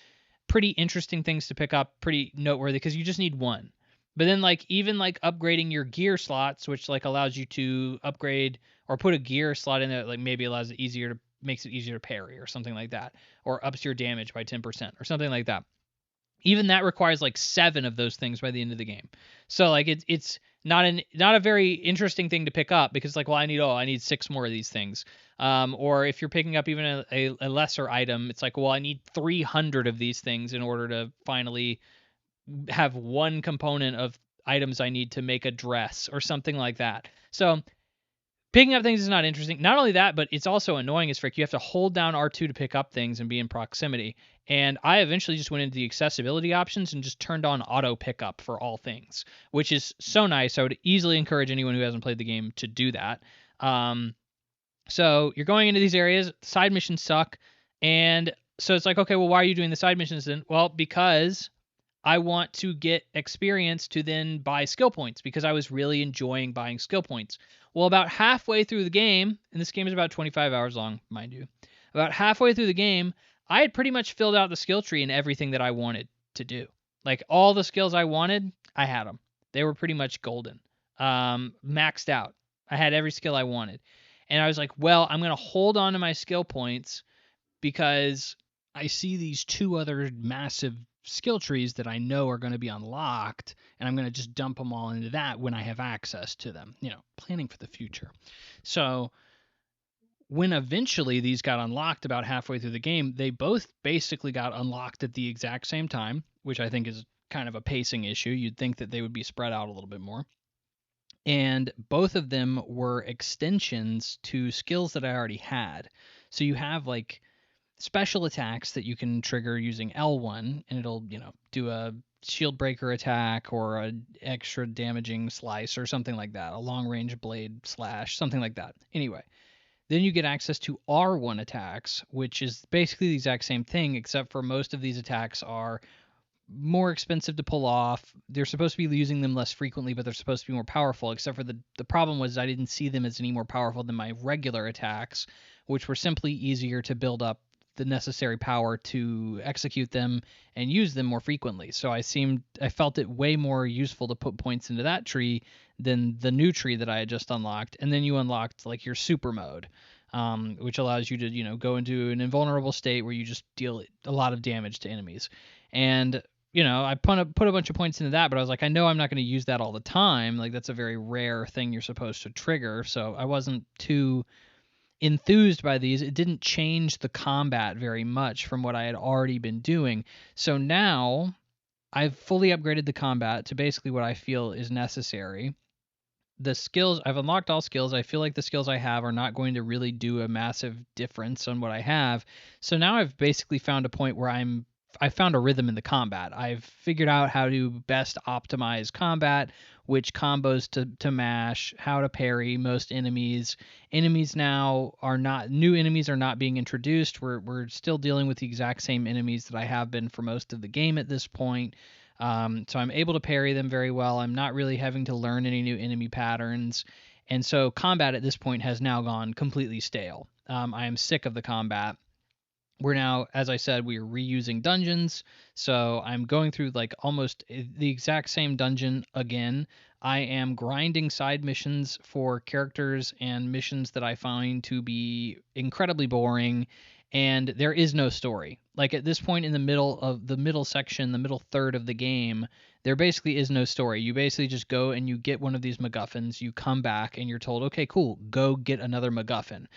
pretty interesting things to pick up, pretty noteworthy, because you just need one. But then like even like upgrading your gear slots, which like allows you to upgrade or put a gear slot in there that like maybe makes it easier to parry or something like that, or ups your damage by 10% or something like that. Even that requires like 7 of those things by the end of the game. So like it's not a very interesting thing to pick up because like, well, I need 6 more of these things. Or if you're picking up even a lesser item, it's like, well, I need 300 of these things in order to finally have one component of items I need to make a dress or something like that. So Picking up things is not interesting. Not only that, but it's also annoying as frick. You have to hold down R2 to pick up things and be in proximity. And I eventually just went into the accessibility options and just turned on auto pickup for all things, which is so nice. I would easily encourage anyone who hasn't played the game to do that. So you're going into these areas, side missions suck, and so it's like, okay, well, why are you doing the side missions then? Well, because I want to get experience to then buy skill points because I was really enjoying buying skill points. Well, about halfway through the game, and this game is about 25 hours long, mind you, about halfway through the game, I had pretty much filled out the skill tree and everything that I wanted to do. Like all the skills I wanted, I had them. They were pretty much golden, maxed out. I had every skill I wanted. And I was like, well, I'm going to hold on to my skill points because I see these two other massive skill trees that I know are going to be unlocked, and I'm going to just dump them all into that when I have access to them, planning for the future. So when eventually these got unlocked about halfway through the game, they both basically got unlocked at the exact same time, which I think is kind of a pacing issue. You'd think that they would be spread out a little bit more. And both of them were extensions to skills that I already had. So you have like special attacks that you can trigger using L1, and it'll, do a shield breaker attack or an extra damaging slice or something like that, a long range blade slash, something like that. Anyway, then you get access to R1 attacks, which is basically the exact same thing, except for most of these attacks are more expensive to pull off. They're supposed to be using them less frequently, but they're supposed to be more powerful, except for the problem was I didn't see them as any more powerful than my regular attacks, which were simply easier to build up the necessary power to execute them and use them more frequently. So I felt it way more useful to put points into that tree than the new tree that I had just unlocked. And then you unlocked like your super mode, which allows you to, go into an invulnerable state where you just deal a lot of damage to enemies. And I put a bunch of points into that, but I was like, I know I'm not going to use that all the time. Like that's a very rare thing you're supposed to trigger. So I wasn't too enthused by these. It didn't change the combat very much from what I had already been doing. So now I've fully upgraded the combat to basically what I feel is necessary. The skills, I've unlocked all skills. I feel like the skills I have are not going to really do a massive difference on what I have. So now I've basically found a point where I found a rhythm in the combat. I've figured out how to best optimize combat, which combos to mash, how to parry most enemies. Enemies now are not new enemies are not being introduced. We're still dealing with the exact same enemies that I have been for most of the game at this point. So I'm able to parry them very well. I'm not really having to learn any new enemy patterns. And so combat at this point has now gone completely stale. I am sick of the combat. We're now, as I said, we are reusing dungeons. So I'm going through like almost the exact same dungeon again. I am grinding side missions for characters and missions that I find to be incredibly boring. And there is no story. Like at this point in the middle section, the middle third of the game, there basically is no story. You basically just go and you get one of these MacGuffins, you come back and you're told, okay, cool, go get another MacGuffin.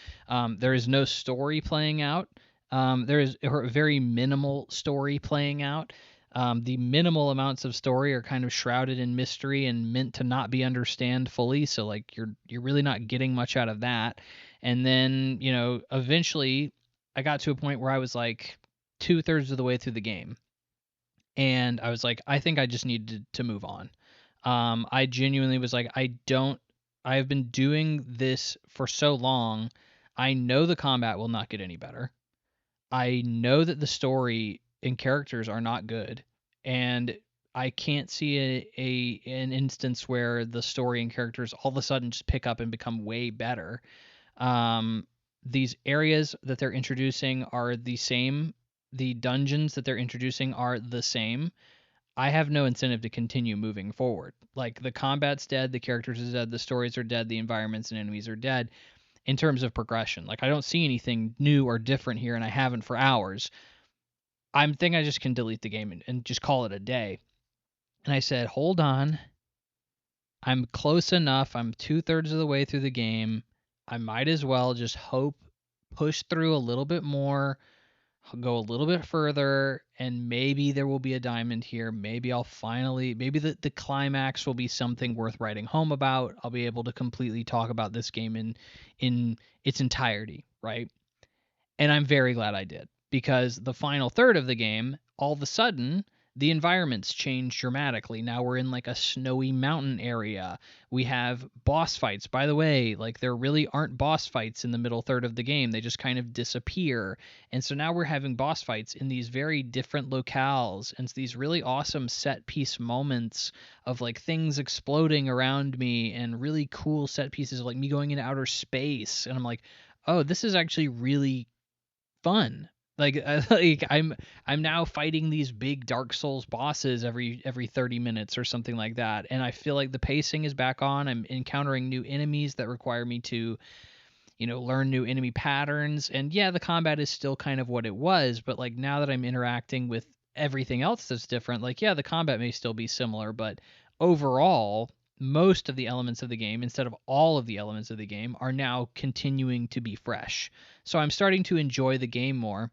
There is no story playing out. There is a very minimal story playing out. The minimal amounts of story are kind of shrouded in mystery and meant to not be understood fully. So like you're really not getting much out of that. And then eventually I got to a point where I was like 2/3 of the way through the game, and I was like, I think I just needed to move on. I genuinely was like, I have been doing this for so long. I know the combat will not get any better. I know that the story and characters are not good, and I can't see an instance where the story and characters all of a sudden just pick up and become way better. These areas that they're introducing are the same. The dungeons that they're introducing are the same. I have no incentive to continue moving forward. Like the combat's dead, the characters are dead, the stories are dead, the environments and enemies are dead. In terms of progression, like I don't see anything new or different here, and I haven't for hours. I think I just can delete the game and just call it a day. And I said, hold on. I'm close enough. I'm 2/3 of the way through the game. I might as well just push through a little bit more, I'll go a little bit further, and maybe there will be a diamond here. Maybe maybe the climax will be something worth writing home about. I'll be able to completely talk about this game in its entirety, right? And I'm very glad I did, because the final third of the game, all of a sudden, the environments change dramatically. Now we're in like a snowy mountain area. We have boss fights. By the way, like there really aren't boss fights in the middle third of the game. They just kind of disappear. And so now we're having boss fights in these very different locales and these really awesome set piece moments of like things exploding around me and really cool set pieces of like me going into outer space. And I'm like, oh, this is actually really fun. Like I'm now fighting these big Dark Souls bosses every 30 minutes or something like that, and I feel like the pacing is back on. I'm encountering new enemies that require me to, learn new enemy patterns. And yeah, the combat is still kind of what it was, but like now that I'm interacting with everything else that's different, like yeah, the combat may still be similar, but overall, most of the elements of the game, instead of all of the elements of the game, are now continuing to be fresh. So I'm starting to enjoy the game more.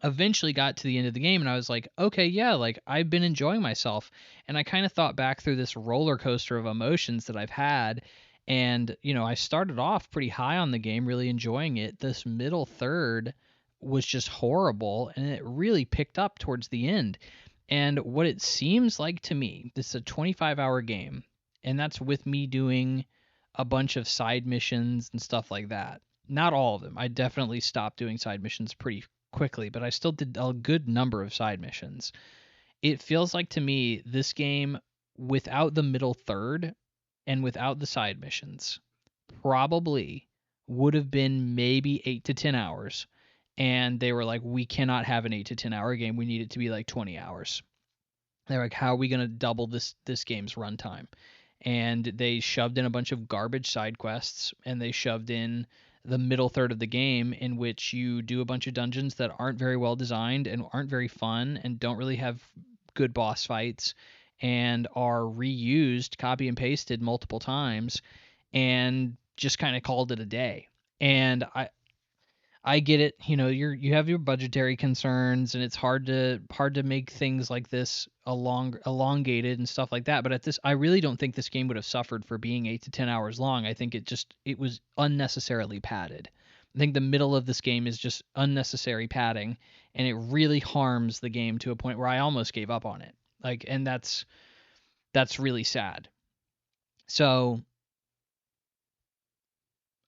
Eventually got to the end of the game and I was like, okay, yeah, like I've been enjoying myself. And I kind of thought back through this roller coaster of emotions that I've had. And, I started off pretty high on the game, really enjoying it. This middle third was just horrible, and it really picked up towards the end. And what it seems like to me, this is a 25-hour game, and that's with me doing a bunch of side missions and stuff like that. Not all of them. I definitely stopped doing side missions pretty quickly, but I still did a good number of side missions. It feels like to me this game, without the middle third and without the side missions, probably would have been maybe 8 to 10 hours. And they were like, we cannot have an 8 to 10 hour game. We need it to be like 20 hours. They're like, how are we going to double this game's runtime? And they shoved in a bunch of garbage side quests, and they shoved in the middle third of the game in which you do a bunch of dungeons that aren't very well designed and aren't very fun and don't really have good boss fights and are reused, copy and pasted multiple times, and just kind of called it a day. And I get it. You have your budgetary concerns, and it's hard to make things like this elongated and stuff like that. But I really don't think this game would have suffered for being 8 to 10 hours long. I think it was unnecessarily padded. I think the middle of this game is just unnecessary padding, and it really harms the game to a point where I almost gave up on it. Like, and that's really sad. So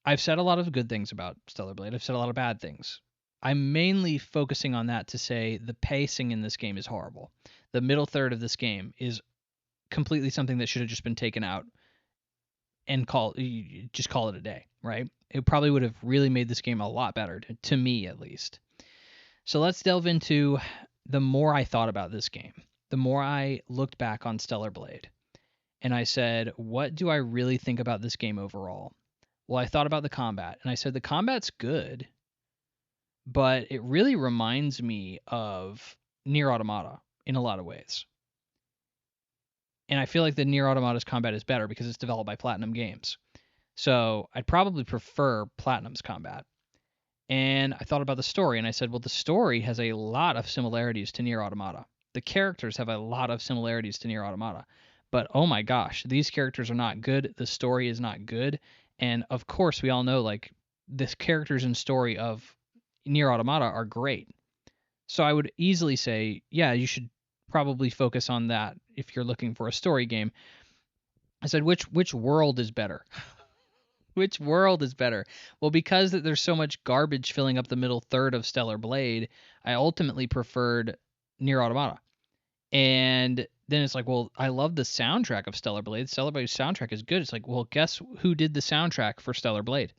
I've said a lot of good things about Stellar Blade. I've said a lot of bad things. I'm mainly focusing on that to say the pacing in this game is horrible. The middle third of this game is completely something that should have just been taken out and just call it a day, right? It probably would have really made this game a lot better, to me at least. So let's delve into the more I thought about this game, the more I looked back on Stellar Blade, and I said, what do I really think about this game overall? Well, I thought about the combat, and I said the combat's good, but it really reminds me of Nier Automata in a lot of ways. And I feel like the Nier Automata's combat is better because it's developed by Platinum Games. So I'd probably prefer Platinum's combat. And I thought about the story, and I said, well, the story has a lot of similarities to Nier Automata. The characters have a lot of similarities to Nier Automata. But oh my gosh, these characters are not good. The story is not good. And of course, we all know like the characters and story of Nier Automata are great. So I would easily say, yeah, you should probably focus on that if you're looking for a story game. I said, which world is better? Which world is better? Well, because there's so much garbage filling up the middle third of Stellar Blade, I ultimately preferred Nier Automata. And then it's like, well, I love the soundtrack of Stellar Blade. Stellar Blade's soundtrack is good. It's like, well, guess who did the soundtrack for Stellar Blade?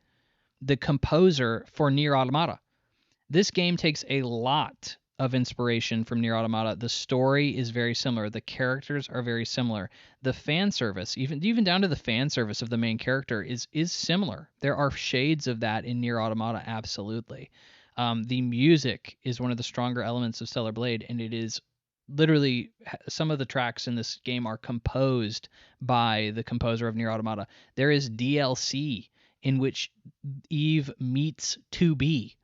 The composer for Nier Automata. This game takes a lot of inspiration from Nier Automata. The story is very similar. The characters are very similar. The fan service, even down to the fan service of the main character, is similar. There are shades of that in Nier Automata, absolutely. The music is one of the stronger elements of Stellar Blade, and it is literally some of the tracks in this game are composed by the composer of Nier Automata. There is DLC in which Eve meets 2B.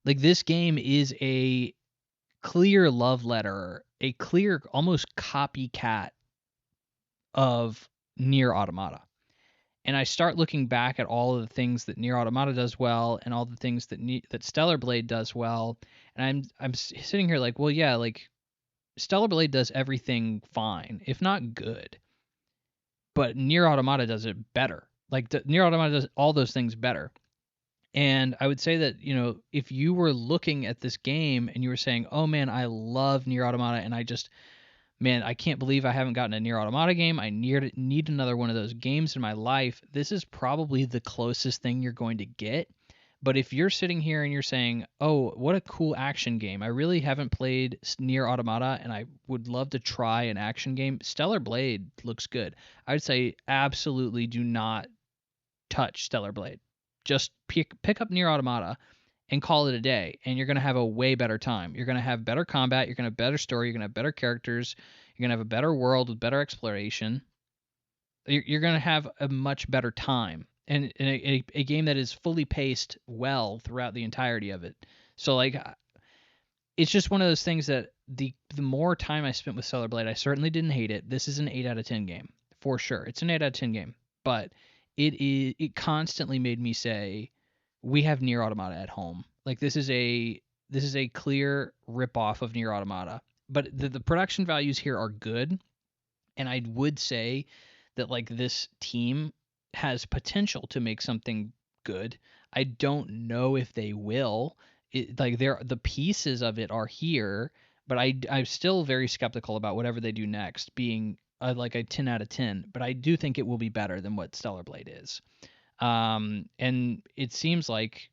Like, this game is a clear love letter, a clear almost copycat of Nier Automata. And I start looking back at all of the things that Nier Automata does well, and all the things that Stellar Blade does well, and I'm sitting here like, well, yeah, like Stellar Blade does everything fine, if not good, but Nier Automata does it better. Like Nier Automata does all those things better. And I would say that, if you were looking at this game and you were saying, "Oh man, I love Nier Automata, and man, I can't believe I haven't gotten a Nier Automata game. I need another one of those games in my life." This is probably the closest thing you're going to get. But if you're sitting here and you're saying, "Oh, what a cool action game. I really haven't played Nier Automata and I would love to try an action game." Stellar Blade looks good. I would say absolutely do not touch Stellar Blade. Just pick up Nier Automata and call it a day, and you're going to have a way better time. You're going to have better combat, you're going to have better story, you're going to have better characters, you're going to have a better world with better exploration. You're going to have a much better time, and a game that is fully paced well throughout the entirety of it. So, like, it's just one of those things that the more time I spent with Stellar Blade, I certainly didn't hate it. This is an 8 out of 10 game for sure. It's an 8 out of 10 game, but it constantly made me say, we have Nier Automata at home. Like, this is a clear ripoff of Nier Automata, but the production values here are good, and I would say that, like, this team has potential to make something good. I don't know if they will. Like, the pieces of it are here, but I'm still very skeptical about whatever they do next being like a 10 out of 10. But I do think it will be better than what Stellar Blade is. And it seems like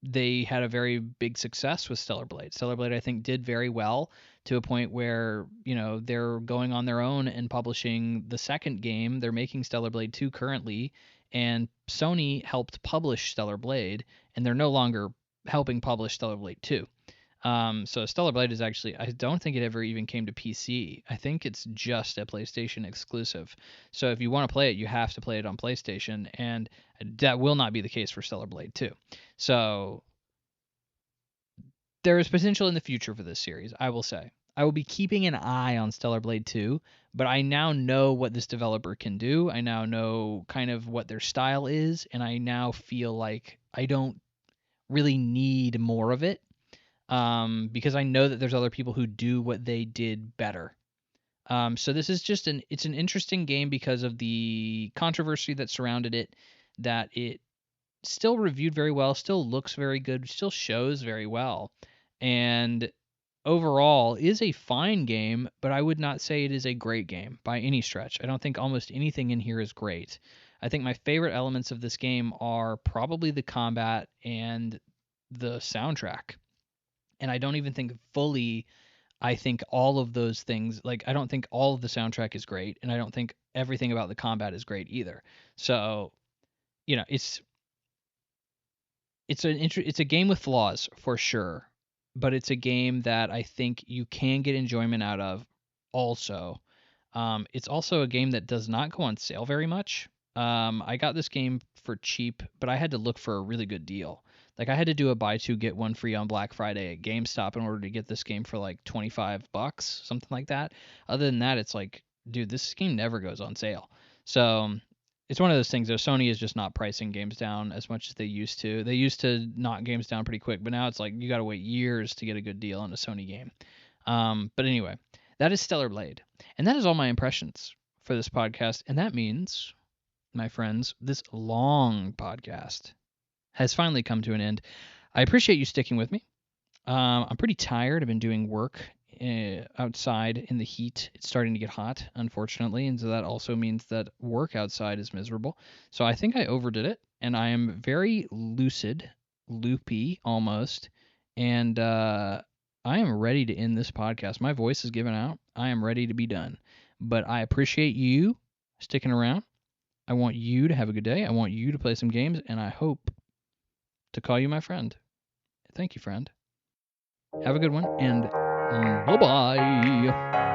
they had a very big success with Stellar Blade. Stellar Blade, I think, did very well to a point where, they're going on their own and publishing the second game. They're making Stellar Blade 2 currently, and Sony helped publish Stellar Blade, and they're no longer helping publish Stellar Blade 2. So Stellar Blade is actually, I don't think it ever even came to PC. I think it's just a PlayStation exclusive. So if you want to play it, you have to play it on PlayStation, and that will not be the case for Stellar Blade 2. So there is potential in the future for this series, I will say. I will be keeping an eye on Stellar Blade 2, but I now know what this developer can do. I now know kind of what their style is, and I now feel like I don't really need more of it. Because I know that there's other people who do what they did better. So this is just it's an interesting game because of the controversy that surrounded it, that it still reviewed very well, still looks very good, still shows very well, and overall is a fine game, but I would not say it is a great game by any stretch. I don't think almost anything in here is great. I think my favorite elements of this game are probably the combat and the soundtrack. And I don't even think fully, I think all of those things, like, I don't think all of the soundtrack is great, and I don't think everything about the combat is great either. So, it's a game with flaws for sure, but it's a game that I think you can get enjoyment out of also. It's also a game that does not go on sale very much. I got this game for cheap, but I had to look for a really good deal. Like, I had to do a buy two get one free on Black Friday at GameStop in order to get this game for like $25, something like that. Other than that, it's like, dude, this game never goes on sale. So it's one of those things though. Sony is just not pricing games down as much as they used to. They used to knock games down pretty quick, but now it's like you got to wait years to get a good deal on a Sony game. But anyway, that is Stellar Blade. And that is all my impressions for this podcast. And that means, my friends, this long podcast has finally come to an end. I appreciate you sticking with me. I'm pretty tired. I've been doing work outside in the heat. It's starting to get hot, unfortunately, and so that also means that work outside is miserable. So I think I overdid it, and I am very lucid, loopy almost, and I am ready to end this podcast. My voice is giving out. I am ready to be done. But I appreciate you sticking around. I want you to have a good day. I want you to play some games, and I hope to call you my friend. Thank you, friend. Have a good one, and bye-bye.